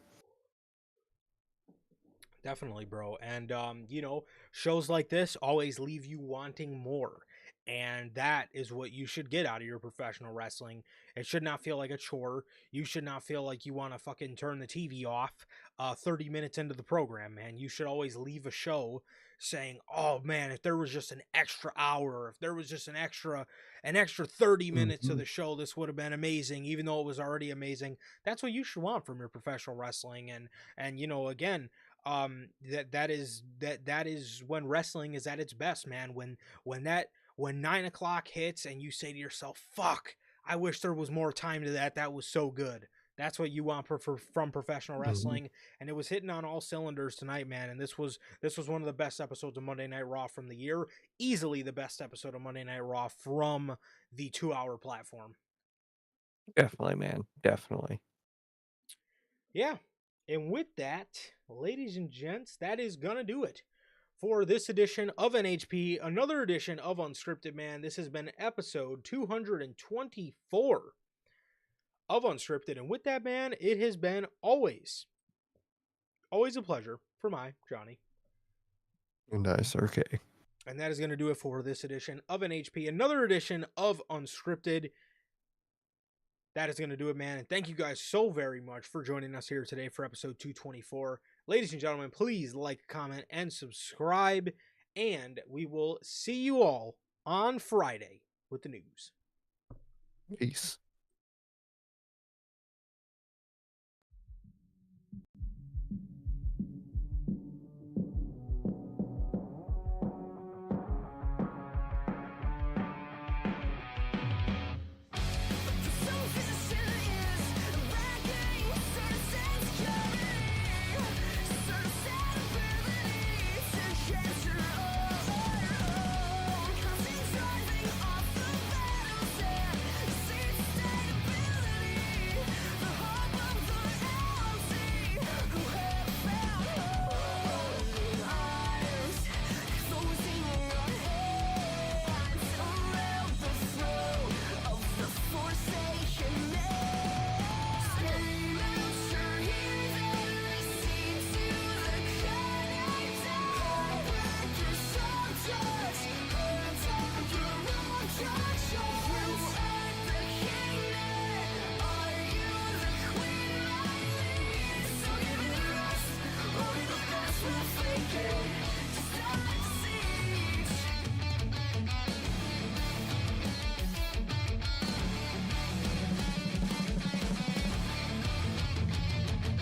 Definitely, bro. And you know, shows like this always leave you wanting more. And that is what you should get out of your professional wrestling. It should not feel like a chore. You should not feel like you want to fucking turn the TV off 30 minutes into the program, man. You should always leave a show saying, "Oh man, if there was just an extra hour, if there was just an extra 30 minutes of Hmm. the show, this would have been amazing, even though it was already amazing." That's what you should want from your professional wrestling. And you know, again, that is when wrestling is at its best, man. When 9 o'clock hits and you say to yourself, "Fuck, I wish there was more time to that. That was so good." That's what you want from professional Hmm. wrestling, and it was hitting on all cylinders tonight, man. And this was one of the best episodes of Monday Night Raw from the year, easily the best episode of Monday Night Raw from the 2 hour platform. Definitely, man. Definitely. Yeah. And with that, ladies and gents, that is going to do it for this edition of NHP, another edition of Unscripted, man. This has been episode 224 of Unscripted. And with that, man, it has been always a pleasure for my Johnny. And Sir K. And that is going to do it for this edition of NHP, another edition of Unscripted. That is going to do it, man. And thank you guys so very much for joining us here today for episode 224. Ladies and gentlemen, please like, comment, and subscribe. And we will see you all on Friday with the news. Peace.